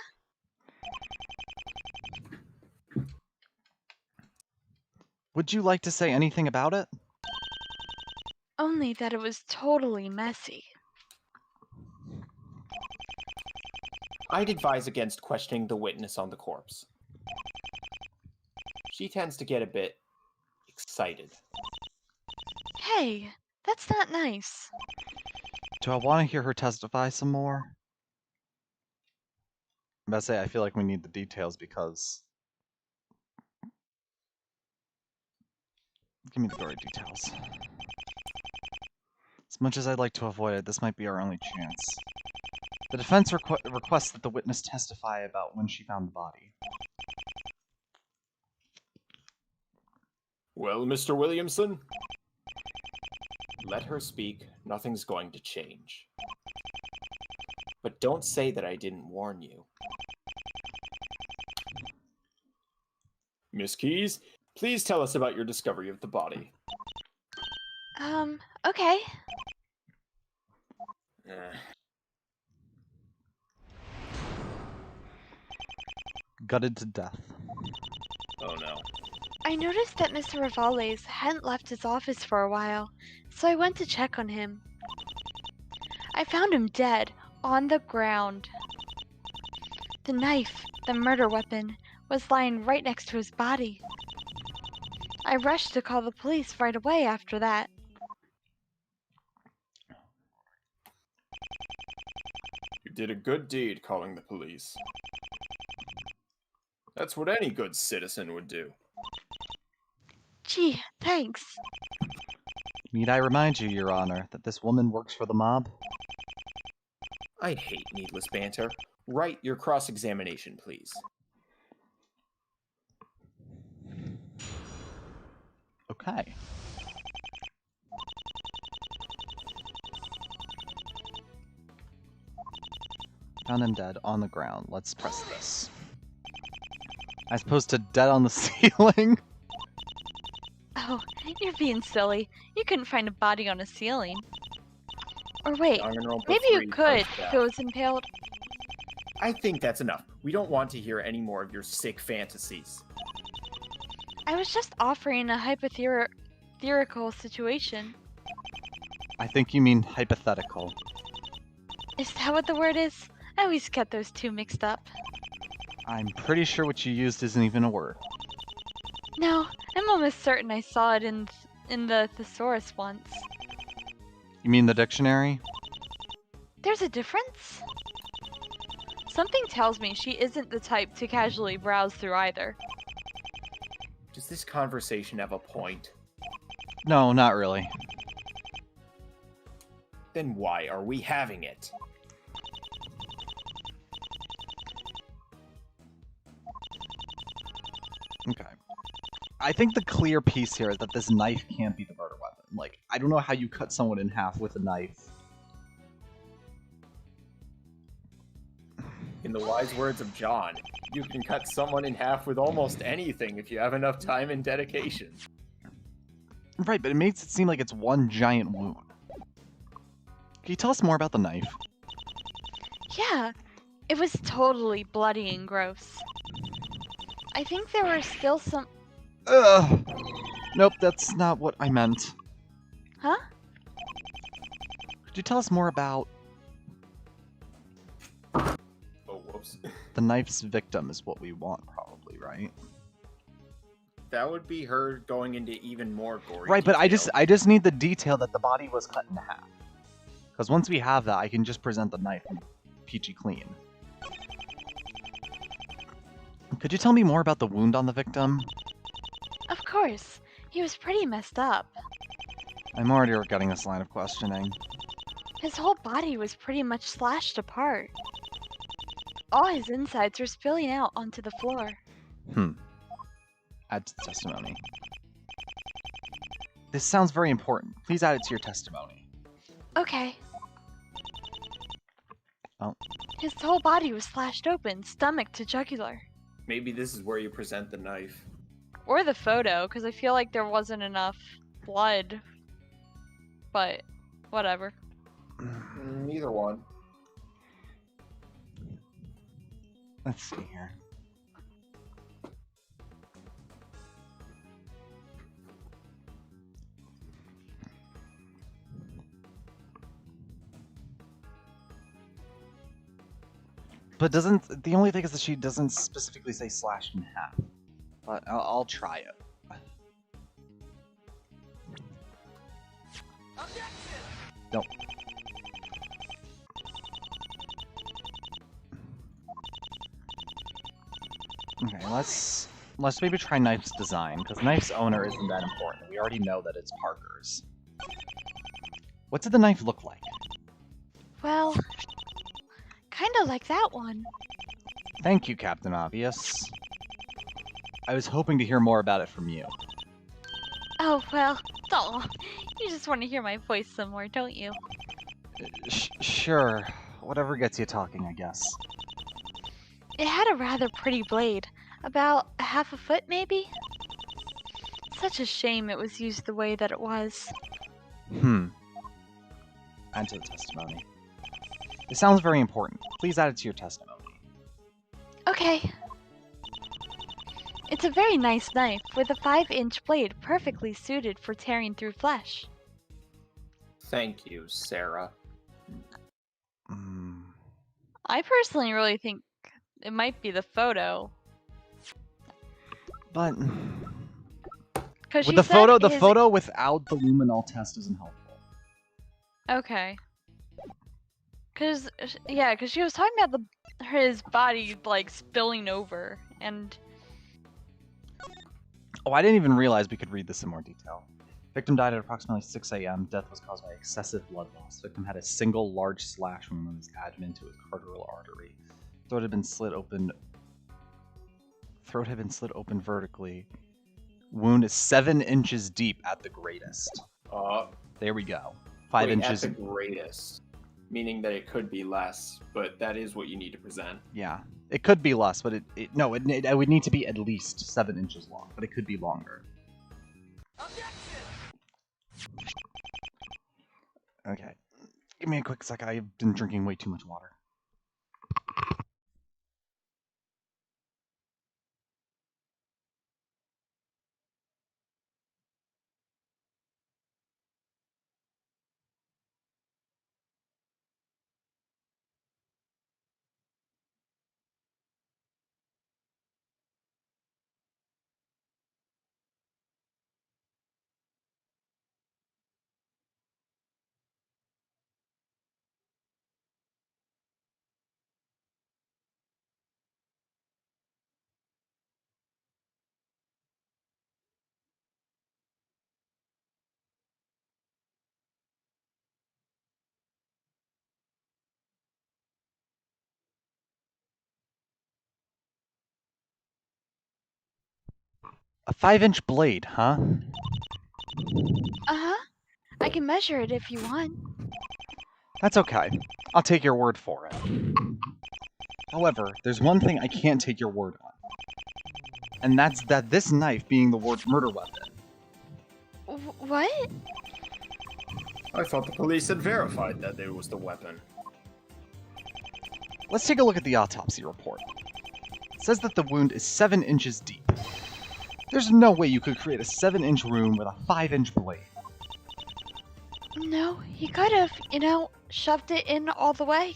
Would you like to say anything about it? Only that it was totally messy. I'd advise against questioning the witness on the corpse. She tends to get a bit excited. Hey, that's not nice. Do I want to hear her testify some more? I'm about to say, I feel like we need the details because... Give me the gory details. As much as I'd like to avoid it, this might be our only chance. The defense requests that the witness testify about when she found the body. Well, Mr. Williamson? Let her speak. Nothing's going to change. But don't say that I didn't warn you. Miss Keyes, please tell us about your discovery of the body. Okay. Gutted to death. Oh no. I noticed that Mr. Rivales hadn't left his office for a while, so I went to check on him. I found him dead, on the ground. The knife, the murder weapon, was lying right next to his body. I rushed to call the police right away after that. You did a good deed calling the police. That's what any good citizen would do. Gee, thanks. Need I remind you, Your Honor, that this woman works for the mob? I hate needless banter. Write your cross-examination, please. Okay. Found him dead on the ground. Let's press this. As opposed to dead on the ceiling. Oh, you're being silly. You couldn't find a body on a ceiling. Or wait, maybe you could if it was impaled. I think that's enough. We don't want to hear any more of your sick fantasies. I was just offering a hypothetical situation. I think you mean hypothetical. Is that what the word is? I always get those two mixed up. I'm pretty sure what you used isn't even a word. No, I'm almost certain I saw it in the thesaurus once. You mean the dictionary? There's a difference? Something tells me she isn't the type to casually browse through either. Does this conversation have a point? No, not really. Then why are we having it? Okay. I think the clear piece here is that this knife can't be the murder weapon. Like, I don't know how you cut someone in half with a knife In the wise words of John, you can cut someone in half with almost anything if you have enough time and dedication. Right, but it makes it seem like it's one giant wound. Can you tell us more about the knife? Yeah, it was totally bloody and gross. I think there were still some... Ugh! Nope, that's not what I meant. Huh? Could you tell us more about... Oh, whoops. The knife's victim is what we want, probably, right? That would be her going into even more gory Right, but detail. I just need the detail that the body was cut in half. Because once we have that, I can just present the knife and peachy clean. Could you tell me more about the wound on the victim? Of course. He was pretty messed up. I'm already regretting this line of questioning. His whole body was pretty much slashed apart. All his insides were spilling out onto the floor. Add to the testimony. This sounds very important. Please add it to your testimony. Okay. Oh. His whole body was slashed open, stomach to jugular. Maybe this is where you present the knife. Or the photo, because I feel like there wasn't enough blood. But, whatever. Neither one. Let's see here. But doesn't, the only thing is that she doesn't specifically say slashed in half. But I'll try it. Nope. Okay, let's maybe try Knife's design, because Knife's owner isn't that important. We already know that it's Parker's. What did the knife look like? Well, kinda like that one. Thank you, Captain Obvious. I was hoping to hear more about it from you. Oh, well, aw, you just want to hear my voice some more, don't you? Sure. Whatever gets you talking, I guess. It had a rather pretty blade, about a half a foot maybe? Such a shame it was used the way that it was. Add to the testimony. It sounds very important. Please add it to your testimony. Okay. It's a very nice knife, with a 5-inch blade perfectly suited for tearing through flesh. Thank you, Sarah. I personally really think it might be the photo. But Cause with she said the his... photo without the luminol test isn't helpful. Okay. Cause she was talking about his body like spilling over, and Oh, I didn't even realize we could read this in more detail. Victim died at approximately 6 a.m. Death was caused by excessive blood loss. Victim had a single large slash wound on his abdomen to his cardiac artery. Throat had been slit open vertically. Wound is 7 inches deep at the greatest. There we go. 5 wait, inches. At the greatest. Meaning that it could be less, but that is what you need to present. Yeah. It could be less, but it would need to be at least 7 inches long, but it could be longer. Okay. Give me a quick sec. I've been drinking way too much water. A 5-inch blade, huh? uh-huh. I can measure it if you want. That's okay. I'll take your word for it. However, there's one thing I can't take your word on. And that's that this knife being the ward's murder weapon. What? I thought the police had verified that it was the weapon. Let's take a look at the autopsy report. It says that the wound is 7 inches deep. There's no way you could create a 7-inch wound with a 5-inch blade. No, he could have, shoved it in all the way.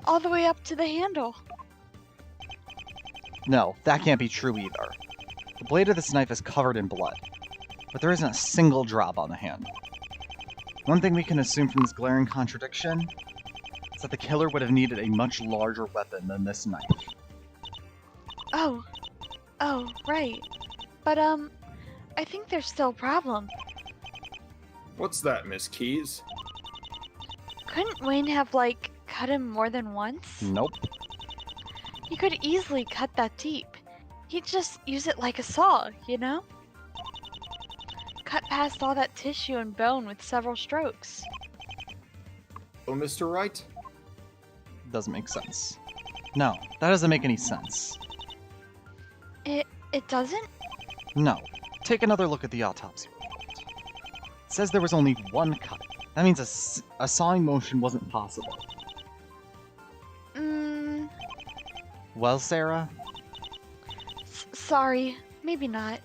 All the way up to the handle. No, that can't be true either. The blade of this knife is covered in blood, but there isn't a single drop on the hand. One thing we can assume from this glaring contradiction is that the killer would have needed a much larger weapon than this knife. Oh, right. But, I think there's still a problem. What's that, Miss Keys? Couldn't Wayne have, cut him more than once? Nope. He could easily cut that deep. He'd just use it like a saw, Cut past all that tissue and bone with several strokes. Oh, Mr. Wright? Doesn't make sense. No, that doesn't make any sense. It doesn't? No. Take another look at the autopsy report. It says there was only one cut. That means a sawing motion wasn't possible. Well, Sarah? Sorry, maybe not.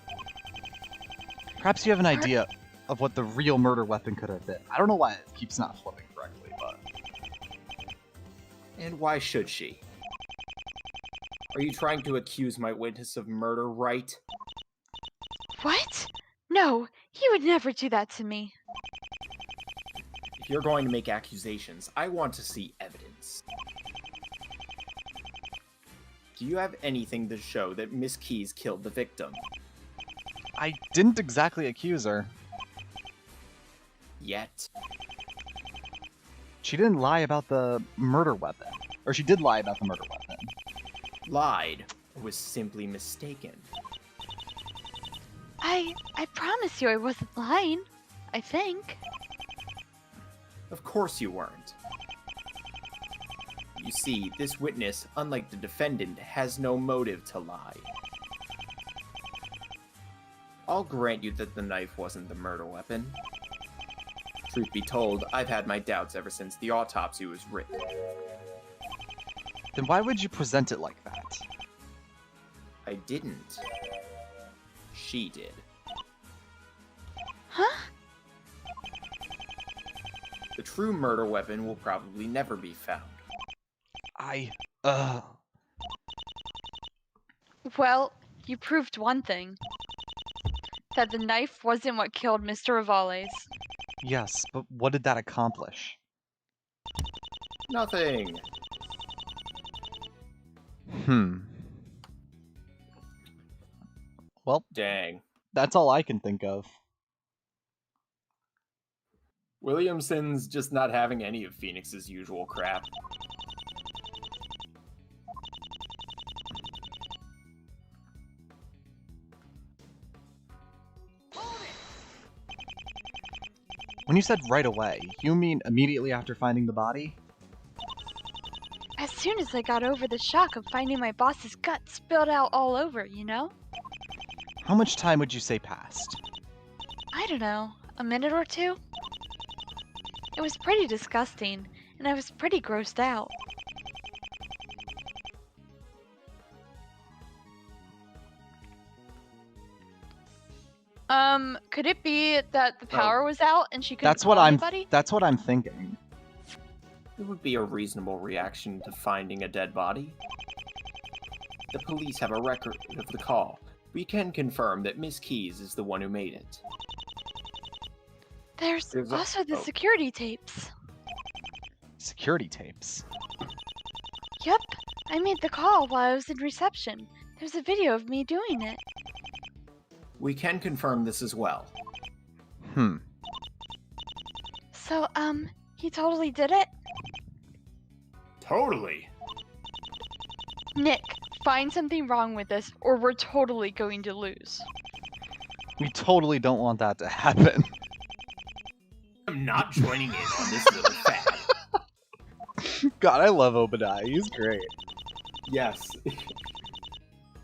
Perhaps you have an idea of what the real murder weapon could have been. I don't know why it keeps not flipping correctly, but... And why should she? Are you trying to accuse my witness of murder, Wright? What? No, he would never do that to me. If you're going to make accusations, I want to see evidence. Do you have anything to show that Miss Keys killed the victim? I didn't exactly accuse her. Yet. She didn't lie about the murder weapon. Or she did lie about the murder weapon. Lied, or was simply mistaken. I promise you I wasn't lying. I think. Of course you weren't. You see, this witness, unlike the defendant, has no motive to lie. I'll grant you that the knife wasn't the murder weapon. Truth be told, I've had my doubts ever since the autopsy was written. Then why would you present it like that? I didn't. She did. Huh? The true murder weapon will probably never be found. Well, you proved one thing. That the knife wasn't what killed Mr. Rivales. Yes, but what did that accomplish? Nothing. Well, Dang. that's all I can think of. Williamson's just not having any of Phoenix's usual crap. When you said right away, you mean immediately after finding the body? As soon as I got over the shock of finding my boss's gut spilled out all over, How much time would you say passed? I don't know, a minute or two? It was pretty disgusting, and I was pretty grossed out. Could it be that the power was out and she couldn't That's what call I'm. anybody? That's what I'm thinking. It would be a reasonable reaction to finding a dead body. The police have a record of the call. We can confirm that Miss Keys is the one who made it. There's also the security tapes. Security tapes. Yep, I made the call while I was in reception. There's a video of me doing it. We can confirm this as well. So, he totally did it? Totally. Nick, find something wrong with this, or we're totally going to lose. We totally don't want that to happen. I'm not joining in on this little fad. God, I love Obadiah. He's great. Yes.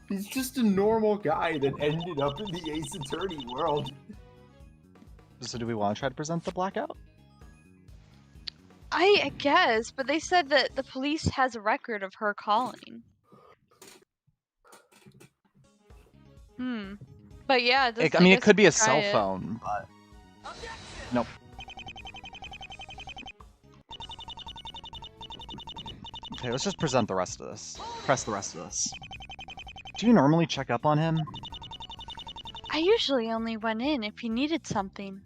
He's just a normal guy that ended up in the Ace Attorney world. So do we want to try to present the blackout? I guess, but they said that the police has a record of her calling. But yeah, I I mean, it guess could we be a try cell it. phone, but... Nope. Okay, let's just present the rest of this. Press the rest of this. Do you normally check up on him? I usually only went in if he needed something.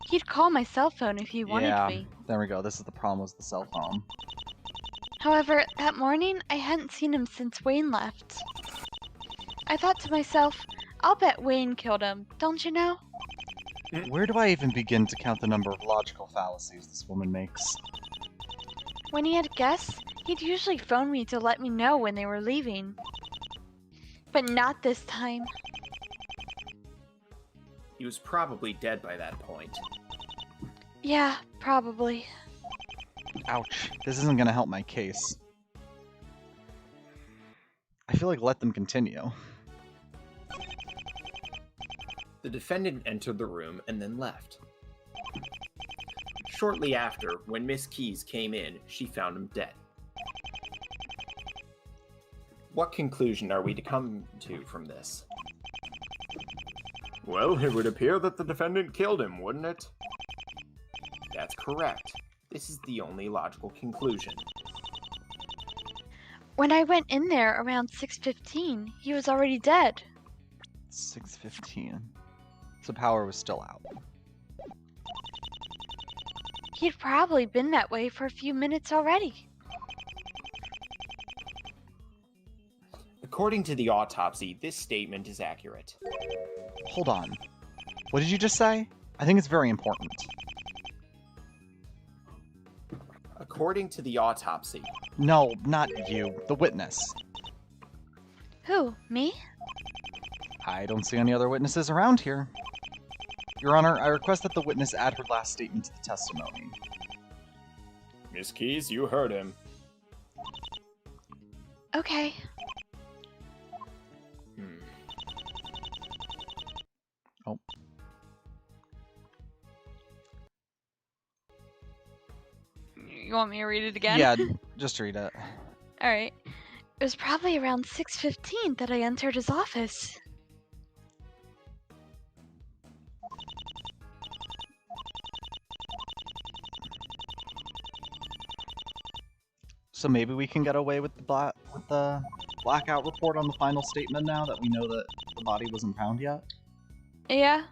He'd call my cell phone if he wanted me. There we go. This is the problem with the cell phone. However, that morning, I hadn't seen him since Wayne left. I thought to myself, I'll bet Wayne killed him, don't you know? Where do I even begin to count the number of logical fallacies this woman makes? When he had guests, he'd usually phone me to let me know when they were leaving. But not this time. He was probably dead by that point. Yeah, probably. Ouch. This isn't gonna help my case. I feel like let them continue. The defendant entered the room and then left. Shortly after, when Miss Keys came in, she found him dead. What conclusion are we to come to from this? Well, it would appear that the defendant killed him, wouldn't it? That's correct. This is the only logical conclusion. When I went in there around 6:15, he was already dead. 6:15. So power was still out. He'd probably been that way for a few minutes already. According to the autopsy, this statement is accurate. Hold on. What did you just say? I think it's very important. According to the autopsy, No, not you. The witness. Who, me? I don't see any other witnesses around here. Your Honor, I request that the witness add her last statement to the testimony. Miss Keys, you heard him. Okay. Oh. You want me to read it again? Yeah, just read it. Alright. It was probably around 6:15 that I entered his office. So maybe we can get away with the blackout report on the final statement now that we know that the body wasn't found yet? Yeah?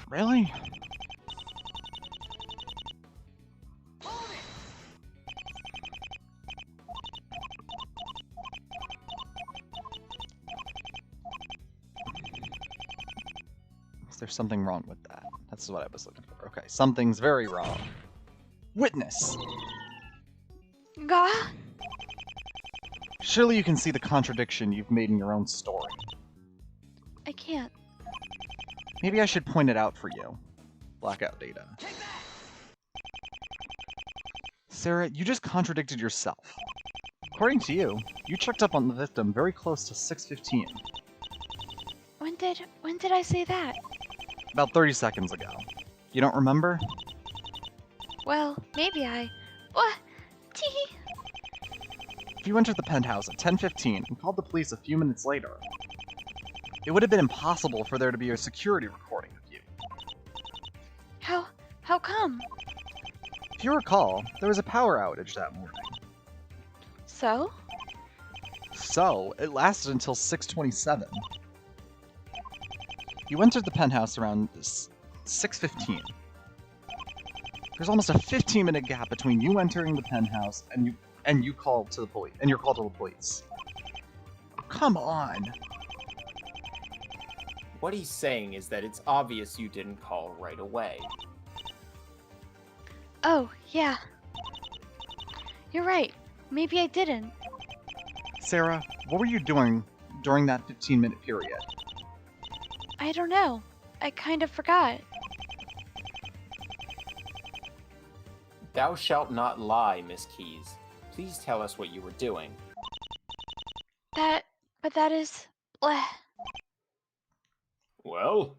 Really? Is there something wrong with that? That's what I was looking for. Okay, something's very wrong. Witness! Gah? Surely you can see the contradiction you've made in your own story. I can't. Maybe I should point it out for you. Blackout data. Sarah, you just contradicted yourself. According to you, you checked up on the victim very close to 6:15. When did I say that? About 30 seconds ago. You don't remember? Well, maybe What? Tee. If you entered the penthouse at 10:15 and called the police a few minutes later, it would have been impossible for there to be a security recording of you. How come? If you recall, there was a power outage that morning. So? So, it lasted until 6:27. You entered the penthouse around 6:15. There's almost a 15-minute gap between you entering the penthouse and your call to the police. Come on. What he's saying is that it's obvious you didn't call right away. Oh, yeah. You're right. Maybe I didn't. Sarah, what were you doing during that 15-minute period? I don't know. I kind of forgot. Thou shalt not lie, Miss Keys. Please tell us what you were doing. But that is... bleh. Well,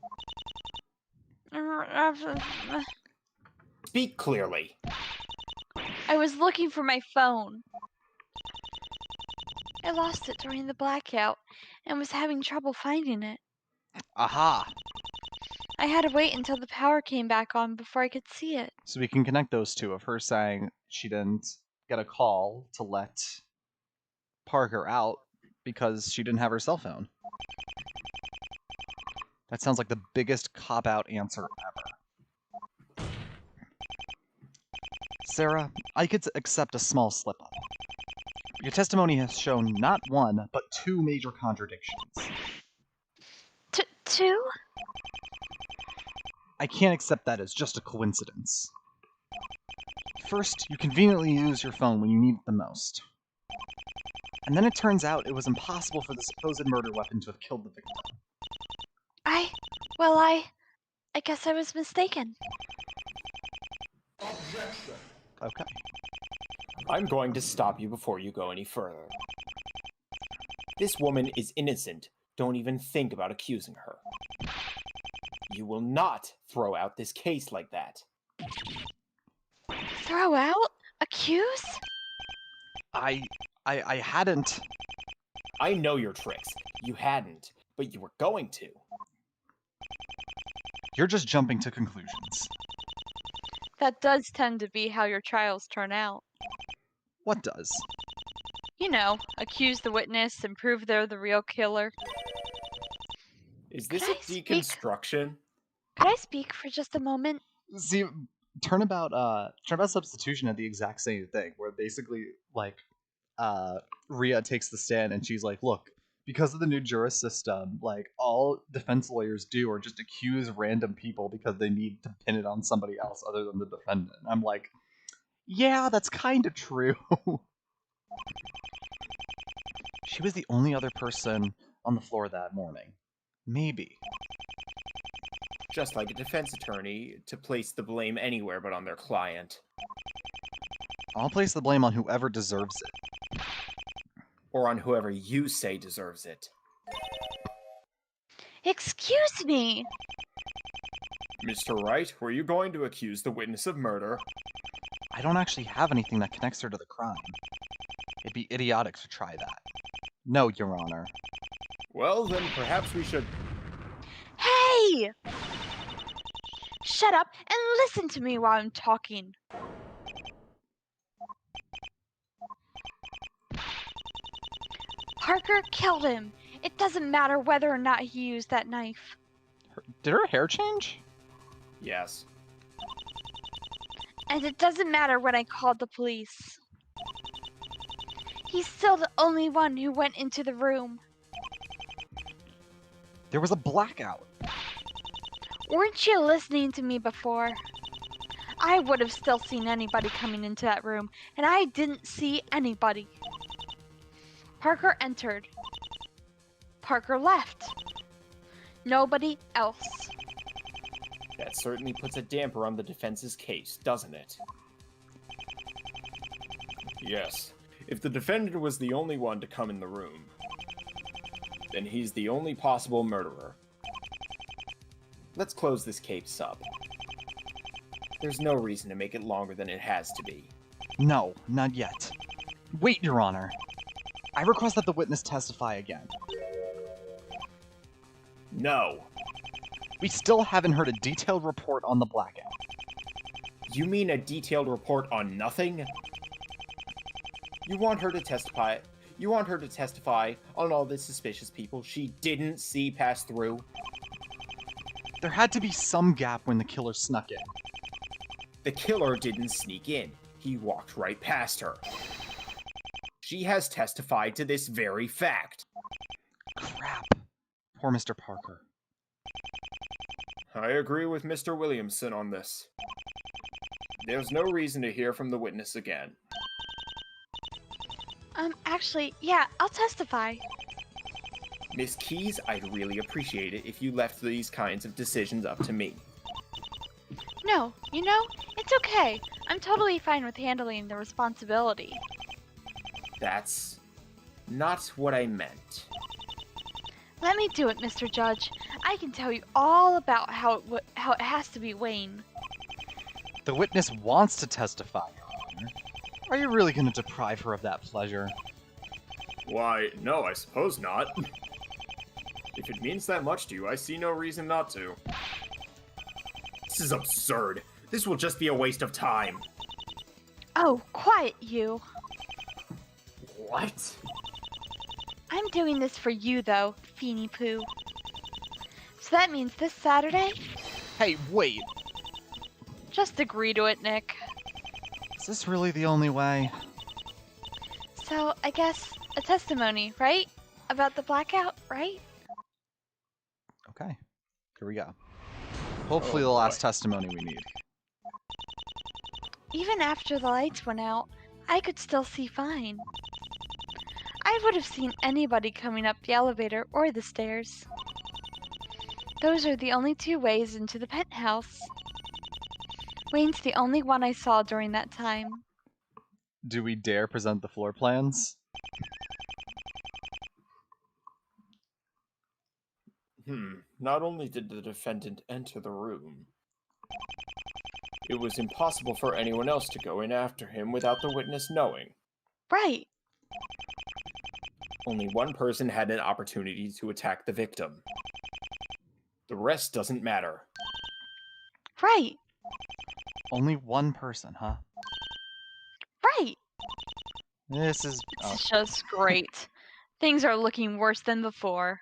speak clearly. I was looking for my phone. I lost it during the blackout and was having trouble finding it. Aha! I had to wait until the power came back on before I could see it. So we can connect those two of her saying she didn't get a call to let Parker out because she didn't have her cell phone. That sounds like the biggest cop-out answer ever. Sarah, I could accept a small slip-up. Your testimony has shown not one, but two major contradictions. Two? I can't accept that as just a coincidence. First, you conveniently use your phone when you need it the most. And then it turns out it was impossible for the supposed murder weapon to have killed the victim. I guess I was mistaken. Okay. I'm going to stop you before you go any further. This woman is innocent. Don't even think about accusing her. You will not throw out this case like that. Throw out? Accuse? I hadn't. I know your tricks. You hadn't, but you were going to. You're just jumping to conclusions. That does tend to be how your trials turn out. What does? You know, accuse the witness and prove they're the real killer. Is this Could a I speak? deconstruction? Could I speak for just a moment? See, turnabout substitution had the exact same thing, where basically like Rhea takes the stand and she's like, look, because of the new juris system, like all defense lawyers do are just accuse random people because they need to pin it on somebody else other than the defendant. I'm like, yeah, that's kind of true. She was the only other person on the floor that morning. Maybe. Just like a defense attorney to place the blame anywhere but on their client. I'll place the blame on whoever deserves it. Or on whoever you say deserves it. Excuse me! Mr. Wright, were you going to accuse the witness of murder? I don't actually have anything that connects her to the crime. It'd be idiotic to try that. No, Your Honor. Well, then perhaps we should... Hey! Shut up and listen to me while I'm talking. Parker killed him. It doesn't matter whether or not he used that knife. Did her hair change? Yes. And it doesn't matter when I called the police. He's still the only one who went into the room. There was a blackout. Weren't you listening to me before? I would have still seen anybody coming into that room, and I didn't see anybody. Parker entered. Parker left. Nobody else. That certainly puts a damper on the defense's case, doesn't it? Yes. If the defendant was the only one to come in the room, then he's the only possible murderer. Let's close this case up. There's no reason to make it longer than it has to be. No, not yet. Wait, Your Honor. I request that the witness testify again. No. We still haven't heard a detailed report on the blackout. You mean a detailed report on nothing? You want her to testify? You want her to testify on all the suspicious people she didn't see pass through? There had to be some gap when the killer snuck in. The killer didn't sneak in. He walked right past her. She has testified to this very fact. Crap. Poor Mr. Parker. I agree with Mr. Williamson on this. There's no reason to hear from the witness again. Actually, yeah, I'll testify. Miss Keys, I'd really appreciate it if you left these kinds of decisions up to me. No, you know, it's okay. I'm totally fine with handling the responsibility. That's not what I meant. Let me do it, Mr. Judge. I can tell you all about how it has to be Wayne. The witness wants to testify, Your Honor. Are you really going to deprive her of that pleasure? Why, no, I suppose not. If it means that much to you, I see no reason not to. This is absurd. This will just be a waste of time. Oh, quiet you. What? I'm doing this for you, though, Feeny Poo. So that means this Saturday? Hey, wait! Just agree to it, Nick. Is this really the only way? So, I guess a testimony, right? About the blackout, right? Okay, here we go. Hopefully Oh, the last boy. testimony we need. Even after the lights went out, I could still see fine. I would have seen anybody coming up the elevator or the stairs. Those are the only two ways into the penthouse. Wayne's the only one I saw during that time. Do we dare present the floor plans? Not only did the defendant enter the room, it was impossible for anyone else to go in after him without the witness knowing. Right. Only one person had an opportunity to attack the victim. The rest doesn't matter. Right. Only one person, huh? Right. This is... This is just great. Things are looking worse than before.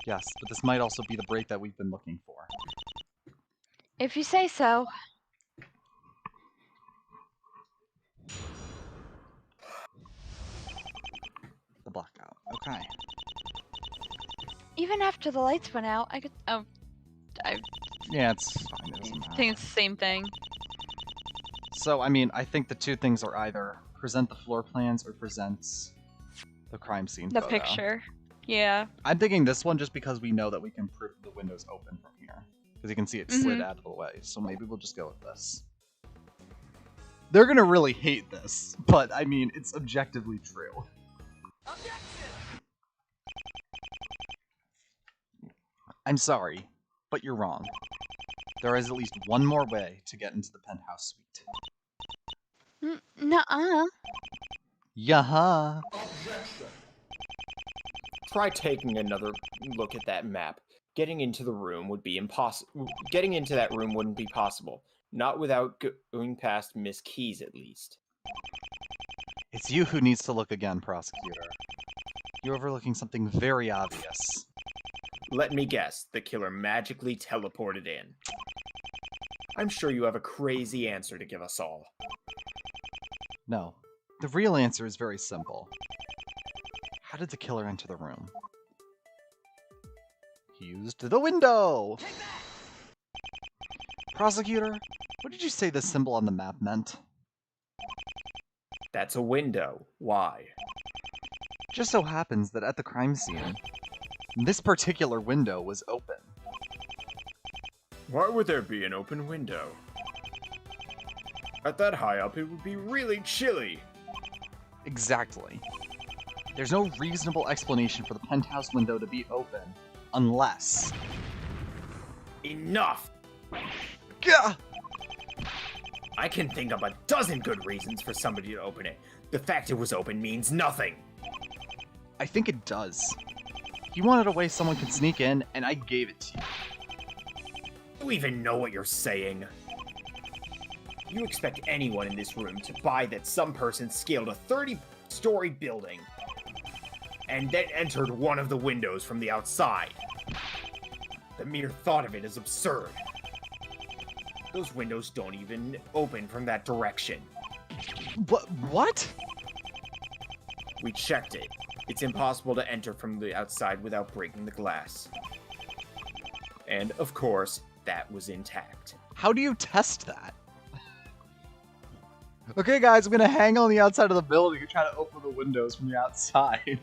yes, but this might also be the break that we've been looking for. If you say so. The blackout. Okay. Even after the lights went out, I could... Oh, I Yeah, it's fine. It doesn't matter. think it's the same thing. So, I mean, I think the two things are either present the floor plans or present the crime scene The photo. picture. Yeah. I'm thinking this one just because we know that we can prove the window's open from here. Because you can see it slid Mhm. out of the way. So maybe we'll just go with this. They're gonna really hate this, but I mean, it's objectively true. I'm sorry, but you're wrong. There is at least one more way to get into the penthouse suite. Nuh-uh. Yaha! Try taking another look at that map. Getting into the room would be impossible. Getting into that room wouldn't be possible. Not without going past Miss Keys, at least. It's you who needs to look again, prosecutor. You're overlooking something very obvious. Let me guess, the killer magically teleported in. I'm sure you have a crazy answer to give us all. No. The real answer is very simple. How did the killer enter the room? He used the window! Prosecutor, what did you say the symbol on the map meant? That's a window. Why? Just so happens that at the crime scene, this particular window was open. Why would there be an open window? At that high up, it would be really chilly. Exactly. There's no reasonable explanation for the penthouse window to be open, unless... Enough! Gah! I can think of a dozen good reasons for somebody to open it. The fact it was open means nothing. I think it does. You wanted a way someone could sneak in, and I gave it to you. You even know what you're saying? You expect anyone in this room to buy that some person scaled a 30-story building and then entered one of the windows from the outside. The mere thought of it is absurd. Those windows don't even open from that direction. What? We checked it. It's impossible to enter from the outside without breaking the glass. And, of course, that was intact. How do you test that? Okay, guys, I'm gonna hang on the outside of the building and try to open the windows from the outside.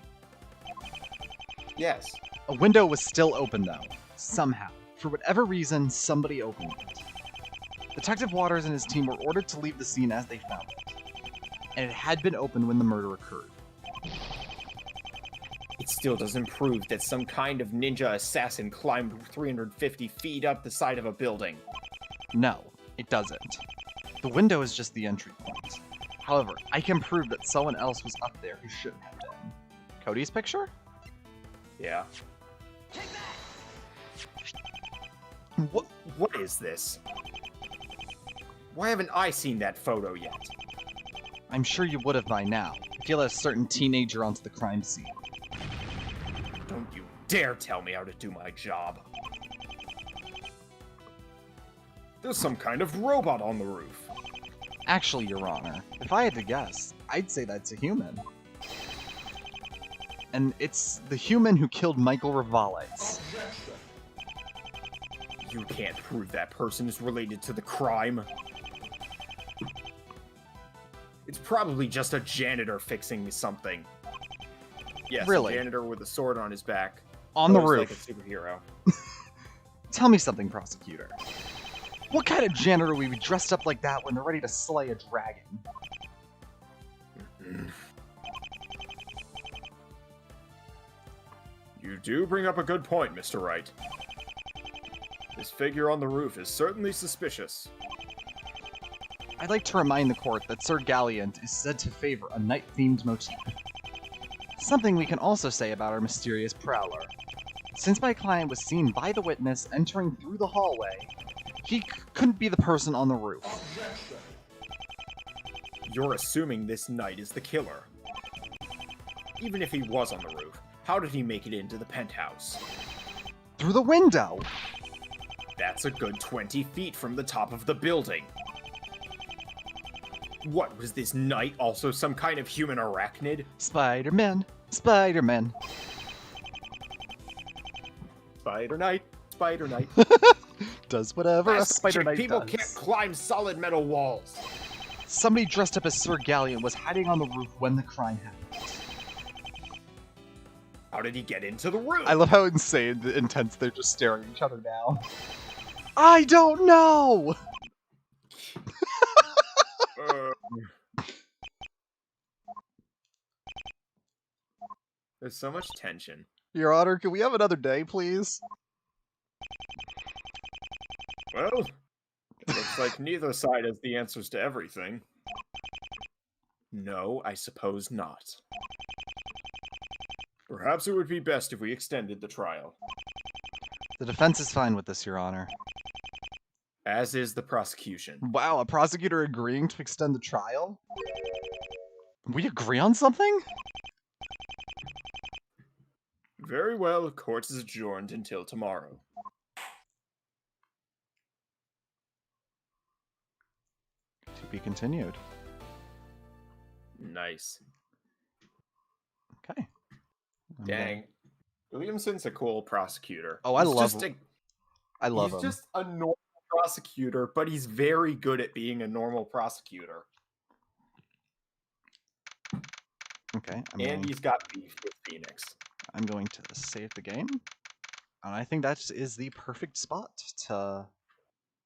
Yes. A window was still open, though. Somehow. For whatever reason, somebody opened it. Detective Waters and his team were ordered to leave the scene as they found it. And it had been open when the murder occurred. It still doesn't prove that some kind of ninja assassin climbed 350 feet up the side of a building. No, it doesn't. The window is just the entry point. However, I can prove that someone else was up there who shouldn't have been. Cody's picture? Yeah. What is this? Why haven't I seen that photo yet? I'm sure you would have by now, if you let a certain teenager onto the crime scene. Don't you dare tell me how to do my job. There's some kind of robot on the roof. Actually, Your Honor, if I had to guess, I'd say that's a human. And it's the human who killed Michael Rivales. You can't prove that person is related to the crime. It's probably just a janitor fixing something. Yes, Really? A janitor with a sword on his back. On the Posed roof. like a superhero. Tell me something, prosecutor. What kind of janitor would be dressed up like that when they're ready to slay a dragon? You do bring up a good point, Mr. Wright. This figure on the roof is certainly suspicious. I'd like to remind the court that Sir Galliant is said to favor a night-themed motif. Something we can also say about our mysterious prowler. Since my client was seen by the witness entering through the hallway, he couldn't be the person on the roof. You're assuming this knight is the killer. Even if he was on the roof, how did he make it into the penthouse? Through the window! That's a good 20 feet from the top of the building. What, was this knight also some kind of human arachnid? Spider-Man, Spider-Man. Spider Knight, Spider Knight. Does whatever a Last Spider check, Knight people does. can't climb solid metal walls. Somebody dressed up as Sir Galliant was hiding on the roof when the crime happened. How did he get into the room? I love how insane, intense they're just staring at each other now. I don't know! There's so much tension. Your Honor, can we have another day, please? Well, it looks like neither side has the answers to everything. No, I suppose not. Perhaps it would be best if we extended the trial. The defense is fine with this, Your Honor. As is the prosecution. Wow, a prosecutor agreeing to extend the trial? We agree on something? Very well, court is adjourned until tomorrow. To be continued. Nice. Okay. Dang. Williamson's a cool prosecutor. Oh, I He's love just a- I love He's him. just a normal prosecutor, but he's very good at being a normal prosecutor. Okay, And he's got beef with Phoenix. I'm going to save the game. And I think that is the perfect spot to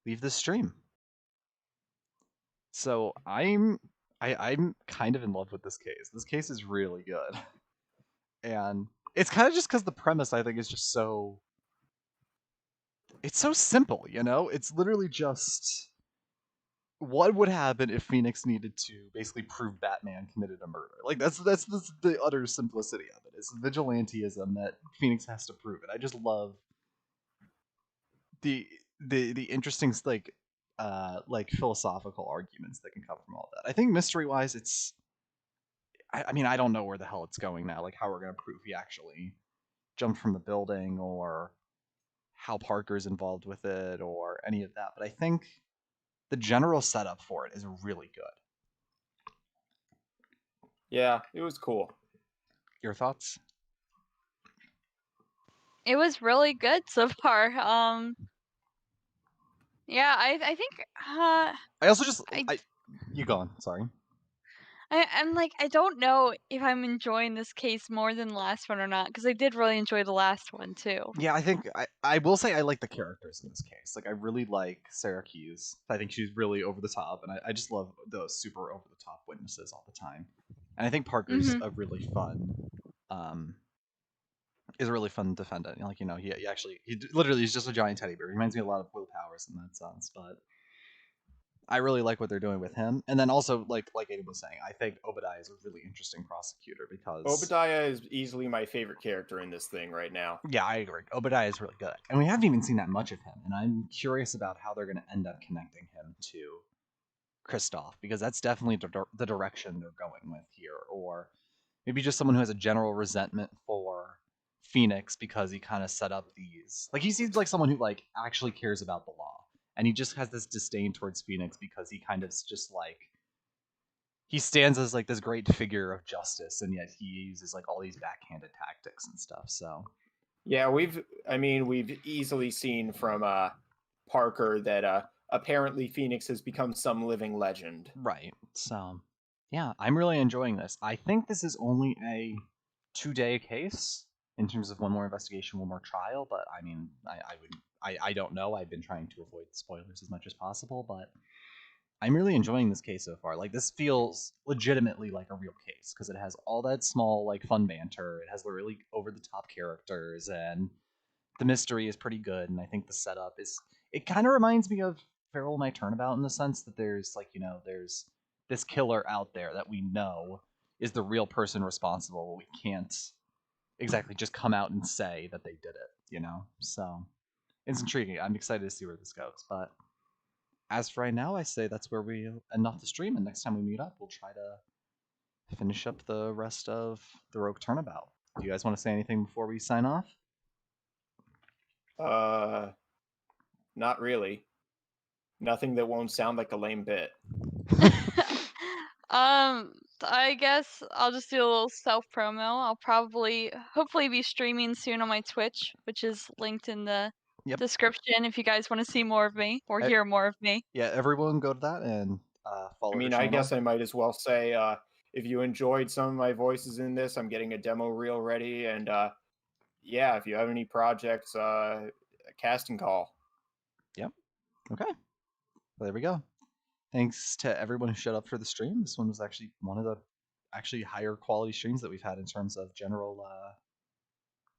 leave this stream. So I'm kind of in love with this case. This case is really good. And it's kind of just because the premise, I think, is just so... It's so simple, you know? It's literally just... What would happen if Phoenix needed to basically prove Batman committed a murder? Like, that's the utter simplicity of it. It's vigilantism that Phoenix has to prove it. I just love the interesting, like philosophical arguments that can come from all that. I think mystery-wise, it's... I mean, I don't know where the hell it's going now. Like, how we're going to prove he actually jumped from the building, or how Parker's involved with it, or any of that. But I think the general setup for it is really good. Yeah, it was cool. Your thoughts? It was really good so far. Yeah, I think I also just... I- you go on, sorry. I'm like, I don't know if I'm enjoying this case more than the last one or not, because I did really enjoy the last one too. Yeah, I think I will say I like the characters in this case. Like I really like Syracuse. I think she's really over the top, and I just love those super over the top witnesses all the time. And I think Parker's Hmm. a really fun, um, is a really fun defendant. Like he actually literally he's just a giant teddy bear. He reminds me a lot of Will Powers in that sense, but I really like what they're doing with him. And then also like Aiden was saying, I think Obadiah is a really interesting prosecutor because Obadiah is easily my favorite character in this thing right now. yeah, I agree. Obadiah is really good, and we haven't even seen that much of him. And I'm curious about how they're going to end up connecting him to Kristoff because that's definitely the direction they're going with here, or maybe just someone who has a general resentment for Phoenix because he kind of set up these. Like he seems like someone who like actually cares about the law, and he just has this disdain towards Phoenix because he kind of just like he stands as like this great figure of justice, and yet he uses like all these backhanded tactics and stuff. So Yeah, we've easily seen from Parker that apparently Phoenix has become some living legend. right. So, yeah, I'm really enjoying this. I think this is only a 2-day case in terms of one more investigation, one more trial. But I mean, I don't know. I've been trying to avoid spoilers as much as possible, but I'm really enjoying this case so far. Like, this feels legitimately like a real case because it has all that small, like, fun banter. It has the really over the top characters, and the mystery is pretty good. And I think the setup is. It kind of reminds me of Feral My Turnabout in the sense that there's like there's this killer out there that we know is the real person responsible. We can't exactly just come out and say that they did it. So it's intriguing. I'm excited to see where this goes. But as for right now, I say that's where we end off the stream. And next time we meet up, we'll try to finish up the rest of the Rogue Turnabout. Do you guys want to say anything before we sign off? Uh, Not really. Nothing that won't sound like a lame bit. I guess I'll just do a little self promo. I'll hopefully be streaming soon on my Twitch, which is linked in the Yep. description if you guys want to see more of me or I, hear more of me. yeah, everyone go to that and I follow her mean, I channel. guess I might as well say if you enjoyed some of my voices in this, I'm getting a demo reel ready. And yeah, if you have any projects, casting call. Yep. Okay. Well, there we go. Thanks to everyone who showed up for the stream. This one was actually one of the actually higher quality streams that we've had in terms of general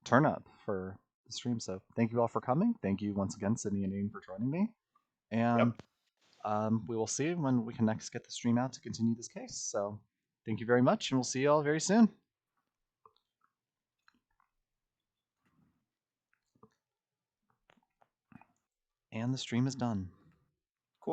turn up for the stream. So thank you all for coming. Thank you once again, Sydney and Aiden, for joining me. And Yep. we will see when we can next get the stream out to continue this case. So thank you very much, and we'll see you all very soon. And the stream is done.